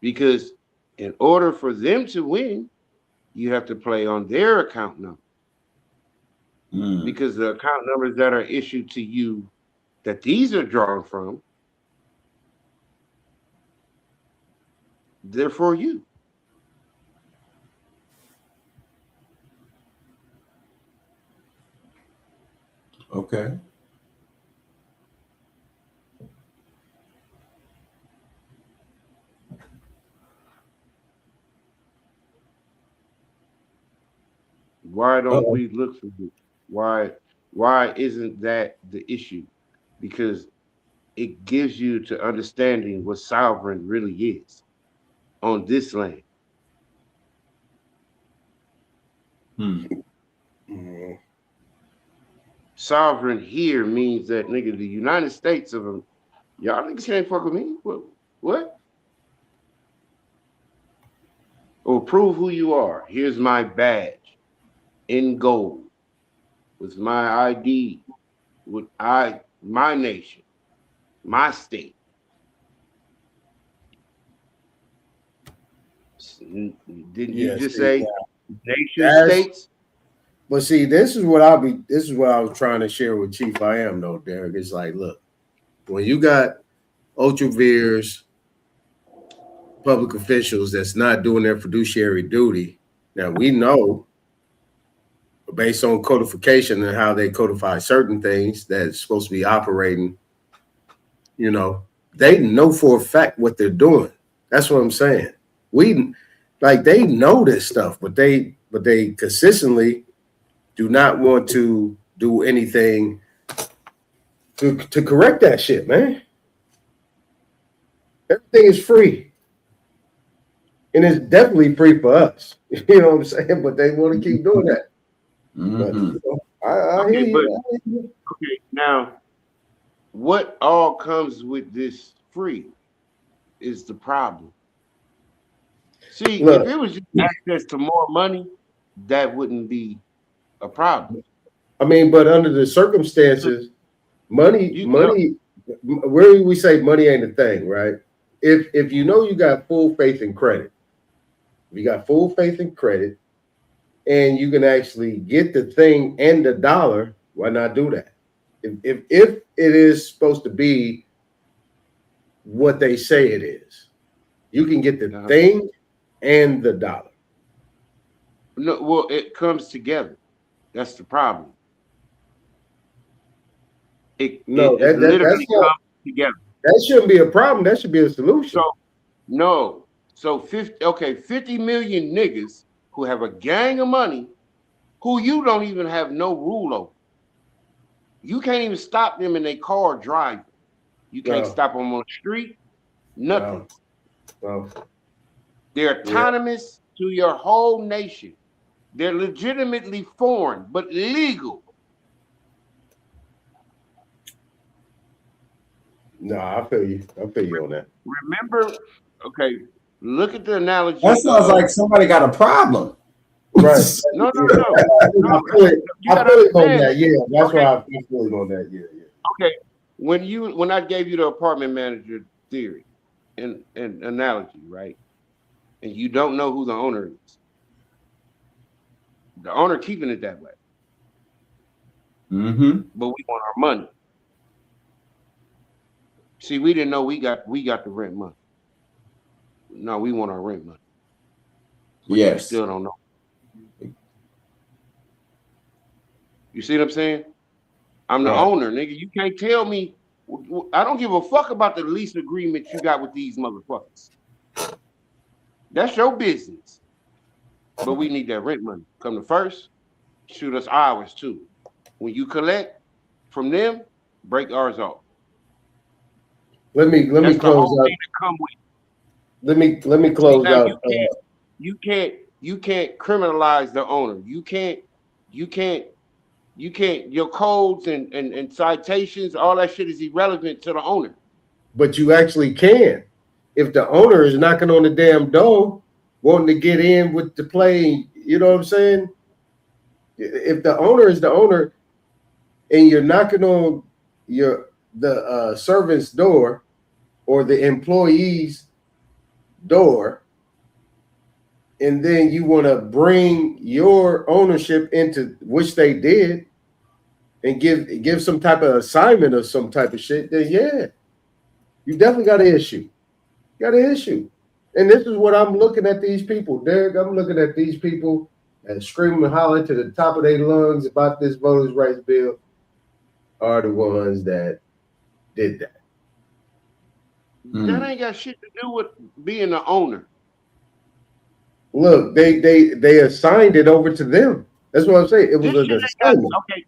Speaker 7: because in order for them to win, you have to play on their account number. Because the account numbers that are issued to you that these are drawn from, they're for you.
Speaker 3: Okay.
Speaker 7: Why don't we look for this? Why isn't that the issue? Because it gives you to understanding what sovereign really is on this land. Sovereign here means that, nigga, the United States of them, y'all niggas can't fuck with me. What? Or prove who you are. Here's my badge in gold with my ID, with my nation, my state. Didn't you just say nation states?
Speaker 1: But see, this is what I was trying to share with Chief I Am though, Derek. It's like, look, when you got ultra virs, public officials that's not doing their fiduciary duty, now we know based on codification and how they codify certain things that's supposed to be operating, you know, they know for a fact what they're doing. That's what I'm saying. They know this stuff, but they consistently do not want to do anything to correct that shit, man. Everything is free. And it's definitely free for us. You know what I'm saying? But they want to keep doing that. But, you know, I hear you.
Speaker 7: Okay, now, what all comes with this free is the problem. See,
Speaker 1: Look,
Speaker 7: if it was just access to more money, that wouldn't be a problem.
Speaker 1: I mean, but under the circumstances, money, where we say money ain't a thing, right? If you know you got full faith and credit, if you got full faith and credit, and you can actually get the thing and the dollar, why not do that? If it is supposed to be what they say it is, you can get the thing and the dollar.
Speaker 7: No, well, it comes together. That's the problem. It literally comes together.
Speaker 1: That shouldn't be a problem. That should be a solution.
Speaker 7: So 50 million niggas who have a gang of money who you don't even have no rule over. You can't even stop them in their car driving. You can't stop them on the street. Nothing. They're autonomous to your whole nation. They're legitimately foreign, but legal.
Speaker 1: No, I feel you. I feel you on that.
Speaker 7: Remember, okay, look at the analogy.
Speaker 3: That sounds like somebody got a problem.
Speaker 1: Right.
Speaker 7: No.
Speaker 1: I feel it on that. Yeah, that's why I feel it on that. Yeah.
Speaker 7: Okay, when I gave you the apartment manager theory and analogy, right? And you don't know who the owner is. The owner keeping it that way. But we want our money. See, we didn't know we got the rent money. No, we want our rent money.
Speaker 3: Yes.
Speaker 7: We still don't know. You see what I'm saying? I'm the owner, nigga. You can't tell me. I don't give a fuck about the lease agreement you got with these motherfuckers. That's your business. But we need that rent money. Come to first, shoot us ours too. When you collect from them, break ours off.
Speaker 1: Let me close out. Let me close out.
Speaker 7: You can't criminalize the owner. You can't your codes and citations, all that shit is irrelevant to the owner.
Speaker 1: But you actually can. If the owner is knocking on the damn door, wanting to get in with the play, you know what I'm saying? If the owner is the owner and you're knocking on the servant's door or the employee's door, and then you want to bring your ownership into, which they did, and give some type of assignment or some type of shit, then yeah, you definitely got an issue. You got an issue. And this is what I'm looking at these people, Derek. I'm looking at these people and screaming and hollering to the top of their lungs about this voters' rights bill are the ones that did that.
Speaker 7: That ain't got shit to do with being the owner.
Speaker 1: Look, they assigned it over to them. That's what I'm saying. It was an assignment.
Speaker 7: Okay,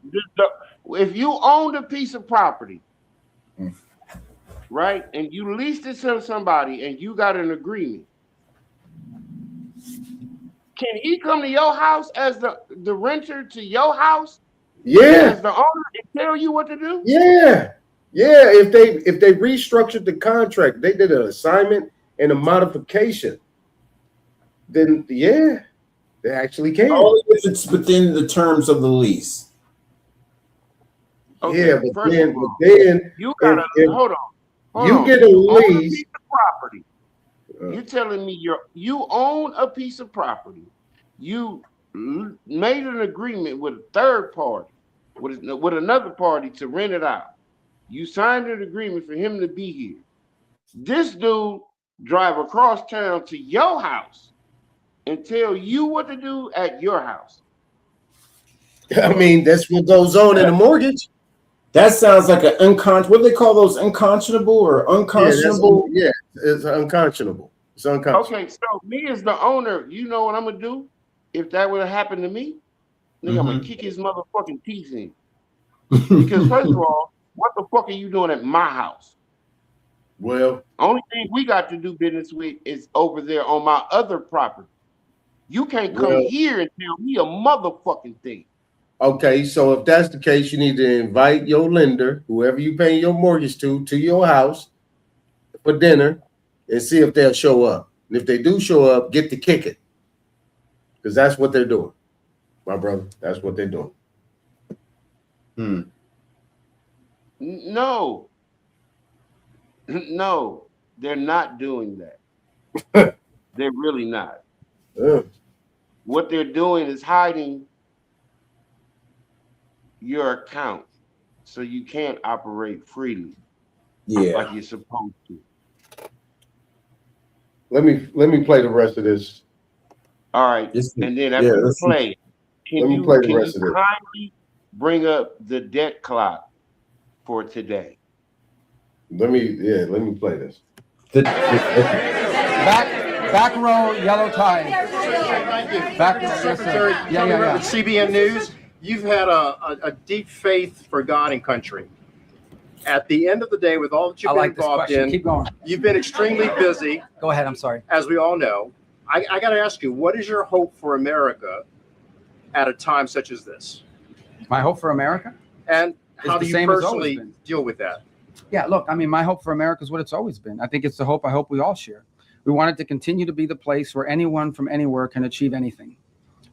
Speaker 7: if you owned a piece of property, right, and you leased it to somebody and you got an agreement, can he come to your house as the renter to your house?
Speaker 1: Yeah.
Speaker 7: As the owner and tell you what to do?
Speaker 1: Yeah. Yeah. If they restructured the contract, they did an assignment and a modification, then yeah, they actually can.
Speaker 3: Only if it's within the terms of the lease.
Speaker 7: Okay,
Speaker 1: yeah, but then
Speaker 7: you gotta hold on.
Speaker 1: You get a lease.
Speaker 7: Piece of property. You're telling me you own a piece of property. You made an agreement with a third party, with another party to rent it out. You signed an agreement for him to be here. This dude drive across town to your house and tell you what to do at your house.
Speaker 1: I mean, that's what goes on in a mortgage.
Speaker 3: That sounds like an unconscionable. What do they call those? Unconscionable or unconscionable?
Speaker 1: Yeah, it's unconscionable. It's unconscionable.
Speaker 7: Okay, so me as the owner, you know what I'm gonna do? If that would have happened to me, nigga, I'm gonna kick his motherfucking teeth in. Because first of all, what the fuck are you doing at my house?
Speaker 1: Well,
Speaker 7: only thing we got to do business with is over there on my other property. You can't come here and tell me a motherfucking thing.
Speaker 1: Okay, so if that's the case, you need to invite your lender, whoever you paying your mortgage to your house for dinner and see if they'll show up. And if they do show up, get to kick it. Because that's what they're doing, my brother. That's what they're doing.
Speaker 7: No, they're not doing that. They're really not. What they're doing is hiding your account so you can't operate freely. Like you're supposed to.
Speaker 1: Let me play the rest of this.
Speaker 7: All right, and then after you play, can you kindly bring up the debt clock for today?
Speaker 1: Let me play this.
Speaker 5: Back row, yellow tie. Back
Speaker 8: Secretary, with CBN News, you've had a deep faith for God and country. At the end of the day, with all that you've been involved in,
Speaker 5: keep going.
Speaker 8: You've been extremely busy.
Speaker 5: Go ahead. I'm sorry.
Speaker 8: As we all know, I got to ask you, what is your hope for America at a time such as this?
Speaker 5: My hope for America?
Speaker 8: And how do you personally deal with that?
Speaker 5: Yeah, look, I mean, my hope for America is what it's always been. I think it's the hope I hope we all share. We want it to continue to be the place where anyone from anywhere can achieve anything,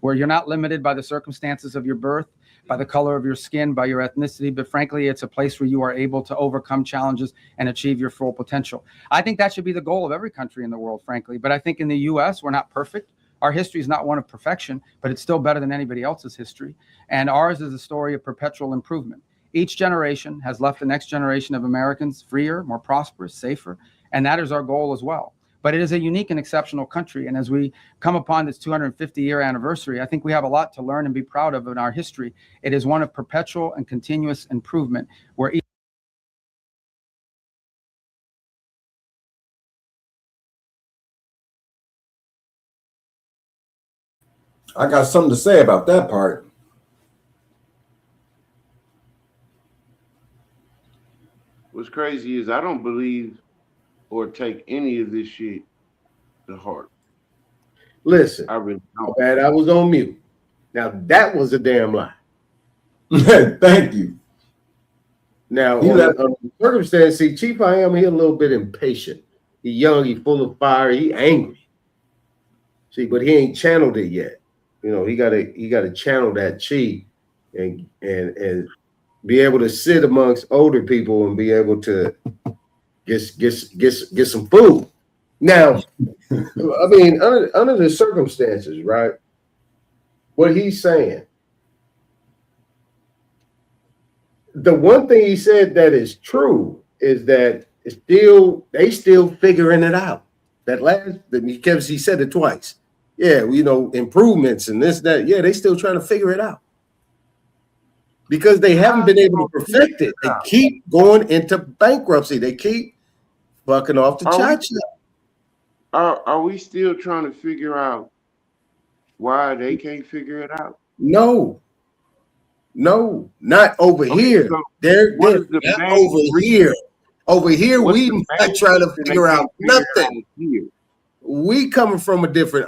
Speaker 5: where you're not limited by the circumstances of your birth, by the color of your skin, by your ethnicity, but frankly, it's a place where you are able to overcome challenges and achieve your full potential. I think that should be the goal of every country in the world, frankly. But I think in the U.S., we're not perfect. Our history is not one of perfection, but it's still better than anybody else's history. And ours is a story of perpetual improvement. Each generation has left the next generation of Americans freer, more prosperous, safer, and that is our goal as well. But it is a unique and exceptional country. And as we come upon this 250-year anniversary, I think we have a lot to learn and be proud of in our history. It is one of perpetual and continuous improvement where
Speaker 3: I got something to say about that part.
Speaker 7: What's crazy is I don't believe or take any of this shit to heart.
Speaker 1: Listen,
Speaker 7: I really don't.
Speaker 1: Bad, I was on mute. Now that was a damn lie.
Speaker 3: Thank you.
Speaker 1: Now, on the circumstance, see, Chief I am, he a little bit impatient. He young, he full of fire, he angry. See, but he ain't channeled it yet. You know, he gotta channel that chi and be able to sit amongst older people and be able to get some food. Now, I mean, under the circumstances, right? What he's saying, the one thing he said that is true is that they still figuring it out. Because he said it twice. Yeah, improvements and this, that. Yeah, they still trying to figure it out. Because they haven't been able to perfect it. They keep going into bankruptcy. They keep fucking off the cha-cha.
Speaker 7: Are we still trying to figure out why they can't figure it out?
Speaker 1: No, not over here.
Speaker 7: So
Speaker 1: they're not over here. Over here, we not trying to figure out nothing. I'm coming from a different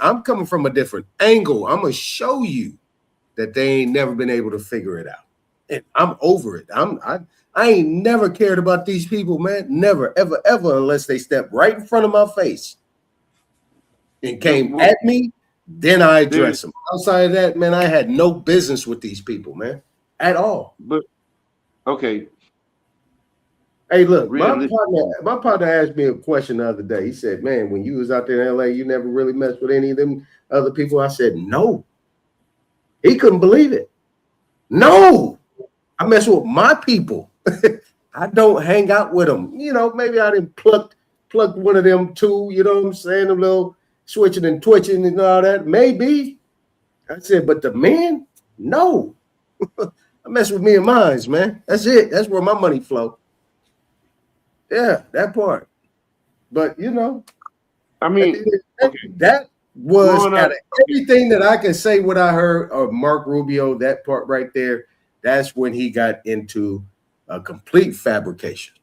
Speaker 1: angle. I'm gonna show you that they ain't never been able to figure it out. And I'm over it. I ain't never cared about these people, man. Never, ever, ever, unless they step right in front of my face and came at me, then I address them. Outside of that, man, I had no business with these people, man, at all.
Speaker 7: But okay.
Speaker 1: Hey, look, my partner asked me a question the other day. He said, man, when you was out there in LA, you never really messed with any of them other people. I said, no. He couldn't believe it. No, I mess with my people. I don't hang out with them. Maybe I didn't pluck one of them too, you know what I'm saying? A little switching and twitching and all that. Maybe. I said, but the men, no. I mess with me and mines, man. That's it. That's where my money flow. Yeah, that part. But
Speaker 7: I mean,
Speaker 1: that was out of everything that I can say what I heard of Mark Rubio, that part right there, that's when he got into a complete fabrication.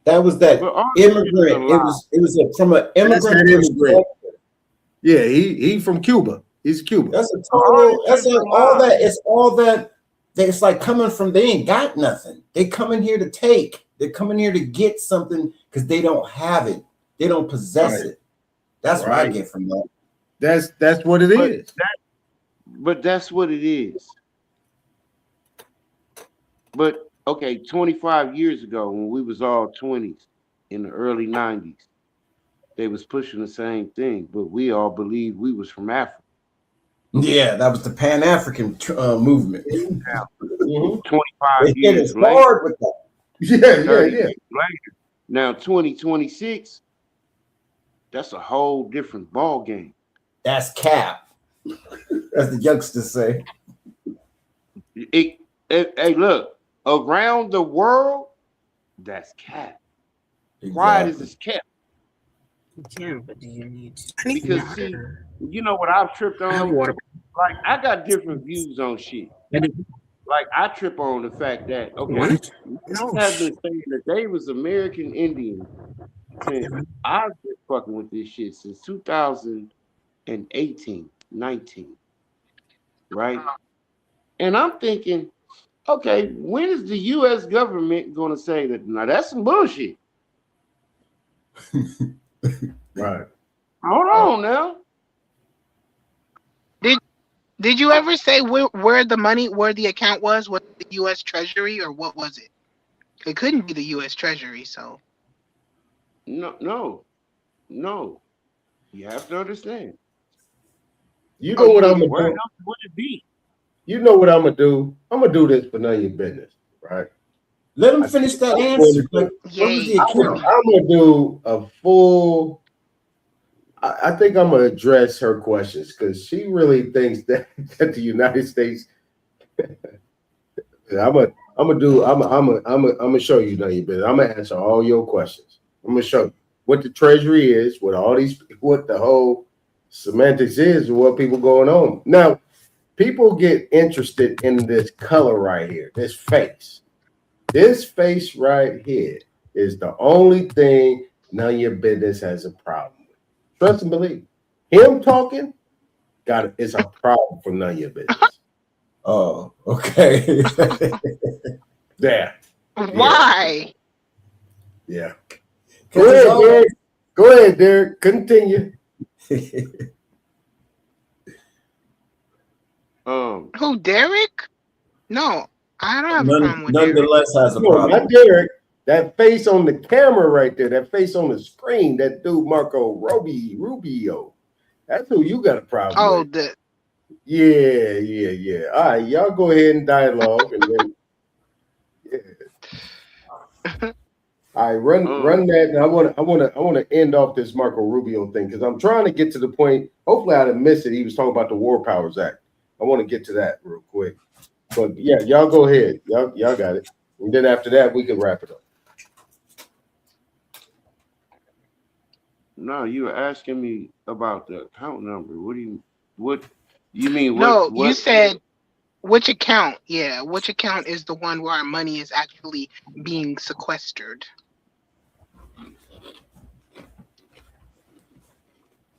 Speaker 3: That was that immigrant. It was from an immigrant.
Speaker 1: Yeah, he from Cuba. He's Cuban.
Speaker 3: That's all that. It's all that. It's like coming from. They ain't got nothing. They come in here to take. They come in here to get something because they don't have it. They don't possess it. That's what I get from that.
Speaker 1: That's what it is.
Speaker 7: But that's what it is. But okay, 25 years ago, when we was all 20s in the early 90s, they was pushing the same thing, but we all believed we was from Africa.
Speaker 3: Yeah, that was the Pan-African movement.
Speaker 7: 25 years later.
Speaker 3: Hard with that.
Speaker 1: Yeah.
Speaker 7: Now 2026, that's a whole different ball game.
Speaker 3: That's cap, as the youngsters say.
Speaker 7: Hey, look, around the world, that's cap.
Speaker 3: Exactly.
Speaker 7: Why is this cap? Because see, you know what I've tripped on? Like I got different views on shit. Like I trip on the fact that I have been saying that they was American Indians since I've been fucking with this shit since 2018, 19, right? And I'm thinking, okay, when is the U.S. government going to say that? Now that's some bullshit.
Speaker 1: Right.
Speaker 7: Hold on now.
Speaker 2: Did you ever say where the account was? Was it the U.S. Treasury or what was it? It couldn't be the U.S. Treasury, so.
Speaker 7: No. You have to understand.
Speaker 1: You know what I'm gonna
Speaker 7: where
Speaker 1: do?
Speaker 7: else would it be?
Speaker 1: You know what I'm gonna do? I'm gonna do this for none of your business, right?
Speaker 3: Let him finish that answer.
Speaker 1: I'm gonna do a full. I think I'm gonna address her questions because she really thinks that the United States. I'm gonna show you none of your business. I'm gonna answer all your questions. I'm gonna show you what the Treasury is, what the whole semantics is, and what people going on. Now, people get interested in this color right here, this face. This face right here is the only thing none of your business has a problem with. Trust and believe. Him talking, it's a problem for none of your business.
Speaker 3: Oh, okay.
Speaker 1: Yeah.
Speaker 2: Why?
Speaker 1: Yeah. Go ahead, Derek. Go ahead, Derek. Continue.
Speaker 2: Who, Derek? No, I don't have a problem with Derek.
Speaker 3: Nonetheless has a problem.
Speaker 1: Not Derek. That face on the camera right there, that face on the screen, that dude Marco Rubio. That's who you got a problem with. Yeah. All right, y'all go ahead and dialogue, and then all right, run that. And I want to end off this Marco Rubio thing because I'm trying to get to the point. Hopefully, I didn't miss it. He was talking about the War Powers Act. I want to get to that real quick. But yeah, y'all go ahead. Y'all got it. And then after that, we can wrap it up.
Speaker 7: No, you were asking me about the account number. What you mean?
Speaker 11: No,
Speaker 7: what,
Speaker 11: you said which account? Yeah, which account is the one where our money is actually being sequestered?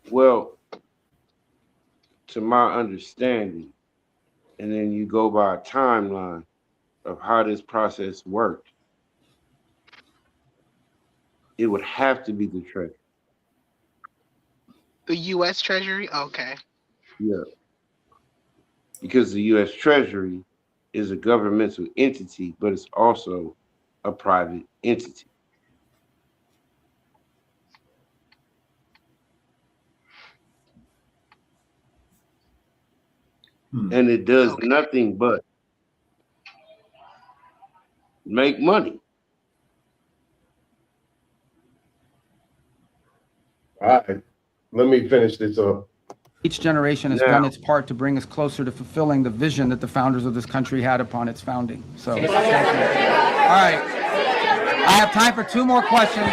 Speaker 7: Well, to my understanding, and then you go by a timeline of how this process worked, it would have to be the Treasury.
Speaker 11: The U.S. Treasury? Okay.
Speaker 7: Yeah. Because the U.S. Treasury is a governmental entity, but it's also a private entity. And it does nothing but make money.
Speaker 1: All right, let me finish this up.
Speaker 5: Each generation has done its part to bring us closer to fulfilling the vision that the founders of this country had upon its founding. So, all right, I have time for 2 more questions.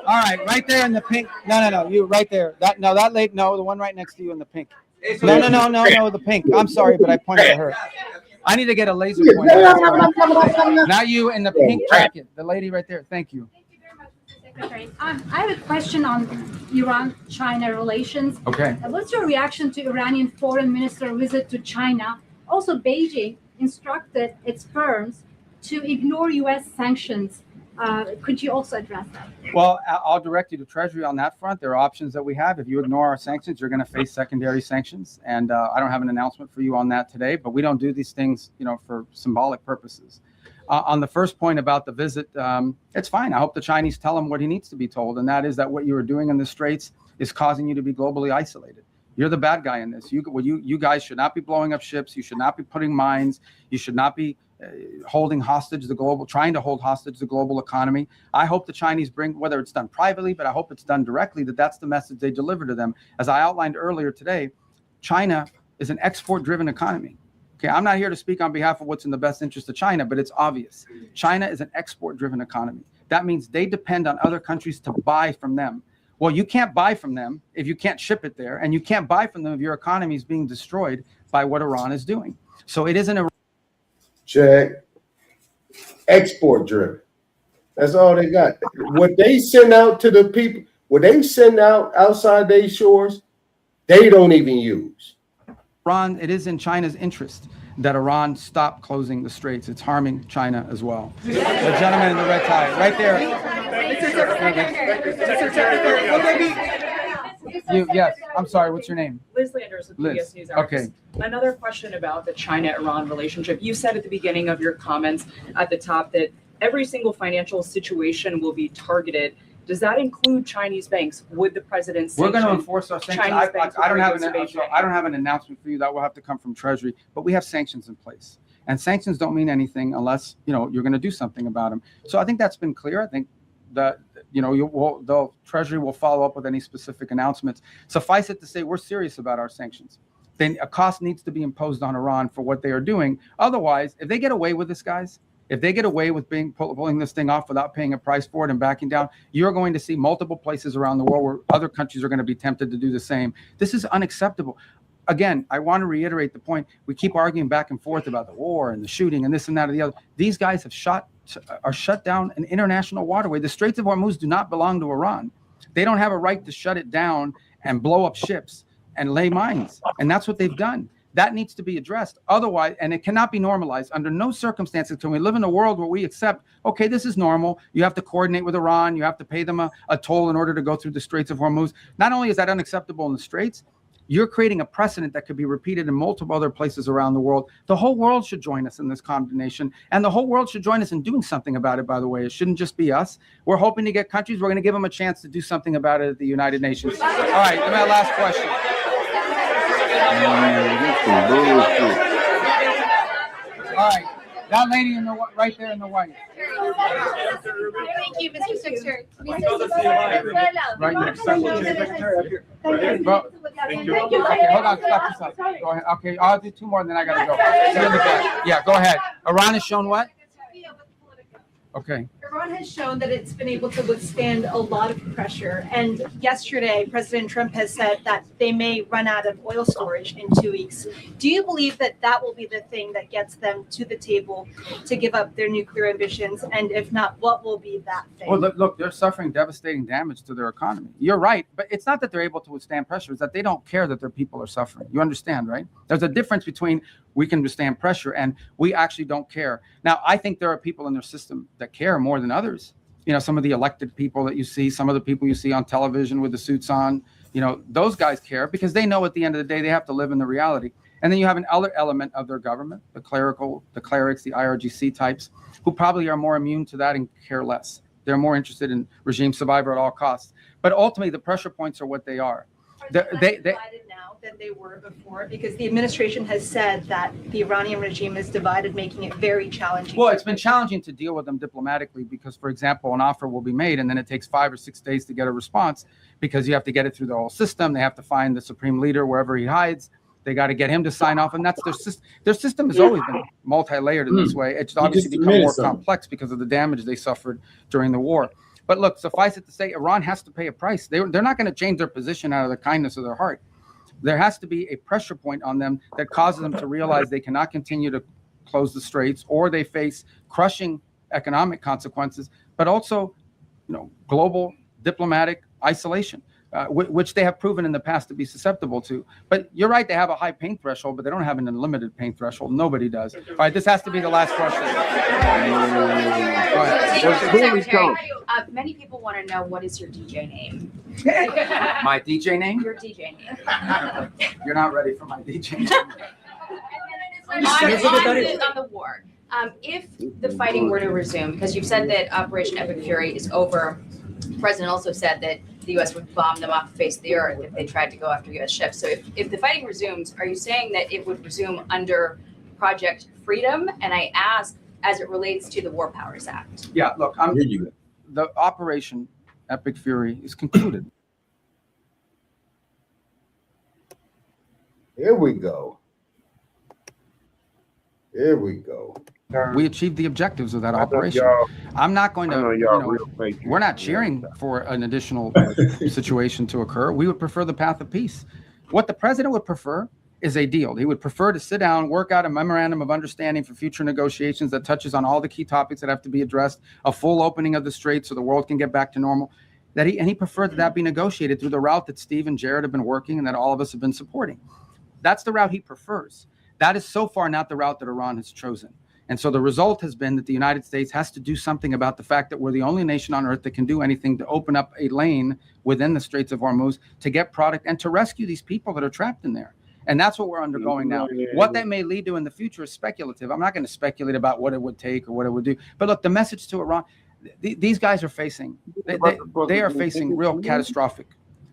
Speaker 5: All right, right there in the pink. No, you right there. That lady. No, the one right next to you in the pink. No, the pink. I'm sorry, but I pointed at her. I need to get a laser pointer. Not you in the pink jacket. The lady right there. Thank you.
Speaker 22: Secretary, I have a question on Iran-China relations.
Speaker 5: Okay.
Speaker 22: What's your reaction to Iranian foreign minister visit to China? Also, Beijing instructed its firms to ignore U.S. sanctions. Could you also address that?
Speaker 5: Well, I'll direct you to Treasury on that front. There are options that we have. If you ignore our sanctions, you're going to face secondary sanctions. And I don't have an announcement for you on that today, but we don't do these things, for symbolic purposes. On the first point about the visit, it's fine. I hope the Chinese tell him what he needs to be told, and that is that what you are doing in the Straits is causing you to be globally isolated. You're the bad guy in this. You guys should not be blowing up ships. You should not be putting mines. You should not be trying to hold hostage the global economy. I hope the Chinese bring, whether it's done privately, but I hope it's done directly, that's the message they deliver to them. As I outlined earlier today, China is an export-driven economy. Okay, I'm not here to speak on behalf of what's in the best interest of China, but it's obvious. China is an export-driven economy. That means they depend on other countries to buy from them. Well, you can't buy from them if you can't ship it there, and you can't buy from them if your economy is being destroyed by what Iran is doing. So it isn't a
Speaker 1: check. Export driven. That's all they got. What they send out to the people, what they send out outside their shores, they don't even use.
Speaker 5: Iran, it is in China's interest that Iran stop closing the straits. It's harming China as well. The gentleman in the red tie, right there. Yes, I'm sorry, what's your name?
Speaker 12: Liz Landers with PBS News Hours.
Speaker 5: Okay.
Speaker 12: Another question about the China-Iran relationship. You said at the beginning of your comments at the top that every single financial situation will be targeted. Does that include Chinese banks? Would the president sanction?
Speaker 5: We're going to enforce our sanctions. I don't have an announcement for you. That will have to come from Treasury, but we have sanctions in place. And sanctions don't mean anything unless, you're going to do something about them. So I think that's been clear. I think that, the Treasury will follow up with any specific announcements. Suffice it to say, we're serious about our sanctions. Then a cost needs to be imposed on Iran for what they are doing. Otherwise, if they get away with this, guys, if they get away with pulling this thing off without paying a price for it and backing down, you're going to see multiple places around the world where other countries are going to be tempted to do the same. This is unacceptable. Again, I want to reiterate the point. We keep arguing back and forth about the war and the shooting and this and that and the other. These guys are shut down an international waterway. The Straits of Hormuz do not belong to Iran. They don't have a right to shut it down and blow up ships and lay mines. And that's what they've done. That needs to be addressed. Otherwise, and it cannot be normalized. Under no circumstances can we live in a world where we accept, okay, this is normal. You have to coordinate with Iran. You have to pay them a toll in order to go through the Straits of Hormuz. Not only is that unacceptable in the Straits, You're creating a precedent that could be repeated in multiple other places around the world. The whole world should join us in this condemnation, and the whole world should join us in doing something about it, by the way. It shouldn't just be us. We're hoping to get countries. We're going to give them a chance to do something about it at the United Nations. All right, my last question. All right, that lady in the right there in the white.
Speaker 22: Thank you, Mr. Secretary.
Speaker 5: Right next to you. Okay, hold on, stop this up. Go ahead. Okay, I'll do two more and then I gotta go. See you in the back. Yeah, go ahead. Iran has shown what? Okay.
Speaker 22: Iran has shown that it's been able to withstand a lot of pressure. And yesterday, President Trump has said that they may run out of oil storage in 2 weeks. Do you believe that that will be the thing that gets them to the table to give up their nuclear ambitions? And if not, what will be that thing?
Speaker 5: Well, look, they're suffering devastating damage to their economy. You're right, but it's not that they're able to withstand pressure. It's that they don't care that their people are suffering. You understand, right? There's a difference between we can withstand pressure and we actually don't care. Now, I think there are people in their system that care more than others. You know, some of the elected people that you see, some of the people you see on television with the suits on, you know, those guys care because they know at the end of the day they have to live in the reality. And then you have an other element of their government, the clerics, the IRGC types, who probably are more immune to that and care less. They're more interested in regime survival at all costs. But ultimately, the pressure points are what they are.
Speaker 22: They divided now than they were before, because the administration has said that the Iranian regime is divided, making it very challenging.
Speaker 5: Well, it's been challenging to deal with them diplomatically because, for example, an offer will be made and then it takes 5 or 6 days to get a response because you have to get it through the whole system. They have to find the supreme leader wherever he hides. They got to get him to sign off, and that's their system. Their system has always been multi-layered in this way. It's obviously become more complex because of the damage they suffered during the war. But look, suffice it to say, Iran has to pay a price. They're not going to change their position out of the kindness of their heart. There has to be a pressure point on them that causes them to realize they cannot continue to close the straits, or they face crushing economic consequences, but also, you know, global diplomatic isolation, which they have proven in the past to be susceptible to. But you're right, they have a high pain threshold, but they don't have an unlimited pain threshold. Nobody does. All right, this has to be the last question.
Speaker 18: Many people want to know, what is your DJ name?
Speaker 5: My DJ name?
Speaker 18: Your DJ name.
Speaker 5: You're not ready for my DJ name.
Speaker 18: On the war. If the fighting were to resume, because you've said that Operation Epic Fury is over, the president also said that the U.S. would bomb them off the face of the earth if they tried to go after U.S. ships. So if the fighting resumes, are you saying that it would resume under Project Freedom? And I ask, as it relates to the War Powers Act.
Speaker 5: Yeah, look, the Operation Epic Fury is concluded.
Speaker 1: Here we go. Here we go.
Speaker 5: We achieved the objectives of that operation. I'm not going to, we're not cheering for an additional situation to occur. We would prefer the path of peace. What the president would prefer is a deal. He would prefer to sit down, work out a memorandum of understanding for future negotiations that touches on all the key topics that have to be addressed, a full opening of the Strait so the world can get back to normal. He preferred that be negotiated through the route that Steve and Jared have been working and that all of us have been supporting. That's the route he prefers. That is so far not the route that Iran has chosen. And so the result has been that the United States has to do something about the fact that we're the only nation on earth that can do anything to open up a lane within the Straits of Hormuz to get product and to rescue these people that are trapped in there. And that's what we're undergoing now. What that may lead to in the future is speculative. I'm not going to speculate about what it would take or what it would do. But look, the message to Iran, these guys are facing, they are facing real catastrophic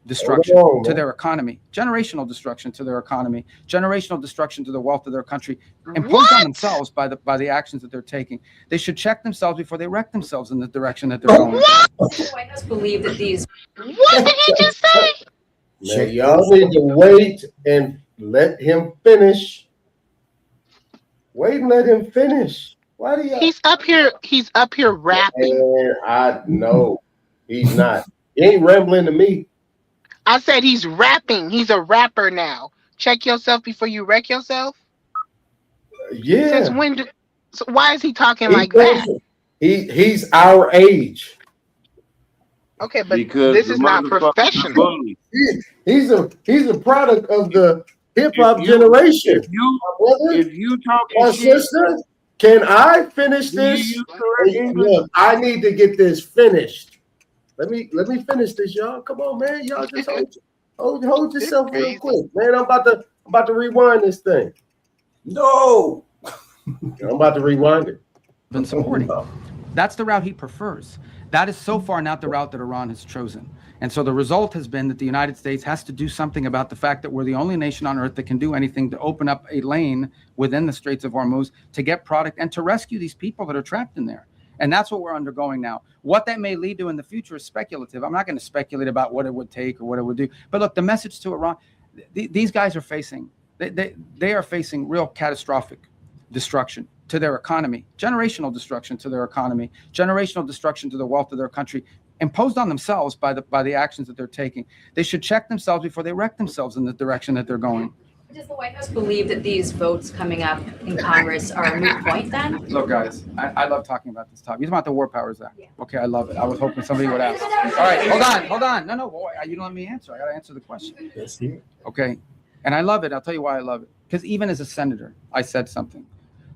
Speaker 5: destruction to their economy, generational destruction to their economy, generational destruction to the wealth of their country, imposed on themselves by the actions that they're taking. They should check themselves before they wreck themselves in the direction that they're going.
Speaker 18: The White House believe that these.
Speaker 11: What did he just say?
Speaker 1: Man, y'all need to wait and let him finish. Wait and let him finish. Why do y'all?
Speaker 11: He's up here rapping.
Speaker 1: I know he's not. He ain't rambling to me.
Speaker 11: I said he's rapping. He's a rapper now. Check yourself before you wreck yourself.
Speaker 1: Yeah.
Speaker 11: Since when? So why is he talking like that?
Speaker 1: He's our age.
Speaker 11: Okay, but because this is not professional.
Speaker 1: He's a product of the hip hop generation.
Speaker 7: If you talk,
Speaker 1: my sister, can I finish this? Look, I need to get this finished. Let me finish this, y'all. Come on, man. Y'all just hold Hold yourself real quick, man. I'm about to rewind this thing.
Speaker 3: No.
Speaker 1: I'm about to rewind it.
Speaker 13: Been supporting. That's the route he prefers. That is so far not the route that Iran has chosen. And so the result has been that the United States has to do something about the fact that we're the only nation on earth that can do anything to open up a lane within the Straits of Hormuz to get product and to rescue these people that are trapped in there. And that's what we're undergoing now. What that may lead to in the future is speculative. I'm not going to speculate about what it would take or what it would do. But look, the message to Iran, these guys are facing, they are facing real catastrophic destruction to their economy, generational destruction to their economy, generational destruction to the wealth of their country, imposed on themselves by the actions that they're taking. They should check themselves before they wreck themselves in the direction that they're going.
Speaker 14: Does the White House believe that these votes coming up in Congress are a moot point then?
Speaker 13: Look, guys, I love talking about this topic. You're talking about the War Powers Act. Yeah. Okay, I love it. I was hoping somebody would ask. All right, hold on. No, boy, you don't let me answer. I got to answer the question.
Speaker 3: Yes, here.
Speaker 13: Okay, and I love it. I'll tell you why I love it. Because even as a senator, I said something.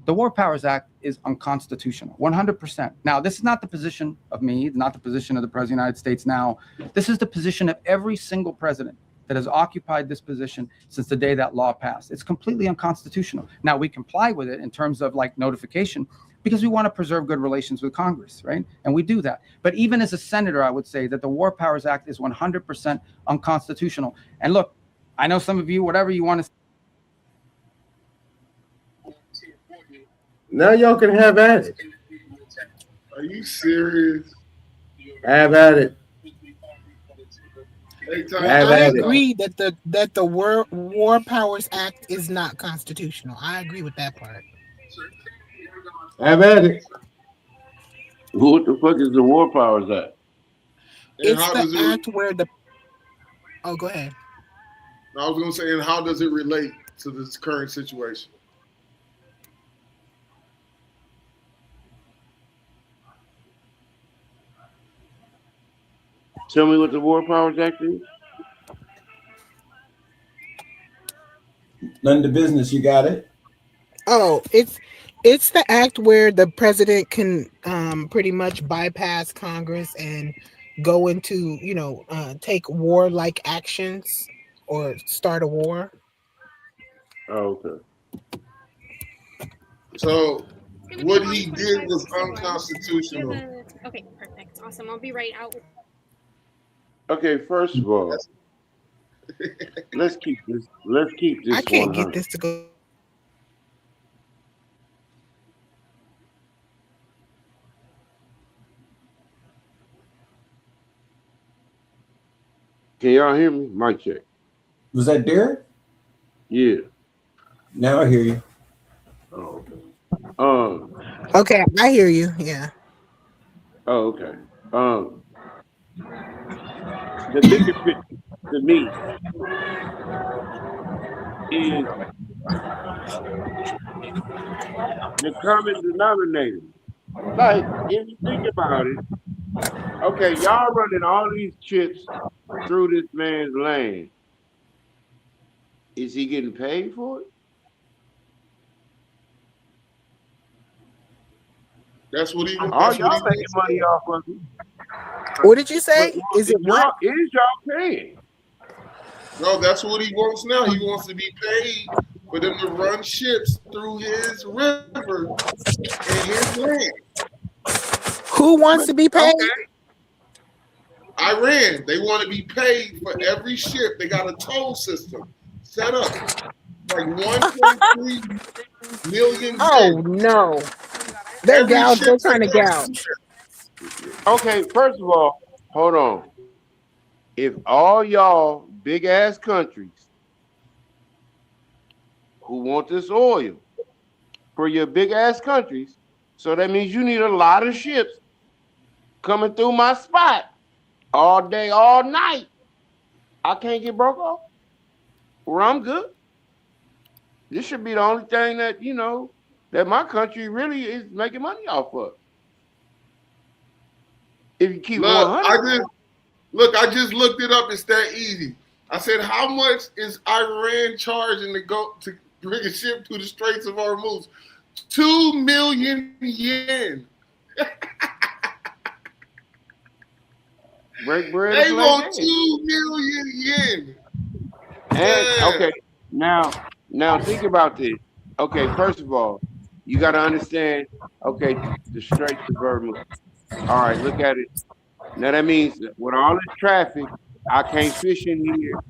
Speaker 13: The War Powers Act is unconstitutional, 100%. Now, this is not the position of me, not the position of the President of the United States now. This is the position of every single president that has occupied this position since the day that law passed. It's completely unconstitutional. Now, we comply with it in terms of like notification because we want to preserve good relations with Congress, right? And we do that. But even as a senator, I would say that the War Powers Act is 100% unconstitutional. And look, I know some of you, whatever you want to.
Speaker 1: Now y'all can have at it.
Speaker 9: Are you serious?
Speaker 1: Have at it.
Speaker 2: I agree that the War Powers Act is not constitutional. I agree with that part.
Speaker 1: Have at it.
Speaker 7: What the fuck is the War Powers Act?
Speaker 2: It's the act where the. Oh, go ahead.
Speaker 9: I was going to say, and how does it relate to this current situation?
Speaker 7: Tell me what the War Powers Act is.
Speaker 3: None to business. You got it.
Speaker 2: Oh, it's the act where the president can pretty much bypass Congress and go into, take warlike actions or start a war.
Speaker 7: Oh, okay.
Speaker 9: So what he did was unconstitutional.
Speaker 23: Okay, perfect. Awesome. I'll be right out.
Speaker 7: Okay, first of all, let's keep this.
Speaker 2: I can't
Speaker 7: 100.
Speaker 2: get this to go.
Speaker 7: Can y'all hear me? Mic check.
Speaker 3: Was that Derek?
Speaker 7: Yeah.
Speaker 3: Now I hear you.
Speaker 7: Oh, okay.
Speaker 2: Okay, I hear you. Yeah.
Speaker 7: Oh, okay. The bigger picture to me is the common denominator. Like, if you think about it, okay, y'all running all these chips through this man's land. Is he getting paid for it?
Speaker 9: That's what he.
Speaker 7: Are y'all making money off of it?
Speaker 2: What did you say? Is it what?
Speaker 7: Is y'all paying?
Speaker 9: No, that's what he wants now. He wants to be paid for them to run ships through his river and his land.
Speaker 2: Who wants to be paid?
Speaker 9: Okay. Iran. They want to be paid for every ship. They got a toll system set up. Like 1.3 million.
Speaker 2: Oh no. They're gouge. They're trying to gouge.
Speaker 7: Okay, first of all, hold on. If all y'all big ass countries who want this oil for your big ass countries, so that means you need a lot of ships coming through my spot all day, all night. I can't get broke off. Well, I'm good. This should be the only thing that, that my country really is making money off of. If you keep 100.
Speaker 9: I just looked it up. It's that easy. I said, how much is Iran charging to bring a ship through the Straits of Hormuz? 2 million yen.
Speaker 7: Break bread.
Speaker 9: They want 2 million yen.
Speaker 7: And okay, now think about this. Okay, first of all, you got to understand. Okay, the Straits of Hormuz. All right, look at it. Now that means that with all this traffic, I can't fish in here.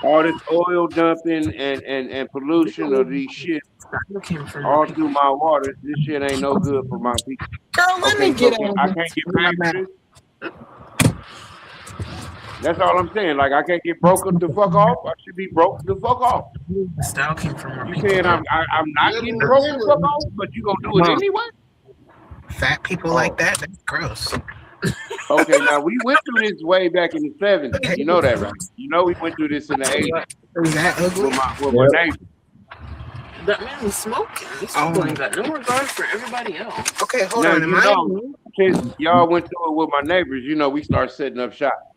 Speaker 7: All this oil dumping and pollution of these ships all through my waters. This shit ain't no good for my people.
Speaker 2: Girl, let me get out
Speaker 7: I
Speaker 2: of
Speaker 7: can't get
Speaker 2: my
Speaker 7: paid for
Speaker 2: mouth.
Speaker 7: this. That's all I'm saying. Like I can't get broke the fuck off. I should be broke the fuck off.
Speaker 2: Style came from our
Speaker 7: You
Speaker 2: people.
Speaker 7: saying I'm not getting broke the fuck off, but you gonna do it anyway?
Speaker 2: Fat people like that, that's gross.
Speaker 7: Okay, now we went through this way back in the 70s. You know that, right? You know we went through this in the 80s.
Speaker 2: Is that ugly?
Speaker 7: With my neighbor.
Speaker 15: That man was smoking. He's doing that. No regard for everybody else.
Speaker 2: Okay, hold
Speaker 7: Now,
Speaker 2: on.
Speaker 7: you know, since y'all went through it with my neighbors, you know, we start setting up shop.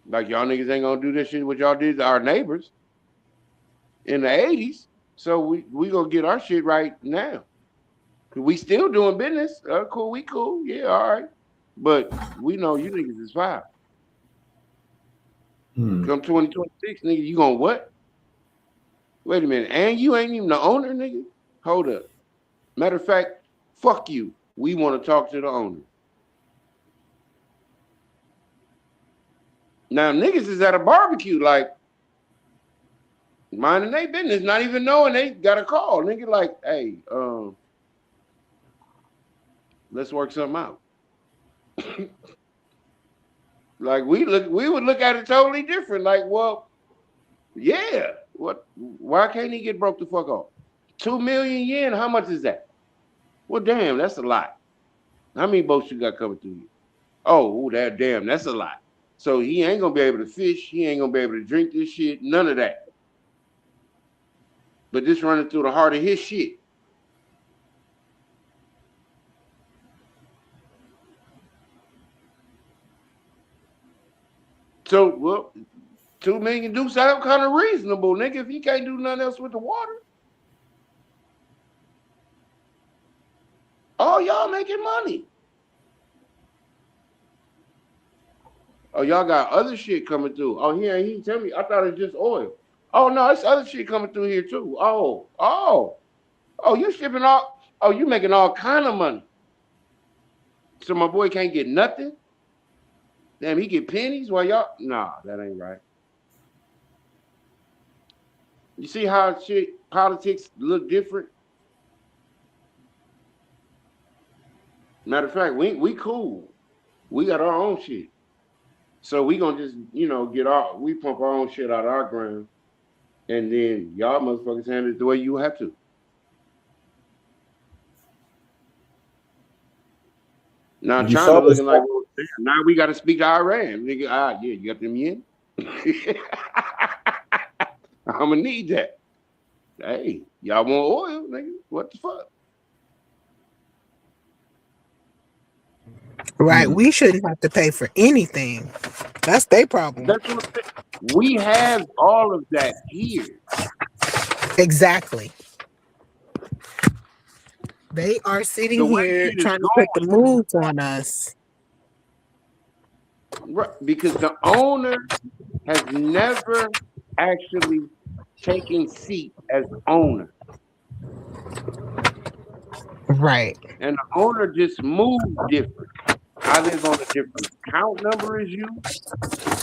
Speaker 7: Like y'all niggas ain't gonna do this shit what y'all did to our neighbors in the 80s. So we gonna get our shit right now. Cause we still doing business. Cool, we cool. Yeah, all right. But we know you niggas is fine. Come 2026, nigga, you gonna what? Wait a minute. And you ain't even the owner, nigga? Hold up. Matter of fact, fuck you. We want to talk to the owner. Now niggas is at a barbecue, like minding their business, not even knowing they got a call. Nigga like, hey, let's work something out. Like we would look at it totally different. Like, well, yeah, what? Why can't he get broke the fuck off? 2 million yen. How much is that? Well, damn, that's a lot. How many boats you got coming through you? Oh, that damn, that's a lot. So he ain't gonna be able to fish. He ain't gonna be able to drink this shit. None of that. But this running through the heart of his shit. So, well, 2 million do sound kind of reasonable, nigga, if he can't do nothing else with the water. Oh, y'all making money. Oh, y'all got other shit coming through. Oh, he tell me. I thought it was just oil. Oh, no, it's other shit coming through here, too. Oh, you shipping all. Oh, you making all kind of money. So my boy can't get nothing? Damn, he get pennies while y'all. Nah, that ain't right. You see how politics look different? Matter of fact, we cool. We got our own shit. So we gonna just, we pump our own shit out of our ground. And then y'all motherfuckers handle it the way you have to. Now China looking like, well, now we got to speak to Iran. Nigga, yeah, you got them yen? I'm gonna need that. Hey, y'all want oil, nigga? What the fuck?
Speaker 2: Right, we shouldn't have to pay for anything. That's their problem.
Speaker 7: That's what I'm saying. We have all of that here.
Speaker 2: Exactly. They are sitting here trying to put the moves on us.
Speaker 7: Right, because the owner has never actually taken seat as owner.
Speaker 2: Right.
Speaker 7: And the owner just moved different. I live on a different account number as you.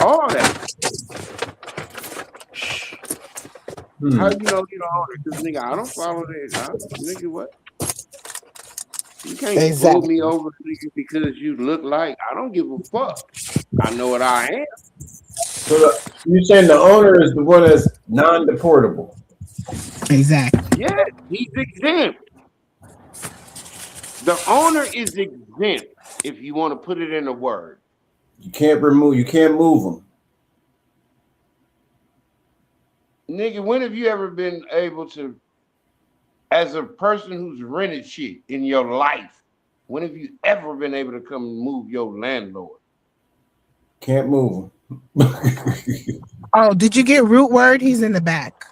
Speaker 7: All that. How you know you're the owner? Because nigga, I don't follow that. Nigga, what? You can't pull me over, nigga, because you look like. I don't give a fuck. I know what I am.
Speaker 3: So you're saying the owner is the one that's non-deportable?
Speaker 2: Exactly.
Speaker 7: Yeah, he's exempt. The owner is exempt. If you want to put it in a word,
Speaker 3: you can't move them.
Speaker 7: Nigga, when have you ever been able to, as a person who's rented shit in your life, when have you ever been able to come and move your landlord?
Speaker 3: Can't move them.
Speaker 2: Oh, did you get root word? He's in the back.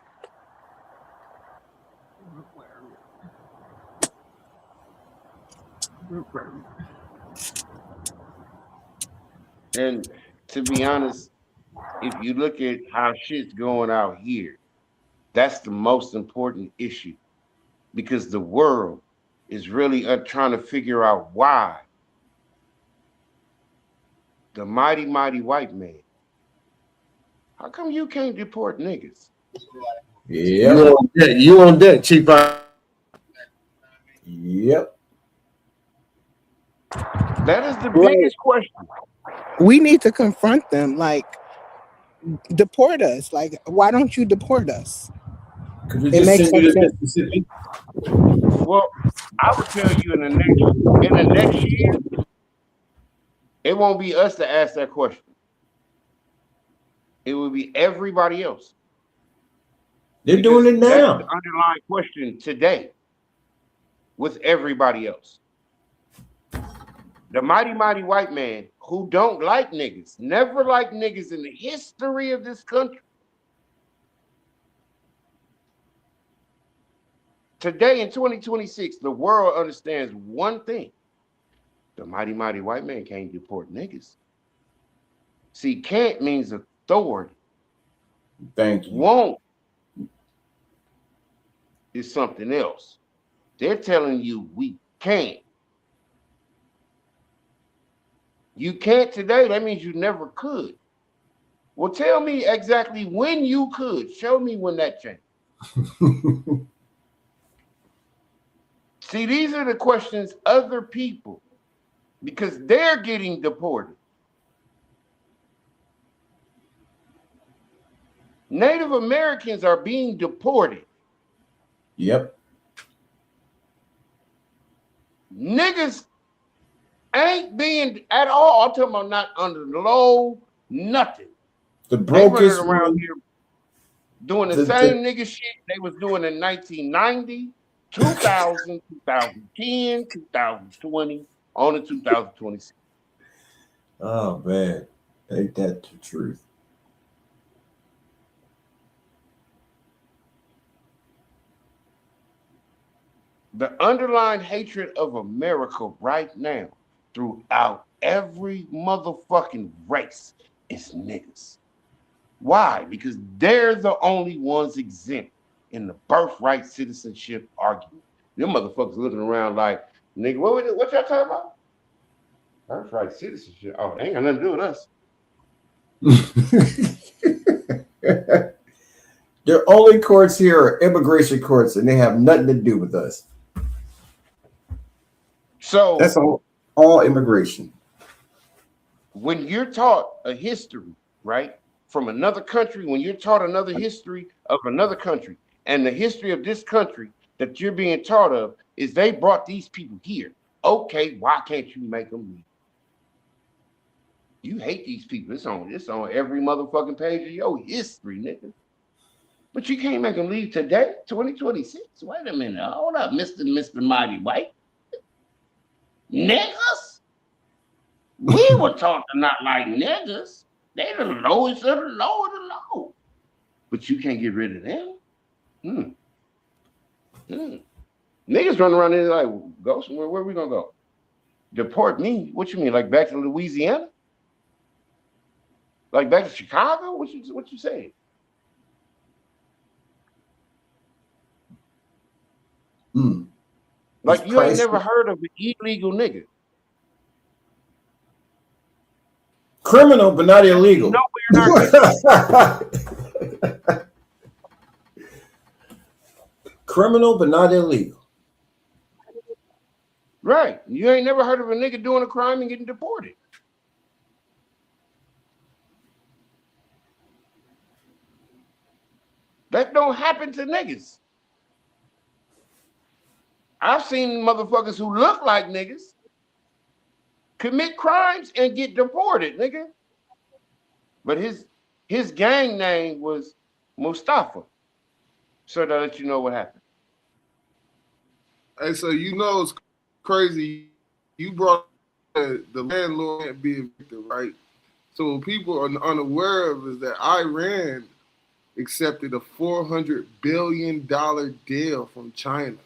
Speaker 7: And to be honest, if you look at how shit's going out here, that's the most important issue, because the world is really trying to figure out why the mighty white man, how come you can't deport niggas?
Speaker 3: Yeah.
Speaker 1: You on deck, Chief.
Speaker 3: Yep.
Speaker 7: That is the biggest question.
Speaker 2: We need to confront them. Like, deport us. Like, why don't you deport us?
Speaker 3: It makes no sense.
Speaker 7: Well, I would tell you in the next year, it won't be us to ask that question. It will be everybody else.
Speaker 3: They're doing it now.
Speaker 7: That's the underlying question today with everybody else. The mighty white man who don't like niggas, never liked niggas in the history of this country. Today in 2026, the world understands one thing. The mighty white man can't deport niggas. See, can't means authority.
Speaker 3: Thank you.
Speaker 7: Won't is something else. They're telling you we can't. You can't today, that means you never could. Well, tell me exactly when you could. Show me when that changed. See, these are the questions other people, because they're getting deported. Native Americans are being deported.
Speaker 3: Yep.
Speaker 7: Niggas ain't being at all. I'm talking about not under the law, nothing.
Speaker 3: The brokest
Speaker 7: around here doing the same nigga shit they was doing in 1990, 2000, 2010, 2020, on to 2026.
Speaker 3: Oh man, ain't that the truth?
Speaker 7: The underlying hatred of America right now throughout every motherfucking race is niggas. Why? Because they're the only ones exempt in the birthright citizenship argument. Them motherfuckers looking around like, nigga, what y'all talking about? Birthright citizenship. Oh, they ain't got nothing to do with us.
Speaker 3: Their only courts here are immigration courts, and they have nothing to do with us.
Speaker 7: So
Speaker 3: that's all immigration.
Speaker 7: When you're taught a history, right, from another country, when you're taught another history of another country, and the history of this country that you're being taught of is they brought these people here. Okay, why can't you make them leave? You hate these people. It's on every motherfucking page of your history, nigga. But you can't make them leave today, 2026. Wait a minute. Hold up, Mr. Mighty White. Niggas? We were taught to not like niggas. They the lowest of the low of the low. But you can't get rid of them. Niggas running around there like, go somewhere. Where we gonna go? Deport me? What you mean? Like back to Louisiana? Like back to Chicago? What you saying? Like you ain't never heard of an illegal nigga.
Speaker 3: Criminal, but not illegal.
Speaker 7: No, we're not.
Speaker 3: Criminal, but not illegal.
Speaker 7: Right. You ain't never heard of a nigga doing a crime and getting deported. That don't happen to niggas. I've seen motherfuckers who look like niggas commit crimes and get deported, nigga. But his gang name was Mustafa. So that let you know what happened.
Speaker 9: Hey, so you know it's crazy. You brought the landlord can't be evicted, right? So what people are unaware of is that Iran accepted a $400 billion deal from China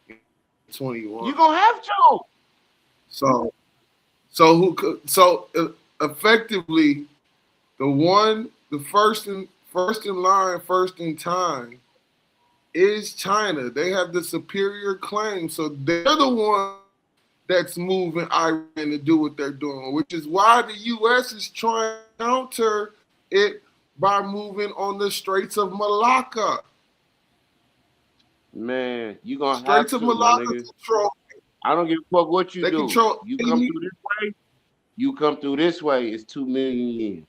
Speaker 9: in 2021.
Speaker 7: You gonna have to.
Speaker 9: So effectively, the first in line, first in time is China. They have the superior claim, so they're the one that's moving Iran to do what they're doing, which is why the U.S. is trying to counter it by moving on the Straits of Malacca.
Speaker 7: Man, you gonna
Speaker 9: Straits
Speaker 7: have
Speaker 9: of
Speaker 7: to, my
Speaker 9: Malacca
Speaker 7: nigga.
Speaker 9: control.
Speaker 7: I don't give a fuck what you
Speaker 9: They
Speaker 7: do.
Speaker 9: control.
Speaker 7: You come through this way. You come through this way. It's 2 million yen.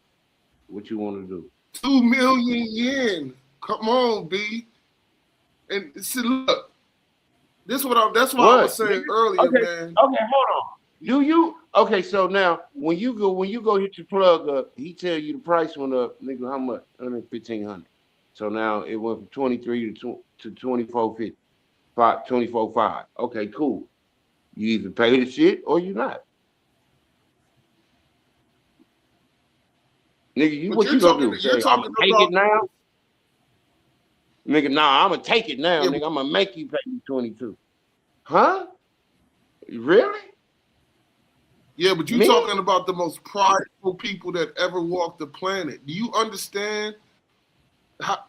Speaker 7: What you want to do?
Speaker 9: 2 million yen. Come on, B. And see, look, that's what I was saying earlier,
Speaker 7: okay,
Speaker 9: man.
Speaker 7: Okay, hold on. Do you? Okay, so now when you go hit your plug up, he tell you the price went up, nigga. How much? $1,500. So now it went from 23 to 24.50, 24.5. Okay, cool. You either pay the shit or you not. Nigga, what you gonna do? Say, I'm gonna take it now? Nigga, nah, I'm gonna take it now, nigga. I'm gonna make you pay me 22. Huh? Really?
Speaker 9: Yeah, but you're talking about the most prideful people that ever walked the planet. Do you understand how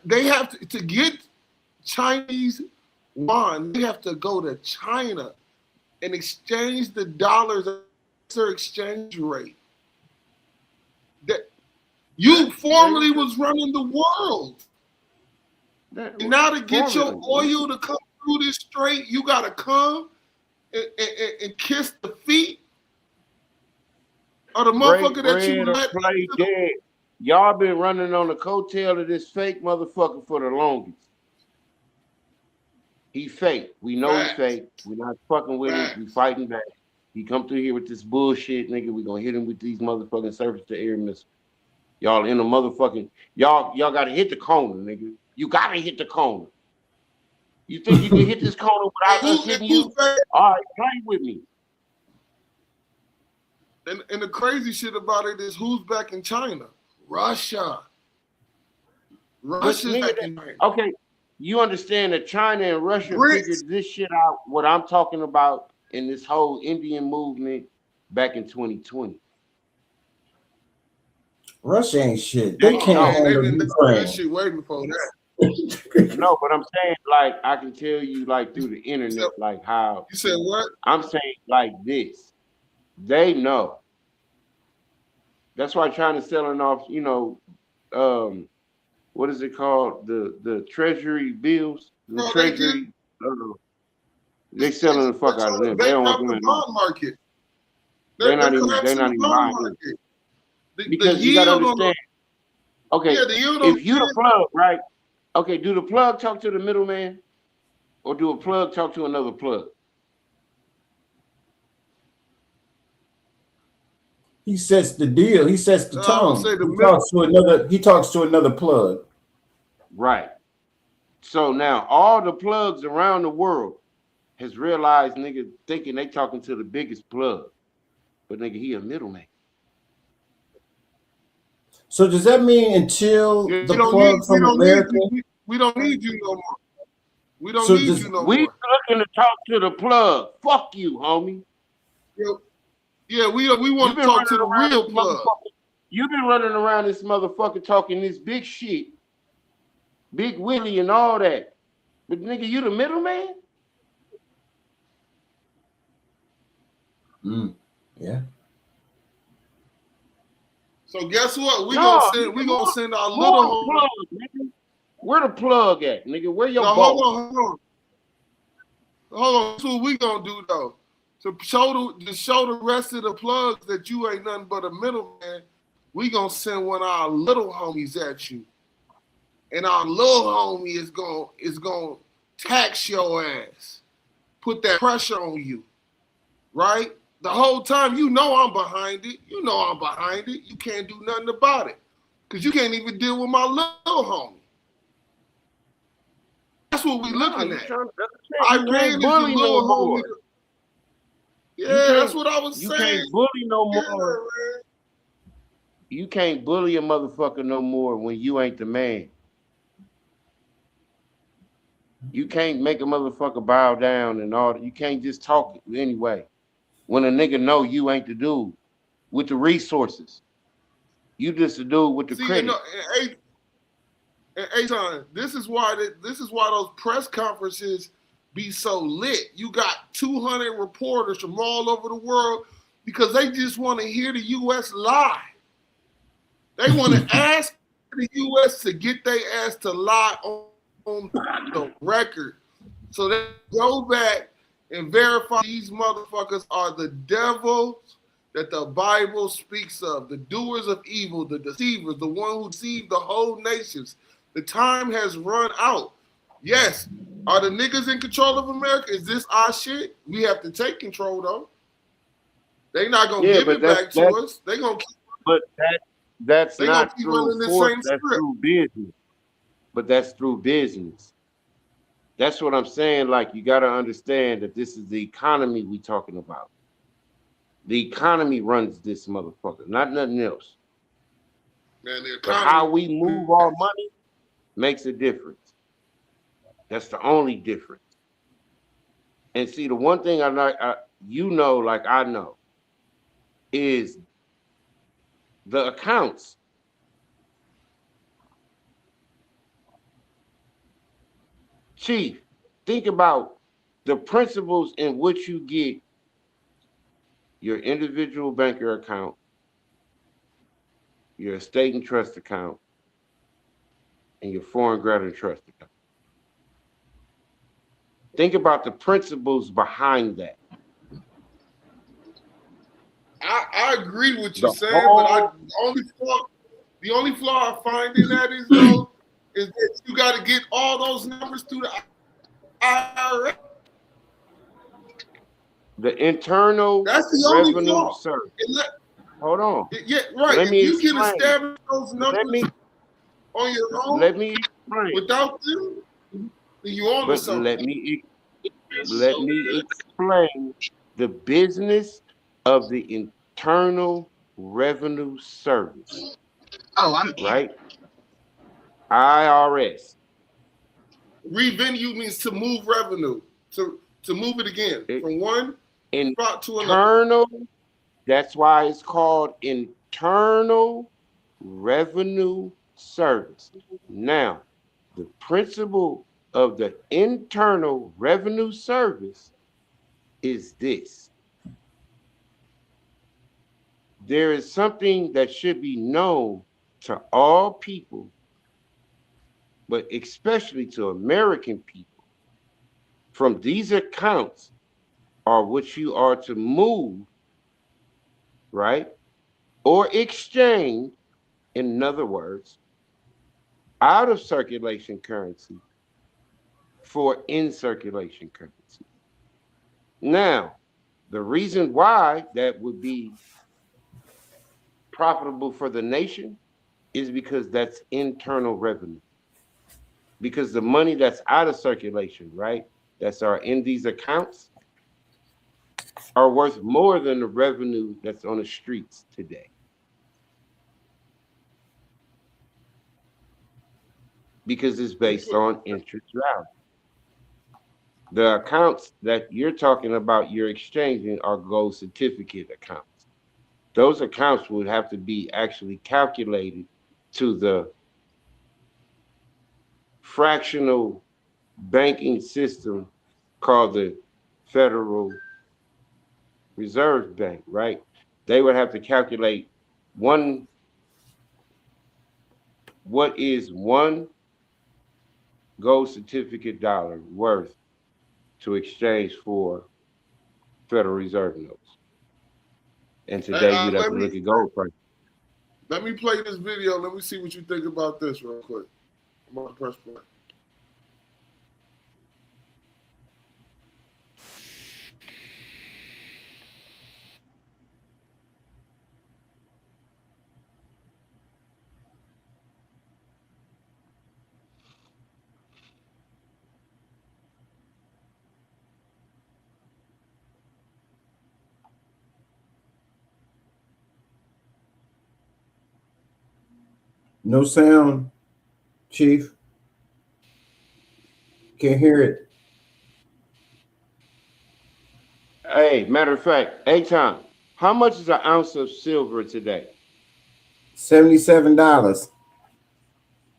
Speaker 9: they have to get Chinese yuan? They have to go to China and exchange the dollars at their exchange rate. That you formerly was running the world. And now to get your oil to come through this strait, you gotta come and kiss the feet of the motherfucker that you let.
Speaker 7: Play dead. Y'all been running on the coattail of this fake motherfucker for the longest. He fake. We know he's fake. We're not fucking with him. We fighting back. He come through here with this bullshit, nigga. We gonna hit him with these motherfucking surface-to-air missiles. Y'all in the motherfucking y'all gotta hit the corner, nigga. You gotta hit the corner. You think you can hit this corner without us hitting you? All right, play with me.
Speaker 9: And the crazy shit about it is who's back in China? Russia. Russia's back in China.
Speaker 7: Okay, you understand that China and Russia figured this shit out, what I'm talking about in this whole Indian movement back in 2020.
Speaker 3: Russia ain't shit. They can't handle Ukraine.
Speaker 9: Shit waiting for that.
Speaker 7: No, but I'm saying, like, I can tell you, like, through the internet, like, how.
Speaker 9: You said what?
Speaker 7: I'm saying, like, this. They know. That's why China's selling off, you know, what is it called? The treasury bills? The treasury. They selling the fuck out of them. They don't want them in the
Speaker 9: bond market.
Speaker 7: They're not even buying it. Because you gotta understand. Okay, if you the plug, right? Okay, do the plug talk to the middleman, or do a plug talk to another plug?
Speaker 3: He sets the deal. He sets the tone. He talks to another plug.
Speaker 7: Right. So now all the plugs around the world has realized, nigga, thinking they talking to the biggest plug, but nigga, he a middleman.
Speaker 3: So does that mean until the plug from America?
Speaker 9: We don't need you no more. We don't need you no more.
Speaker 7: We looking to talk to the plug. Fuck you, homie.
Speaker 9: Yeah, we want to talk to the real plug.
Speaker 7: You've been running around this motherfucker talking this big shit, Big Willie and all that. But nigga, you the middleman?
Speaker 3: Yeah.
Speaker 9: So guess what? We gonna send our little
Speaker 7: plug, nigga. Where the plug at, nigga? Where your
Speaker 9: hold on. That's what we gonna do though. To show the rest of the plugs that you ain't nothing but a middleman, we gonna send one of our little homies at you. And our little homie is gonna tax your ass. Put that pressure on you. Right? The whole time you know I'm behind it. You know I'm behind it. You can't do nothing about it. Because you can't even deal with my little homie. That's what we looking at. Iran is the little homie. Yeah, that's what I was saying.
Speaker 7: You can't bully no more. You can't bully a motherfucker no more when you ain't the man. You can't make a motherfucker bow down and all that. You can't just talk anyway. When a nigga know you ain't the dude with the resources. You just a dude with the credit.
Speaker 9: Aton, this is why those press conferences be so lit. You got 200 reporters from all over the world because they just want to hear the U.S. lie. They want to ask the U.S. to get their ass to lie on the record. So they go back and verify these motherfuckers are the devils that the Bible speaks of, the doers of evil, the deceivers, the one who deceived the whole nations. The time has run out. Yes. Are the niggas in control of America? Is this our shit? We have to take control, though. They not gonna give it back to us. They gonna keep.
Speaker 7: But that's not through force. That's through business. But that's through business. That's what I'm saying. Like, you got to understand that this is the economy we talking about. The economy runs this motherfucker, not nothing else.
Speaker 9: Man,
Speaker 7: but how we move our money makes a difference. That's the only difference. And see, the one thing I like, like I know, is the accounts. Chief, think about the principles in which you get your individual banker account, your estate and trust account, and your foreign grant and trust account. Think about the principles behind that.
Speaker 9: I agree with you saying, but the only flaw I find in that is though is that you got to get all those numbers through the IRS.
Speaker 7: The internal revenue service. Hold on.
Speaker 9: Yeah, right.
Speaker 7: Let me
Speaker 9: if you
Speaker 7: explain.
Speaker 9: can establish those numbers on your own without them, then you on to something.
Speaker 7: Let me explain the business of the Internal Revenue Service.
Speaker 11: Oh, I'm
Speaker 7: right. IRS.
Speaker 9: Revenue means to move revenue, to move it again from one spot to another.
Speaker 7: Internal. That's why it's called Internal Revenue Service. Now, the principle of the Internal Revenue Service is this. There is something that should be known to all people, but especially to American people. From these accounts are what you are to move, right? Or exchange, in other words, out of circulation currency for in circulation currency. Now, the reason why that would be profitable for the nation is because that's internal revenue. Because the money that's out of circulation, right, that's in these accounts are worth more than the revenue that's on the streets today. Because it's based on interest value. The accounts that you're talking about, you're exchanging, are gold certificate accounts. Those accounts would have to be actually calculated to the fractional banking system called the Federal Reserve Bank, right? They would have to calculate what is one gold certificate dollar worth to exchange for Federal Reserve notes. And today you'd have to look at gold price.
Speaker 9: Let me play this video. Let me see what you think about this real quick. I'm on the press play.
Speaker 3: No sound, Chief. Can't hear it.
Speaker 7: Hey, matter of fact, Aton, how much is an ounce of silver today?
Speaker 3: $77.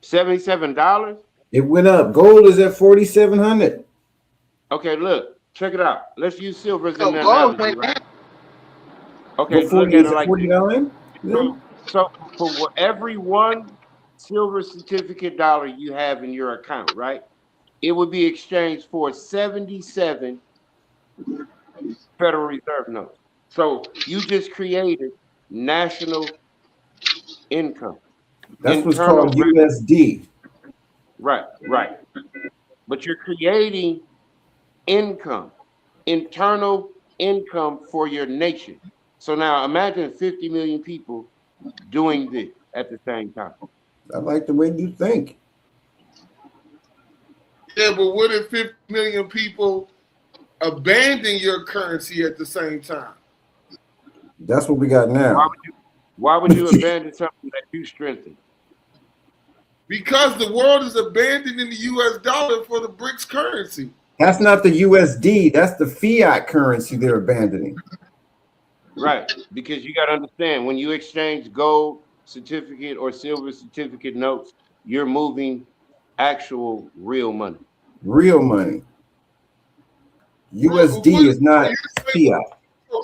Speaker 7: $77?
Speaker 3: It went up. Gold is at 4,700.
Speaker 7: Okay, look, check it out. Let's use silver as
Speaker 11: So
Speaker 7: an
Speaker 11: gold
Speaker 7: analogy,
Speaker 11: went
Speaker 7: right?
Speaker 11: down.
Speaker 7: Okay,
Speaker 3: What,
Speaker 7: look
Speaker 3: 40
Speaker 7: at
Speaker 3: is
Speaker 7: it
Speaker 3: it
Speaker 7: like this.
Speaker 3: 49?
Speaker 7: So for every one silver certificate dollar you have in your account, right? It would be exchanged for 77 Federal Reserve notes. So you just created national income.
Speaker 3: That's what's
Speaker 7: Internal
Speaker 3: called
Speaker 7: revenue.
Speaker 3: USD.
Speaker 7: Right, right. But you're creating income, internal income for your nation. So now imagine 50 million people doing this at the same time.
Speaker 3: I like the way you think.
Speaker 9: Yeah, but what if 50 million people abandon your currency at the same time?
Speaker 3: That's what we got now.
Speaker 7: Why would you abandon something that you strengthen?
Speaker 9: Because the world is abandoning the US dollar for the BRICS currency.
Speaker 3: That's not the USD. That's the fiat currency they're abandoning.
Speaker 7: Right, because you got to understand, when you exchange gold certificate or silver certificate notes, you're moving actual real money.
Speaker 3: Real money. USD is not fiat.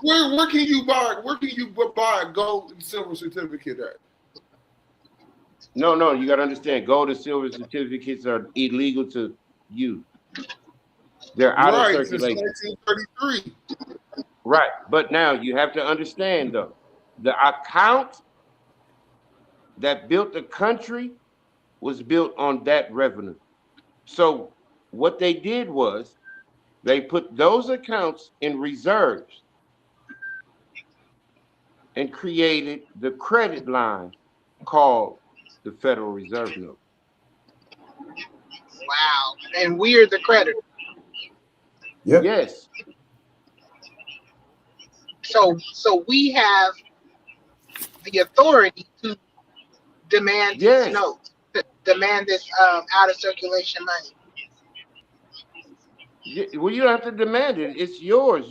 Speaker 9: Where can you buy? Where can you buy a gold and silver certificate at?
Speaker 7: No, you got to understand, gold and silver certificates are illegal to use. They're out of circulation.
Speaker 9: Since 1933.
Speaker 7: Right, but now you have to understand though, the account that built the country was built on that revenue. So what they did was they put those accounts in reserves and created the credit line called the Federal Reserve Note.
Speaker 11: Wow. And we're the creditor.
Speaker 3: Yep.
Speaker 7: Yes.
Speaker 11: So we have the authority to demand these notes, demand this out of circulation money.
Speaker 7: Well, you don't have to demand it. It's yours.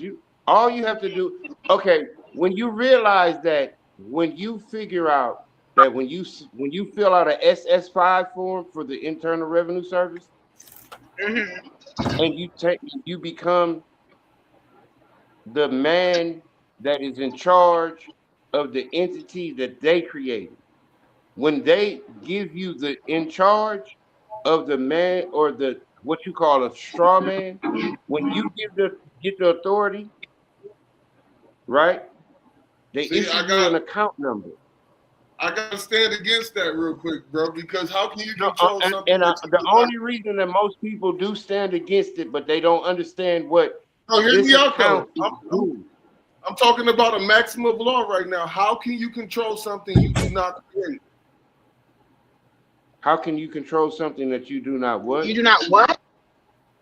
Speaker 7: All you have to do. Okay, when you realize that, when you figure out that when you fill out a SS5 form for the Internal Revenue Service, and you become the man that is in charge of the entity that they created. When they give you the in charge of the man, or the what you call a straw man, when you get the authority, right? They issue you an account number.
Speaker 9: I gotta stand against that real quick, bro, because how can you control something?
Speaker 7: And the only reason that most people do stand against it, but they don't understand what
Speaker 9: hear me out though.
Speaker 7: doing.
Speaker 9: I'm talking about a maximum law right now. How can you control something you do not create?
Speaker 7: How can you control something that you do not what?
Speaker 11: You do not what?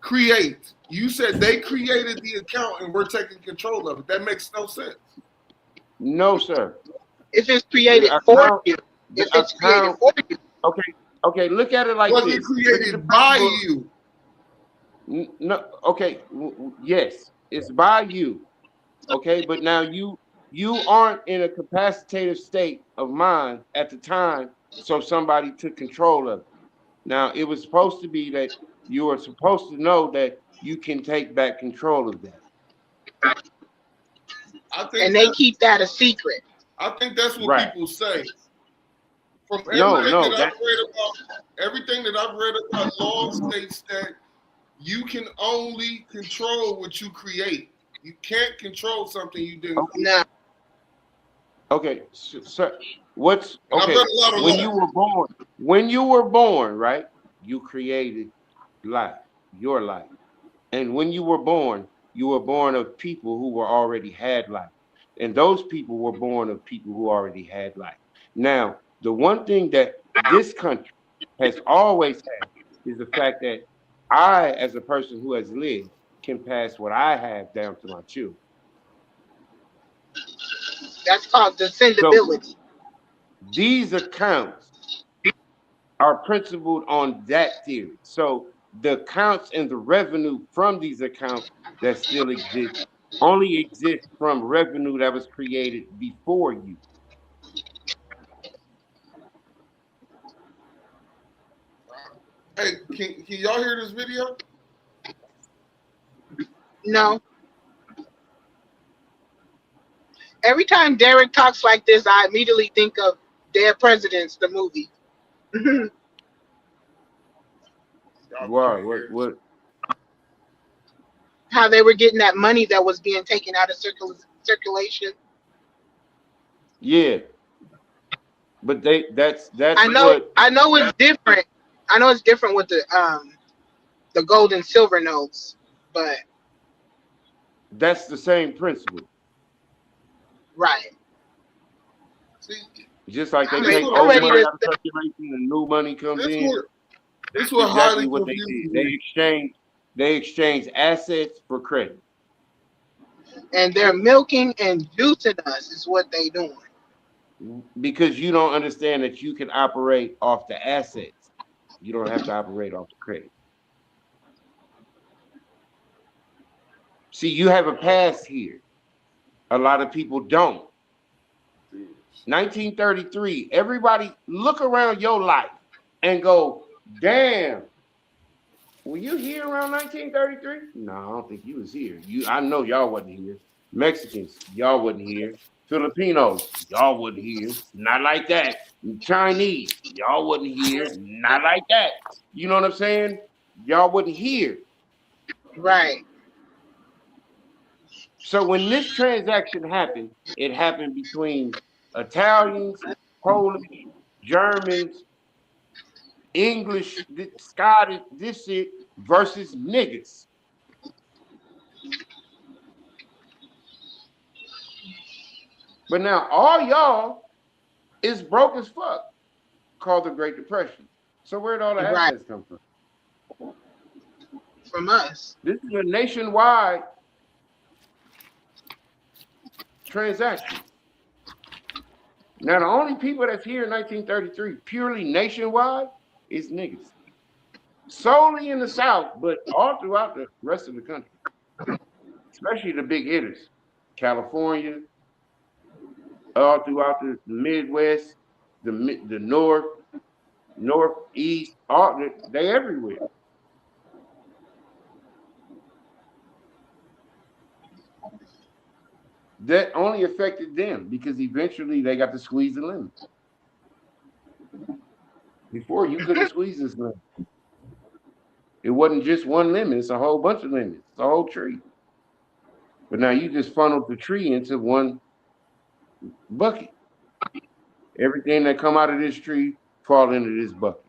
Speaker 9: Create. You said they created the account and we're taking control of it. That makes no sense.
Speaker 7: No, sir.
Speaker 11: If it's created for you. If it's created for you.
Speaker 7: Okay, look at it like
Speaker 9: was
Speaker 7: this.
Speaker 9: Was it created by you?
Speaker 7: No, okay, yes, it's by you. Okay, but now you aren't in a capacitative state of mind at the time, so somebody took control of it. Now, it was supposed to be that you were supposed to know that you can take back control of that.
Speaker 11: And they keep that a secret.
Speaker 9: I think that's what people say. From everything that I've read about law states that you can only control what you create. You can't control something you didn't create.
Speaker 7: Okay, so what's okay? When you were born, right? You created life, your life, and when you were born of people who were already had life, and those people were born of people who already had life. Now, the one thing that this country has always had is the fact that I, as a person who has lived, can pass what I have down to my children.
Speaker 11: That's called descendability.
Speaker 7: So, these accounts are principled on that theory. So the accounts and the revenue from these accounts that still exist only exist from revenue that was created before you.
Speaker 9: Hey, can y'all hear this video?
Speaker 11: No. Every time Derek talks like this, I immediately think of Dead Presidents, the movie.
Speaker 7: Why? What?
Speaker 11: How they were getting that money that was being taken out of circulation.
Speaker 7: Yeah, but that's
Speaker 11: I know it's different. I know it's different with the gold and silver notes, but
Speaker 7: that's the same principle.
Speaker 11: right.
Speaker 7: Just like they
Speaker 11: I'm
Speaker 7: take
Speaker 11: ready
Speaker 7: old money
Speaker 11: to-
Speaker 7: out of circulation and new money comes in.
Speaker 9: This was
Speaker 7: Exactly
Speaker 9: highly
Speaker 7: what they did. They exchange assets for credit.
Speaker 11: And they're milking and juicing us is what they doing.
Speaker 7: Because you don't understand that you can operate off the assets. You don't have to operate off the credit. See, you have a past here. A lot of people don't. 1933, everybody look around your life and go, damn, were you here around 1933? No, I don't think you was here. I know y'all wasn't here. Mexicans, y'all wasn't here. Filipinos, y'all wasn't here. Not like that. Chinese, y'all wasn't here. Not like that. You know what I'm saying? Y'all wasn't here.
Speaker 11: Right.
Speaker 7: So when this transaction happened, it happened between Italians, Polish, Germans, English, Scottish, this shit versus niggas. But now all y'all is broke as fuck, called the Great Depression. So where'd all the assets come from?
Speaker 11: From us.
Speaker 7: This is a nationwide transaction. Now the only people that's here in 1933, purely nationwide, is niggas. Solely in the South, but all throughout the rest of the country. Especially the big hitters. California, all throughout the Midwest, the North, Northeast, they everywhere. That only affected them because eventually they got to squeeze the lemon. Before you couldn't squeeze this lemon. It wasn't just one lemon, it's a whole bunch of lemons. It's a whole tree. But now you just funneled the tree into one bucket. Everything that come out of this tree fall into this bucket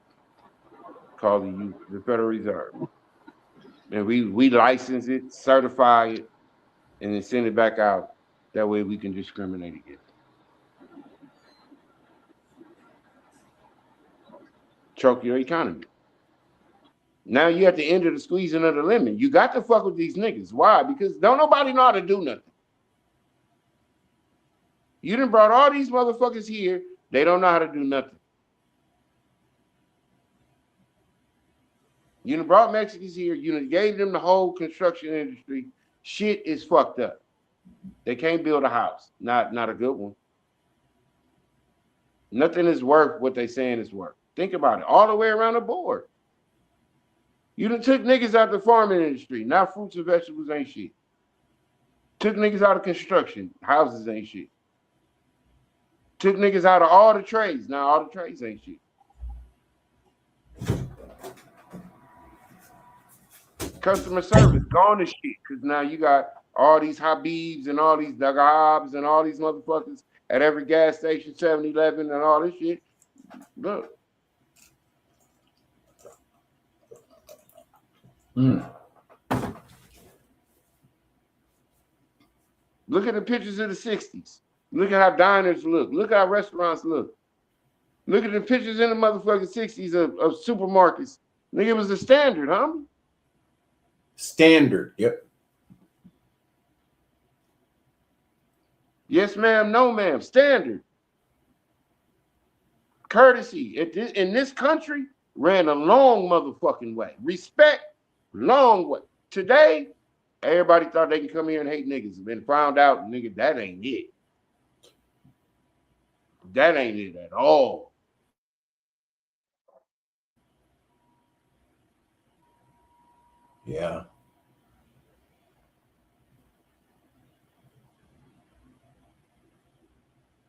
Speaker 7: called the Federal Reserve. And we license it, certify it, and then send it back out. That way we can discriminate against it. Choke your economy. Now you at the end of the squeezing of the lemon. You got to fuck with these niggas. Why? Because don't nobody know how to do nothing. You done brought all these motherfuckers here. They don't know how to do nothing. You done brought Mexicans here. You done gave them the whole construction industry. Shit is fucked up. They can't build a house. Not a good one. Nothing is worth what they saying is worth. Think about it. All the way around the board. You done took niggas out the farming industry. Now fruits and vegetables ain't shit. Took niggas out of construction. Houses ain't shit. Took niggas out of all the trades. Now all the trades ain't shit. Customer service gone to shit because now you got all these Habibs and all these Dagabs and all these motherfuckers at every gas station, 7-Eleven and all this shit. Look. Look at the pictures of the 60s. Look at how diners look. Look at how restaurants look. Look at the pictures in the motherfucking 60s of supermarkets. Nigga, it was the standard, huh?
Speaker 3: Standard, yep.
Speaker 7: Yes, ma'am, no, ma'am. Standard. Courtesy in this country ran a long motherfucking way. Respect, long way. Today, everybody thought they can come here and hate niggas and then found out, nigga, that ain't it. That ain't it at all.
Speaker 3: Yeah.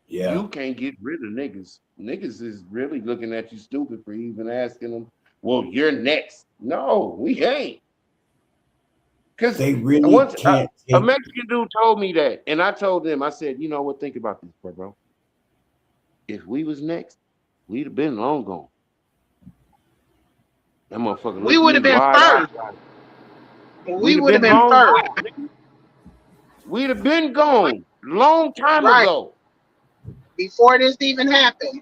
Speaker 3: Yeah.
Speaker 7: You can't get rid of niggas. Niggas is really looking at you stupid for even asking them, well, you're next. No, we ain't. Because
Speaker 3: they really
Speaker 7: once
Speaker 3: can't
Speaker 7: a Mexican dude told me that, and I told him, I said, you know what, think about this, bro. If we was next, we'd have been long gone. That motherfucker.
Speaker 11: We would have been first. We would have been first.
Speaker 7: We'd have been gone long time ago.
Speaker 11: Before this even happened.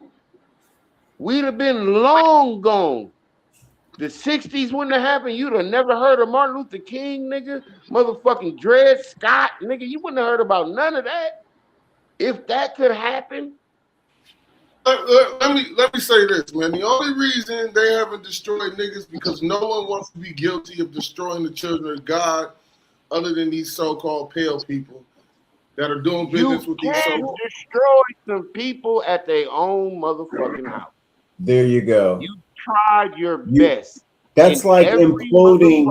Speaker 7: We'd have been long gone. The 60s wouldn't have happened. You'd have never heard of Martin Luther King, nigga. Motherfucking Dred Scott, nigga. You wouldn't have heard about none of that. If that could happen.
Speaker 9: Let me say this, man. The only reason they haven't destroyed niggas because no one wants to be guilty of destroying the children of God other than these so-called pale people that are doing business with these so-called.
Speaker 7: Destroy some people at their own motherfucking house.
Speaker 3: There you go.
Speaker 7: You tried your best.
Speaker 3: That's like imploding.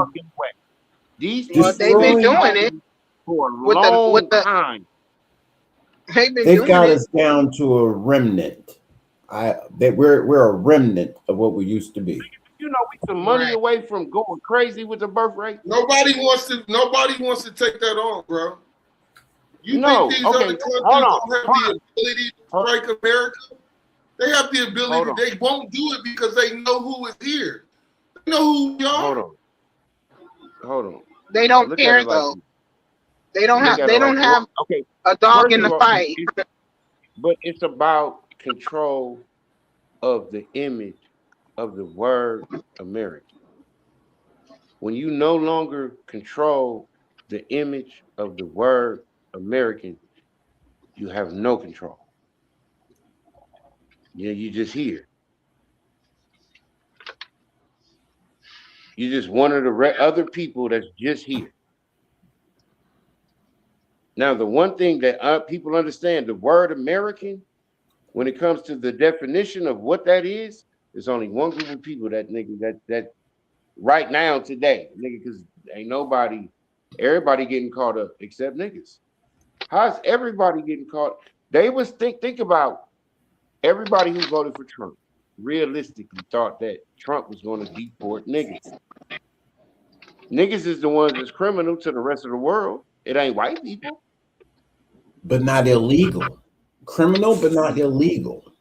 Speaker 7: They've
Speaker 11: been doing it
Speaker 7: for a long time.
Speaker 3: They've got us down to a remnant. We're a remnant of what we used to be.
Speaker 7: You know, we some money away from going crazy with the birth rate.
Speaker 9: Nobody wants to take that on, bro. You think these other countries don't have the ability to strike America? They have the ability. They won't do it because they know who is here. They know who we are.
Speaker 7: Hold on.
Speaker 11: They don't care though. They don't have. They don't have a dog in the fight.
Speaker 7: But it's about control of the image of the word American. When you no longer control the image of the word American, you have no control. Yeah, you just here. You're just one of the other people that's just here. Now, the one thing that people understand, the word American, when it comes to the definition of what that is, there's only one group of people that right now today, nigga, because ain't everybody getting caught up except niggas. How's everybody getting caught? They was think about everybody who voted for Trump realistically thought that Trump was going to deport niggas. Niggas is the ones that's criminal to the rest of the world. It ain't white people.
Speaker 3: But not illegal. Criminal, but not illegal.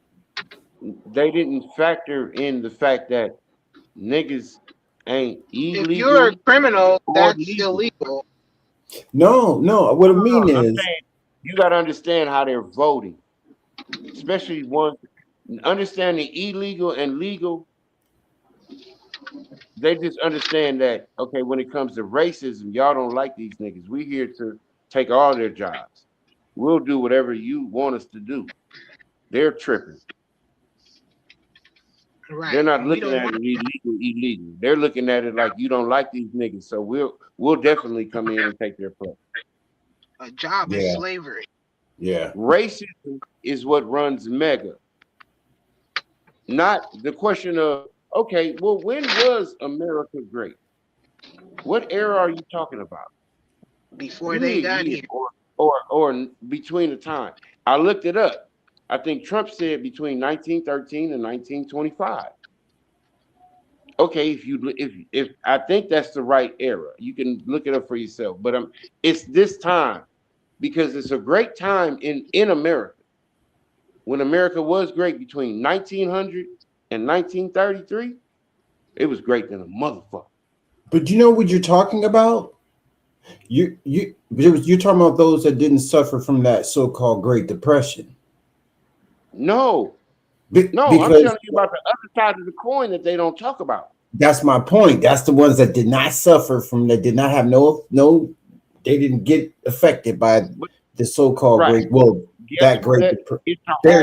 Speaker 7: They didn't factor in the fact that niggas ain't illegal.
Speaker 11: If you're a criminal, that's illegal.
Speaker 3: No. What I mean is,
Speaker 7: you got to understand how they're voting, especially ones understanding illegal and legal. They just understand that, okay, when it comes to racism, y'all don't like these niggas. We're here to take all their jobs. We'll do whatever you want us to do. They're tripping.
Speaker 11: Right.
Speaker 7: They're not looking at it illegal. They're looking at it like you don't like these niggas, so we'll definitely come in and take their place.
Speaker 11: A job is slavery.
Speaker 3: Yeah.
Speaker 7: Racism is what runs mega. Not the question of, okay, well, when was America great? What era are you talking about?
Speaker 11: Before they got here.
Speaker 7: Or between the time. I looked it up. I think Trump said between 1913 and 1925. Okay, if I think that's the right era, you can look it up for yourself. But it's this time because it's a great time in America. When America was great between 1900 and 1933, it was great than a motherfucker.
Speaker 3: But you know what you're talking about? You're talking about those that didn't suffer from that so-called Great Depression.
Speaker 7: No, I'm telling you about the other side of the coin that they don't talk about.
Speaker 3: That's my point. That's the ones that did not suffer from, that did not have they didn't get affected by the so-called Great Depression. You got to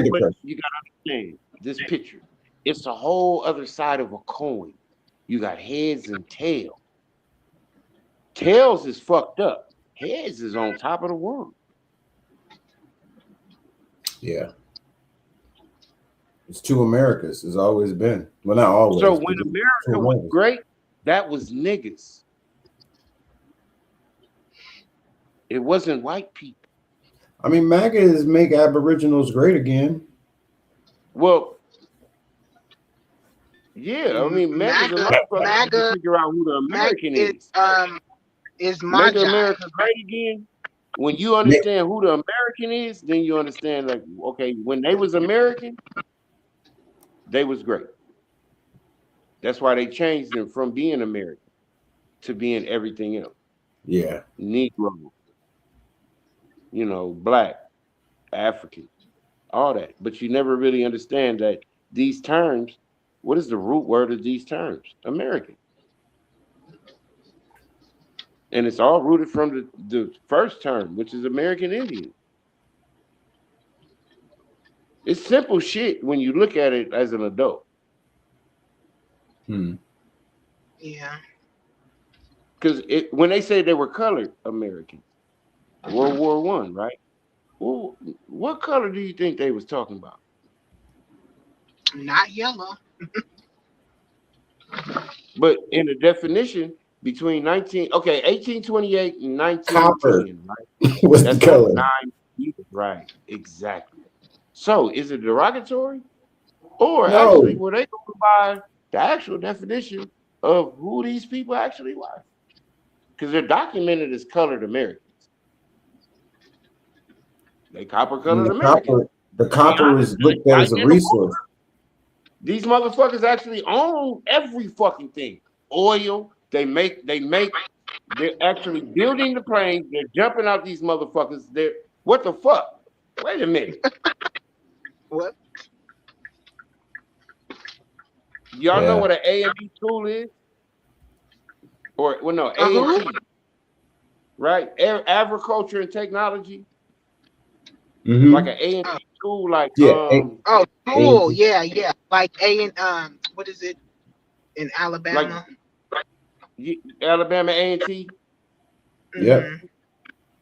Speaker 3: understand this picture. It's a whole other side of a coin. You got heads and tails. Tails is fucked up. Heads is on top of the world. Yeah. It's two Americas. It's always been. Well, not always.
Speaker 7: So when America was great, that was niggas. It wasn't white people.
Speaker 3: I mean, MAGA is make Aboriginals great again.
Speaker 7: Well, yeah, I mean, MAGA's a motherfucker.
Speaker 11: MAGA,
Speaker 7: Figure out who the American is.
Speaker 11: Is
Speaker 7: Make
Speaker 11: Magi.
Speaker 7: America great again. When you understand who the American is, then you understand, like, okay, when they was American, they was great. That's why they changed them from being American to being everything else.
Speaker 3: Yeah.
Speaker 7: Negro, you know, black, African, all that. But you never really understand that these terms, what is the root word of these terms? American. And it's all rooted from the first term, which is American Indian. It's simple shit when you look at it as an adult.
Speaker 11: Yeah.
Speaker 7: Because when they say they were colored Americans, World War I, right? Well, what color do you think they was talking about?
Speaker 11: Not yellow.
Speaker 7: But in the definition between 1828 and 1910, right?
Speaker 3: What's
Speaker 7: That's
Speaker 3: the color?
Speaker 7: 9 years, right? Exactly. So is it derogatory? Or
Speaker 3: No.
Speaker 7: actually were they going by the actual definition of who these people actually were? Because they're documented as colored Americans. They copper-colored Americans.
Speaker 3: The copper is looked at as a resource.
Speaker 7: These motherfuckers actually own every fucking thing. Oil, they're actually building the planes, they're jumping out these motherfuckers. What the fuck? Wait a minute.
Speaker 11: What?
Speaker 7: Y'all know what an A&E tool is? Or, well, no, A&T. Right? Agriculture and technology. Like an A&T tool, like
Speaker 11: tool, yeah. Like what is it in Alabama?
Speaker 7: Like Alabama A&T.
Speaker 3: Yeah.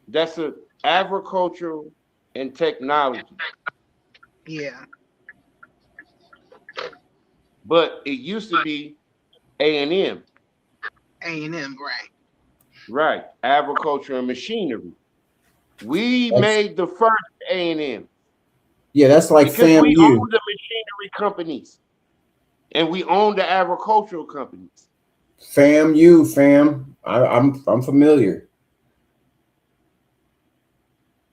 Speaker 7: That's a agricultural and technology.
Speaker 11: Yeah.
Speaker 7: But it used to be A&M.
Speaker 11: A&M, right.
Speaker 7: Right. Agriculture and machinery. We made the first A&M.
Speaker 3: Yeah, that's like
Speaker 7: because we
Speaker 3: FAMU.
Speaker 7: own the machinery companies. And we own the agricultural companies.
Speaker 3: FAMU, fam. I'm familiar.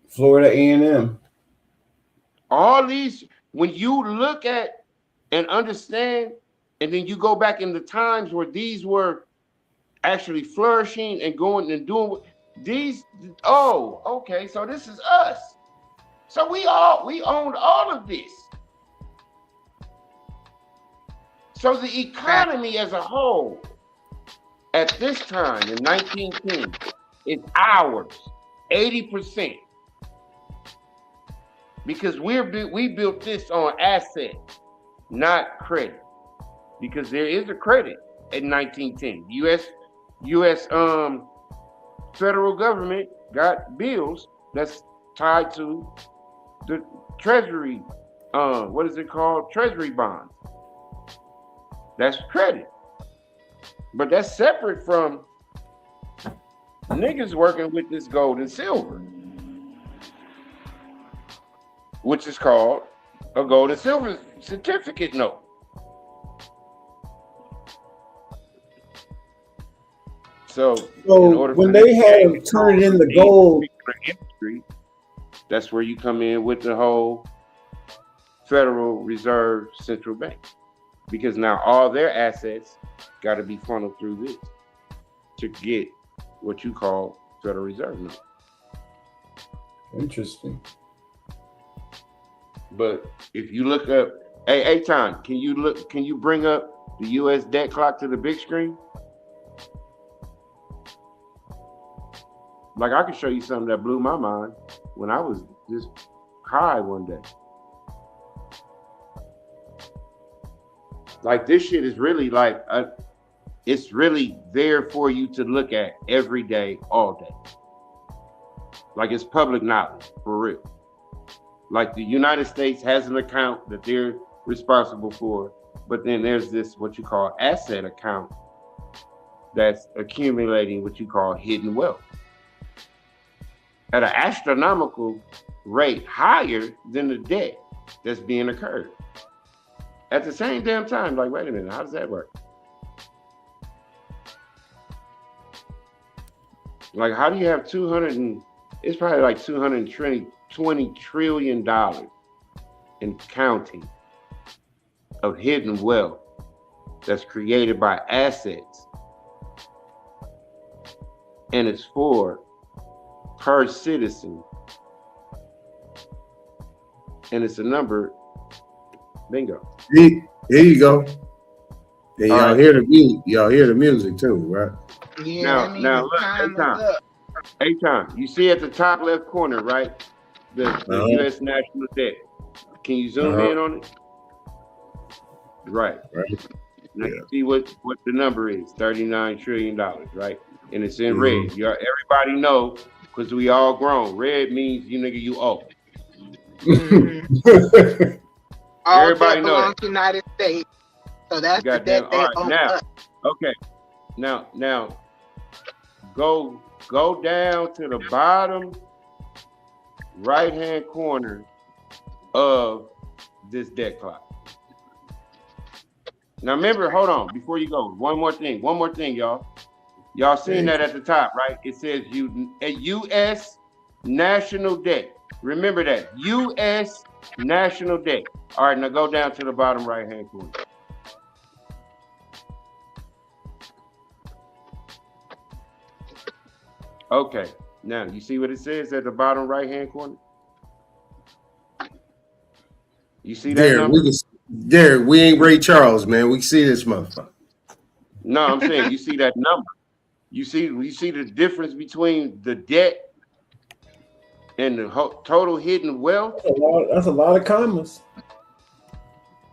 Speaker 3: Florida A&M.
Speaker 7: All these, when you look at and understand, and then you go back in the times where these were actually flourishing and going and doing these, okay, so this is us. So we owned all of this. So the economy as a whole at this time in 1910 is ours, 80%. Because we built this on asset, not credit. Because there is a credit in 1910. U.S. federal government got bills that's tied to the Treasury. What is it called? Treasury bonds. That's credit. But that's separate from niggas working with this gold and silver, which is called a gold and silver certificate note. So in order
Speaker 3: when
Speaker 7: for
Speaker 3: they have turned in the gold,
Speaker 7: industry, that's where you come in with the whole Federal Reserve Central Bank, because now all their assets got to be funneled through this to get what you call Federal Reserve note.
Speaker 3: Interesting.
Speaker 7: But if you look up, hey, Aton, can you bring up the U.S. debt clock to the big screen? Like, I could show you something that blew my mind when I was just high one day. Like, this shit is really like, it's really there for you to look at every day, all day. Like, it's public knowledge, for real. Like, the United States has an account that they're responsible for, but then there's this, what you call asset account, that's accumulating what you call hidden wealth. at an astronomical rate higher than the debt that's being incurred. At the same damn time, like, wait a minute, how does that work? Like, how do you have it's probably like $220 trillion in counting of hidden wealth that's created by assets. And it's for per citizen. And it's a number, bingo.
Speaker 1: Here you go. And y'all hear the music. Y'all hear the music too, right?
Speaker 11: Yeah,
Speaker 7: now look, Aton, you see at the top left corner, right? The U.S. national debt. Can you zoom in on it? Right. Now you see what the number is, $39 trillion, right? And it's in red. Everybody know, because we all grown. Red means you owe.
Speaker 11: All
Speaker 7: Everybody
Speaker 11: debt
Speaker 7: know
Speaker 11: belongs
Speaker 7: that.
Speaker 11: to the United States. So that's the
Speaker 7: Goddamn.
Speaker 11: debt they
Speaker 7: All right,
Speaker 11: owe
Speaker 7: now,
Speaker 11: us.
Speaker 7: okay. Now, go down to the bottom right-hand corner of this debt clock. Now remember, hold on, before you go, one more thing, y'all. Y'all seen that at the top, right? It says U.S. national debt. Remember that, U.S. national debt. All right, now go down to the bottom right-hand corner. Okay, now you see what it says at the bottom right-hand corner? You see that number?
Speaker 1: Derek, we ain't Ray Charles, man. We see this motherfucker.
Speaker 7: No, I'm saying you see that number. You see the difference between the debt and the total hidden wealth.
Speaker 3: That's a lot of commas.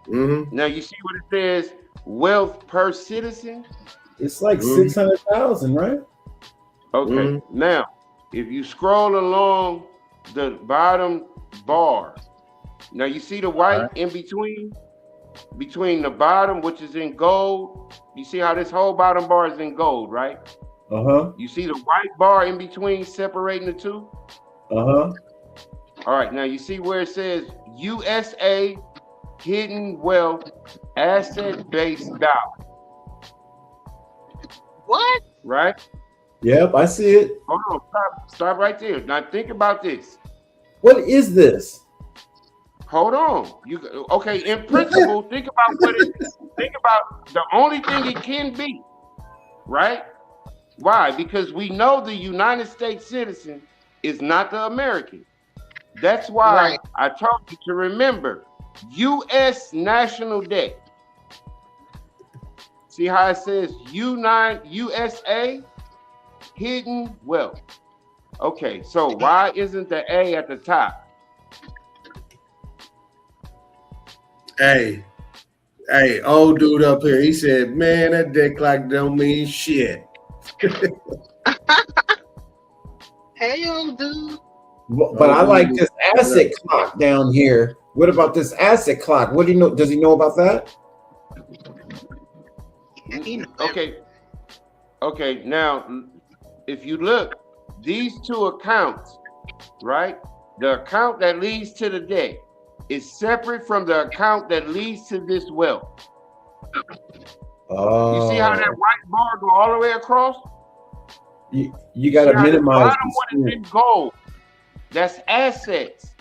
Speaker 7: Now you see what it says, wealth per citizen.
Speaker 3: It's like 600,000, right?
Speaker 7: Okay. Now, if you scroll along the bottom bar, now you see the white in between the bottom, which is in gold. You see how this whole bottom bar is in gold, right? You see the white bar in between separating the two? All right, now you see where it says USA hidden wealth asset-based dollar.
Speaker 11: What?
Speaker 7: Right?
Speaker 3: Yep, I see it.
Speaker 7: Hold on, stop right there. Now think about this.
Speaker 3: What is this?
Speaker 7: Hold on. Okay, in principle, think about the only thing it can be, right? Why? Because we know the United States citizen is not the American. That's why I told you to remember U.S. national debt. See how it says USA hidden wealth. Okay, so why isn't the A at the top?
Speaker 1: Hey, old dude up here, he said, man, that debt clock don't mean shit.
Speaker 11: Hey, old dude.
Speaker 3: But I like this asset clock down here. What about this asset clock? What do you know? Does he know about that?
Speaker 7: Okay, now if you look, these two accounts, right? The account that leads to the debt is separate from the account that leads to this wealth. You see how that white bar go all the way across?
Speaker 3: You got to minimize
Speaker 7: the bottom one is in gold. That's assets.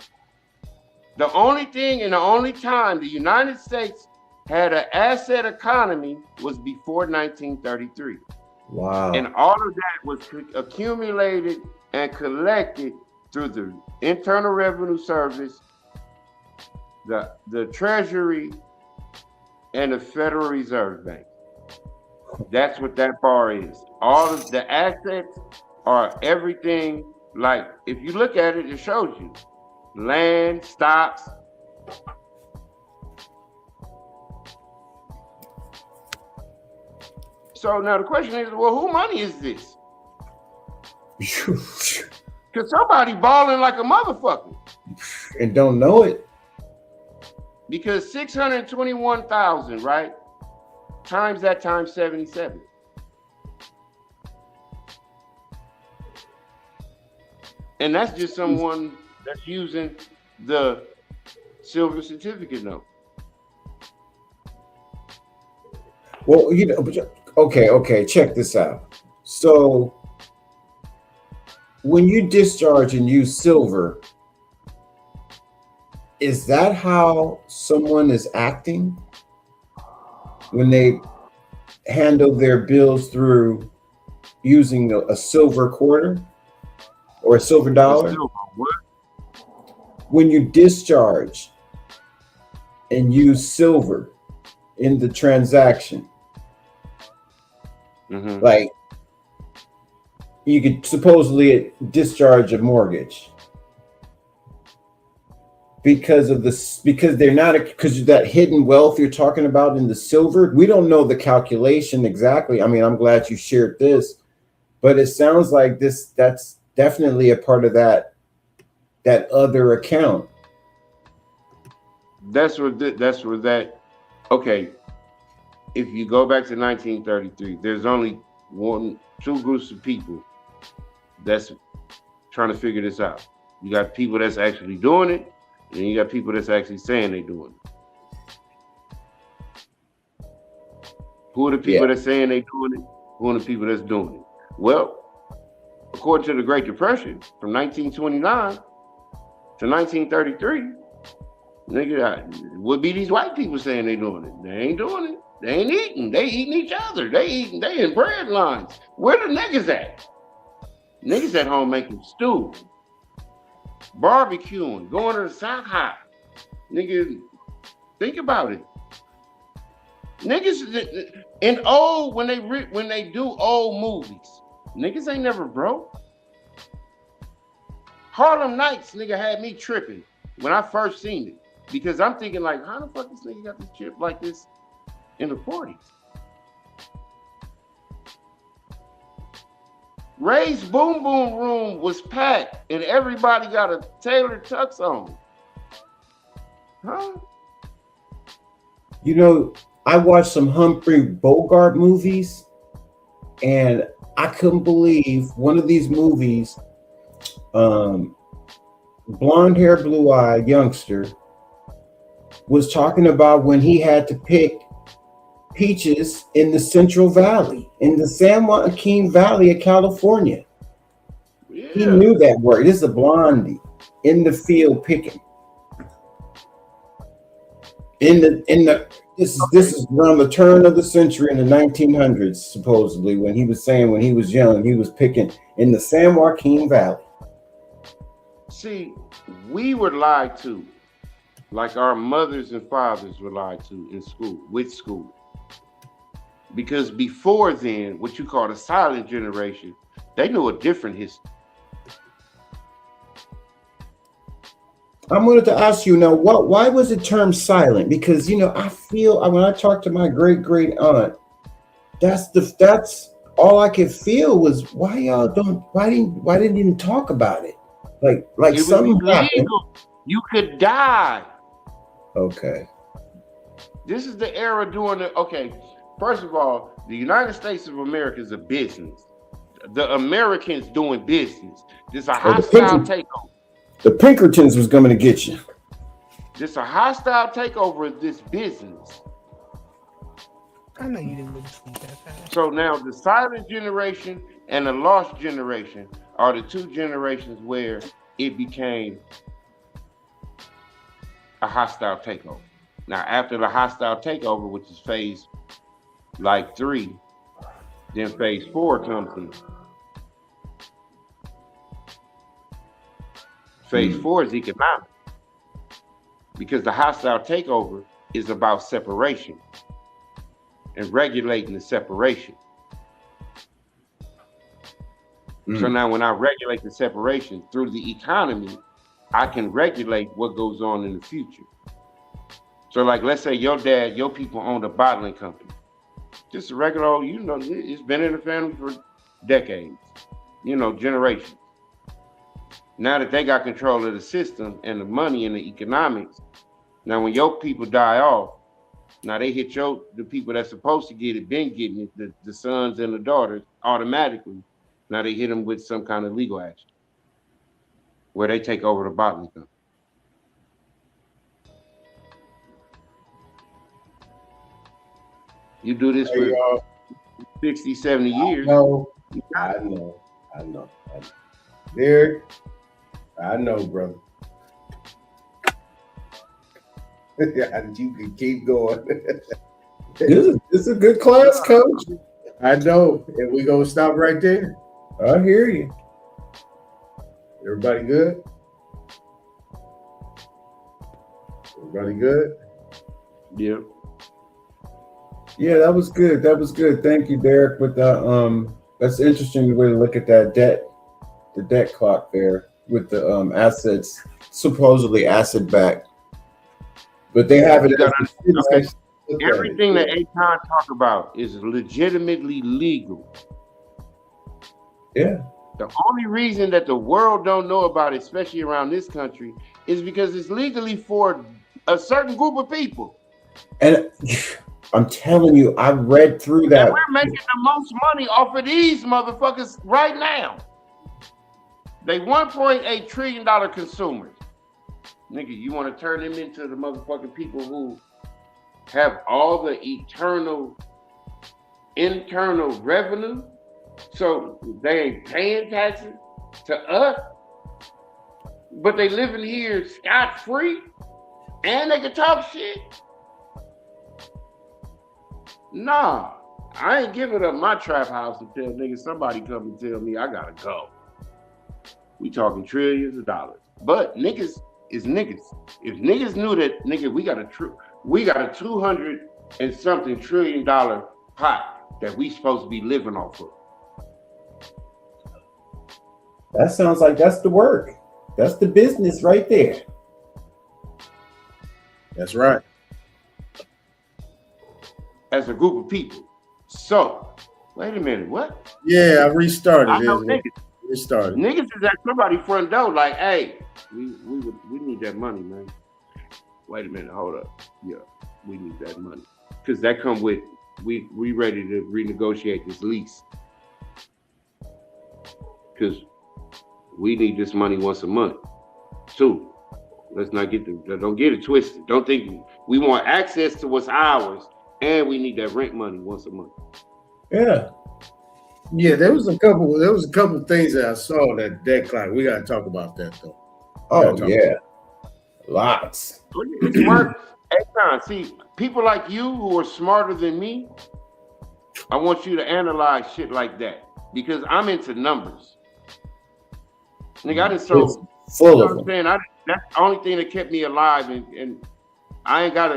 Speaker 7: The only thing and the only time the United States had an asset economy was before 1933.
Speaker 3: Wow.
Speaker 7: And all of that was accumulated and collected through the Internal Revenue Service, the Treasury, and the Federal Reserve Bank. That's what that bar is. All of the assets are everything. Like, if you look at it, it shows you land, stocks. So now the question is, well, who money is this? Because somebody balling like a motherfucker.
Speaker 3: And don't know it.
Speaker 7: Because 621,000, right? Times that times 77. And that's just someone that's using the silver certificate note.
Speaker 3: Well, okay, check this out. So when you discharge and use silver, is that how someone is acting when they handle their bills through using a silver quarter or a silver dollar? When you discharge and use silver in the transaction, like you could supposedly discharge a mortgage because they're not, because that hidden wealth you're talking about in the silver. We don't know the calculation exactly. I mean, I'm glad you shared this, but it sounds like that's definitely a part of that other account.
Speaker 7: Okay. If you go back to 1933, there's only two groups of people that's trying to figure this out. You got people that's actually doing it, and you got people that's actually saying they're doing it. Who are the people that's saying they're doing it? Who are the people that's doing it? Well, according to the Great Depression, from 1929 to 1933, nigga, would be these white people saying they doing it. They ain't doing it. They ain't eating. They eating each other. They in bread lines. Where the niggas at? Niggas at home making stew, barbecuing, going to the South High. Nigga, think about it. Niggas in old, when they do old movies, niggas ain't never broke. Harlem Nights, nigga, had me tripping when I first seen it, because I'm thinking like, how the fuck this nigga got this chip like this in the 40s? Ray's Boom Boom Room was packed and everybody got a tailored tux on. Huh?
Speaker 3: You know, I watched some Humphrey Bogart movies and I couldn't believe one of these movies, blonde hair, blue eye youngster was talking about when he had to pick peaches in the Central Valley, in the San Joaquin Valley of California. Yeah. He knew that word. This is a blondie in the field picking. This is around the turn of the century in the 1900s, supposedly, when he was saying when he was young, he was picking in the San Joaquin Valley.
Speaker 7: See, we were lied to, like our mothers and fathers were lied to in school, with school. Because before then, what you call the silent generation, they knew a different history.
Speaker 3: I wanted to ask you now, why was the term silent? Because, you know, I feel when I talked to my great aunt, that's all I could feel was why didn't even talk about it? Like
Speaker 7: it
Speaker 3: something
Speaker 7: was illegal. You could die.
Speaker 3: Okay.
Speaker 7: This is the era okay. First of all, the United States of America is a business. The Americans doing business. This is a hostile takeover.
Speaker 3: The Pinkertons was coming to get you.
Speaker 7: This is a hostile takeover of this business.
Speaker 2: I know you didn't really think that fast.
Speaker 7: So now the silent generation and the lost generation are the two generations where it became a hostile takeover. Now, after the hostile takeover, which is phase 3, then phase 4 comes in. Phase 4 is economic, because the hostile takeover is about separation and regulating the separation. So now when I regulate the separation through the economy, I can regulate what goes on in the future. So like, let's say your people owned a bottling company. Just a regular old, it's been in the family for decades, generations. Now that they got control of the system and the money and the economics, now when your people die off, now they hit the people that's supposed to get it, been getting it, the sons and the daughters automatically. Now they hit them with some kind of legal action. where they take over the bottling company. You do this for 60, 70 years.
Speaker 1: I know. Derek, I know, brother. You can keep going.
Speaker 3: This is a good class, coach.
Speaker 1: I know. And we're going to stop right there.
Speaker 3: I hear you.
Speaker 1: Everybody good? Everybody good?
Speaker 7: Yeah.
Speaker 3: Yeah, that was good. That was good. Thank you, Derek. With the that's an interesting way to look at that the debt clock there with the assets, supposedly asset backed. But they have it.
Speaker 7: Okay. Everything that Aton talk about is legitimately legal.
Speaker 3: Yeah.
Speaker 7: The only reason that the world don't know about it, especially around this country, is because it's legally for a certain group of people.
Speaker 3: And I'm telling you, I read through that.
Speaker 7: And we're making the most money off of these motherfuckers right now. They $1.8 trillion consumers. Nigga, you want to turn them into the motherfucking people who have all the internal revenue, so they ain't paying taxes to us, but they living here scot-free and they can talk shit? Nah, I ain't giving up my trap house until nigga somebody come and tell me I gotta go. We talking trillions of dollars, but niggas is niggas. If niggas knew that, nigga, we got a 200 and something $1 trillion pot that we supposed to be living off of.
Speaker 3: That sounds like that's the work. That's the business right there.
Speaker 1: That's right.
Speaker 7: As a group of people. So, wait a minute, what?
Speaker 1: Yeah, I restarted.
Speaker 7: I know niggas.
Speaker 1: Restarted.
Speaker 7: Niggas is at somebody's front door like, hey, we need that money, man. Wait a minute, hold up. Yeah, we need that money. Because that come with, we ready to renegotiate this lease. Because we need this money once a month. Two, let's not don't get it twisted. Don't think we want access to what's ours and we need that rent money once a month.
Speaker 3: Yeah.
Speaker 1: Yeah, there was a couple things that I saw that debt clock. We gotta talk about that though.
Speaker 3: Oh yeah. Lots.
Speaker 7: It's smart. See, people like you who are smarter than me, I want you to analyze shit like that because I'm into numbers. Nigga, I just so
Speaker 3: full
Speaker 7: you know
Speaker 3: of
Speaker 7: what I'm saying? That's the only thing that kept me alive, and I ain't got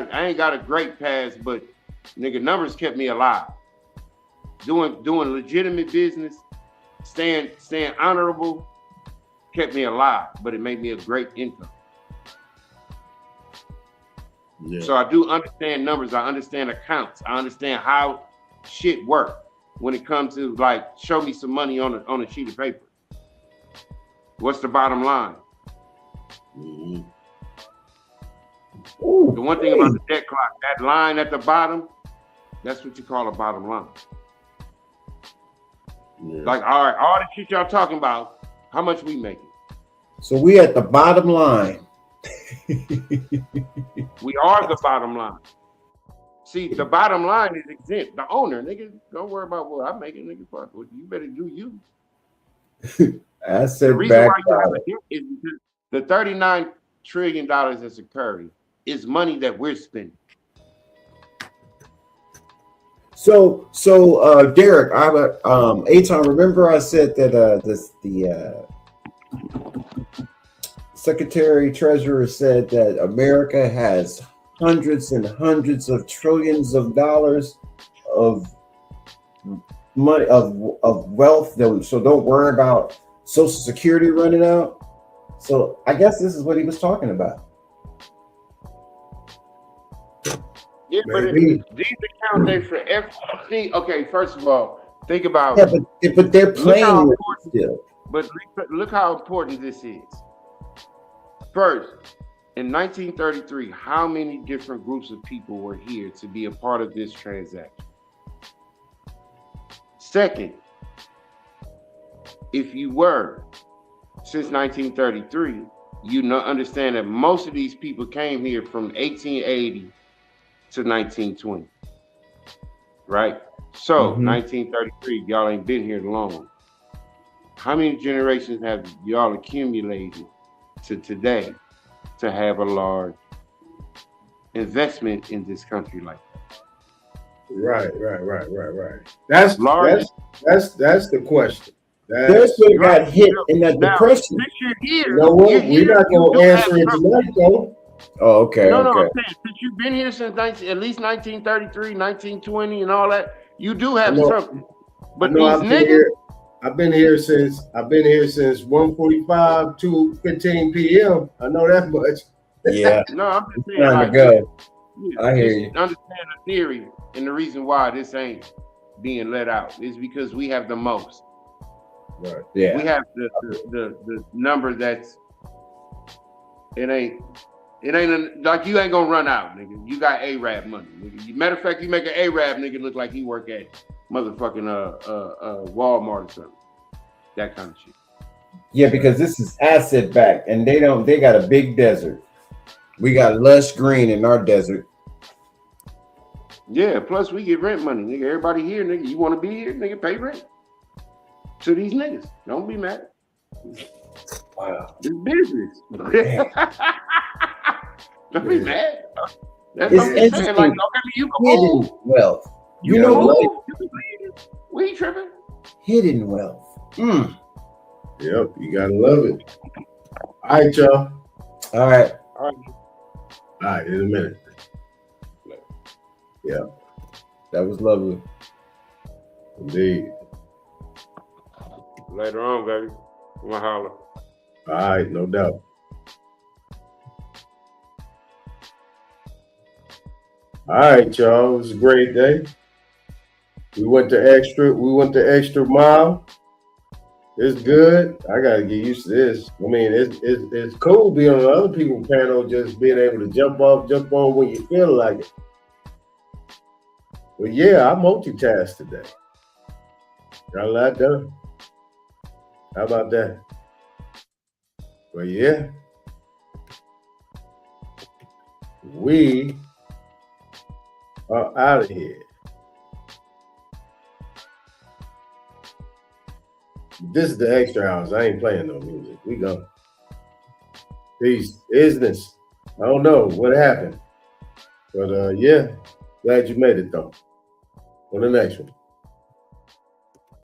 Speaker 7: a great past, but nigga, numbers kept me alive. Doing legitimate business, staying honorable, kept me alive, but it made me a great income. Yeah. So I do understand numbers. I understand accounts. I understand how shit work when it comes to like show me some money on a sheet of paper. What's the bottom line? Mm-hmm. Ooh, the one thing about the debt clock, that line at the bottom, that's what you call a bottom line. Yeah. Like, all right, all the shit y'all talking about, how much we making?
Speaker 3: So we at the bottom line.
Speaker 7: We are the bottom line. See, the bottom line is exempt. The owner, nigga, don't worry about what I'm making, nigga. Fuck, you better do you.
Speaker 3: Asset
Speaker 7: the reason
Speaker 3: back
Speaker 7: why you have a debt is because the $39 trillion that's occurring is money that we're spending.
Speaker 3: So Derek, Aton, remember I said that the Secretary Treasurer said that America has hundreds and hundreds of trillions of dollars of money of wealth. So don't worry about Social Security running out. So I guess this is what he was talking about.
Speaker 7: Yeah, but these accounts are for everything. Okay, first of all, think about.
Speaker 3: Yeah, but they're playing with it still.
Speaker 7: But look how important this is. First, in 1933, how many different groups of people were here to be a part of this transaction? Second, if you were since 1933, you understand that most of these people came here from 1880 to 1920, right? So 1933, y'all ain't been here long. How many generations have y'all accumulated to today to have a large investment in this country like that?
Speaker 1: Right. That's the question.
Speaker 3: That's what got hit in that depression.
Speaker 1: You know what? We're not going to answer it tonight, though.
Speaker 3: Oh, okay.
Speaker 7: No,
Speaker 3: okay.
Speaker 7: I'm saying, since you've been here since at least 1933, 1920, and all that, you do have something. But these niggas,
Speaker 1: I've been here since 1:45 to 15 p.m. I know that much.
Speaker 3: Yeah.
Speaker 7: No, I'm just saying,
Speaker 3: Time
Speaker 7: like,
Speaker 3: to go. I hear
Speaker 7: just
Speaker 3: you.
Speaker 7: understand the theory, and the reason why this ain't being let out is because we have the most.
Speaker 1: Right.
Speaker 3: Yeah.
Speaker 7: We have the number that's like you ain't gonna run out, nigga. You got Arab money, nigga. Matter of fact, you make an Arab nigga look like he work at motherfucking Walmart or something. That kind of shit.
Speaker 3: Yeah, because this is asset backed, and they got a big desert. We got lush green in our desert.
Speaker 7: Yeah, plus we get rent money, nigga. Everybody here, nigga, you want to be here, nigga, pay rent to these niggas. Don't be mad.
Speaker 3: Wow.
Speaker 7: It's business. Don't be mad. That's
Speaker 3: It's
Speaker 7: what I'm just saying. Like, okay, you can
Speaker 3: hidden
Speaker 7: move.
Speaker 3: wealth.
Speaker 7: You
Speaker 3: You
Speaker 7: can
Speaker 3: know
Speaker 7: move.
Speaker 3: what?
Speaker 7: You can leave. We ain't tripping.
Speaker 3: Hidden wealth.
Speaker 1: Yep, you gotta love it. All right, y'all.
Speaker 3: All right.
Speaker 7: All
Speaker 1: right, in a minute. Yeah.
Speaker 3: That was lovely.
Speaker 1: Indeed.
Speaker 7: Later on, baby. I'm gonna holler.
Speaker 1: All right, no doubt. All right, y'all. It was a great day. We went the extra mile. It's good. I gotta get used to this. I mean, it's cool being on other people's panel, just being able to jump on when you feel like it. But yeah, I multitasked today. Got a lot done. How about that? But yeah, we are out of here. This is the extra hours. I ain't playing no music. We go. Peace. Business. I don't know what happened. But yeah, glad you made it though. On the next one.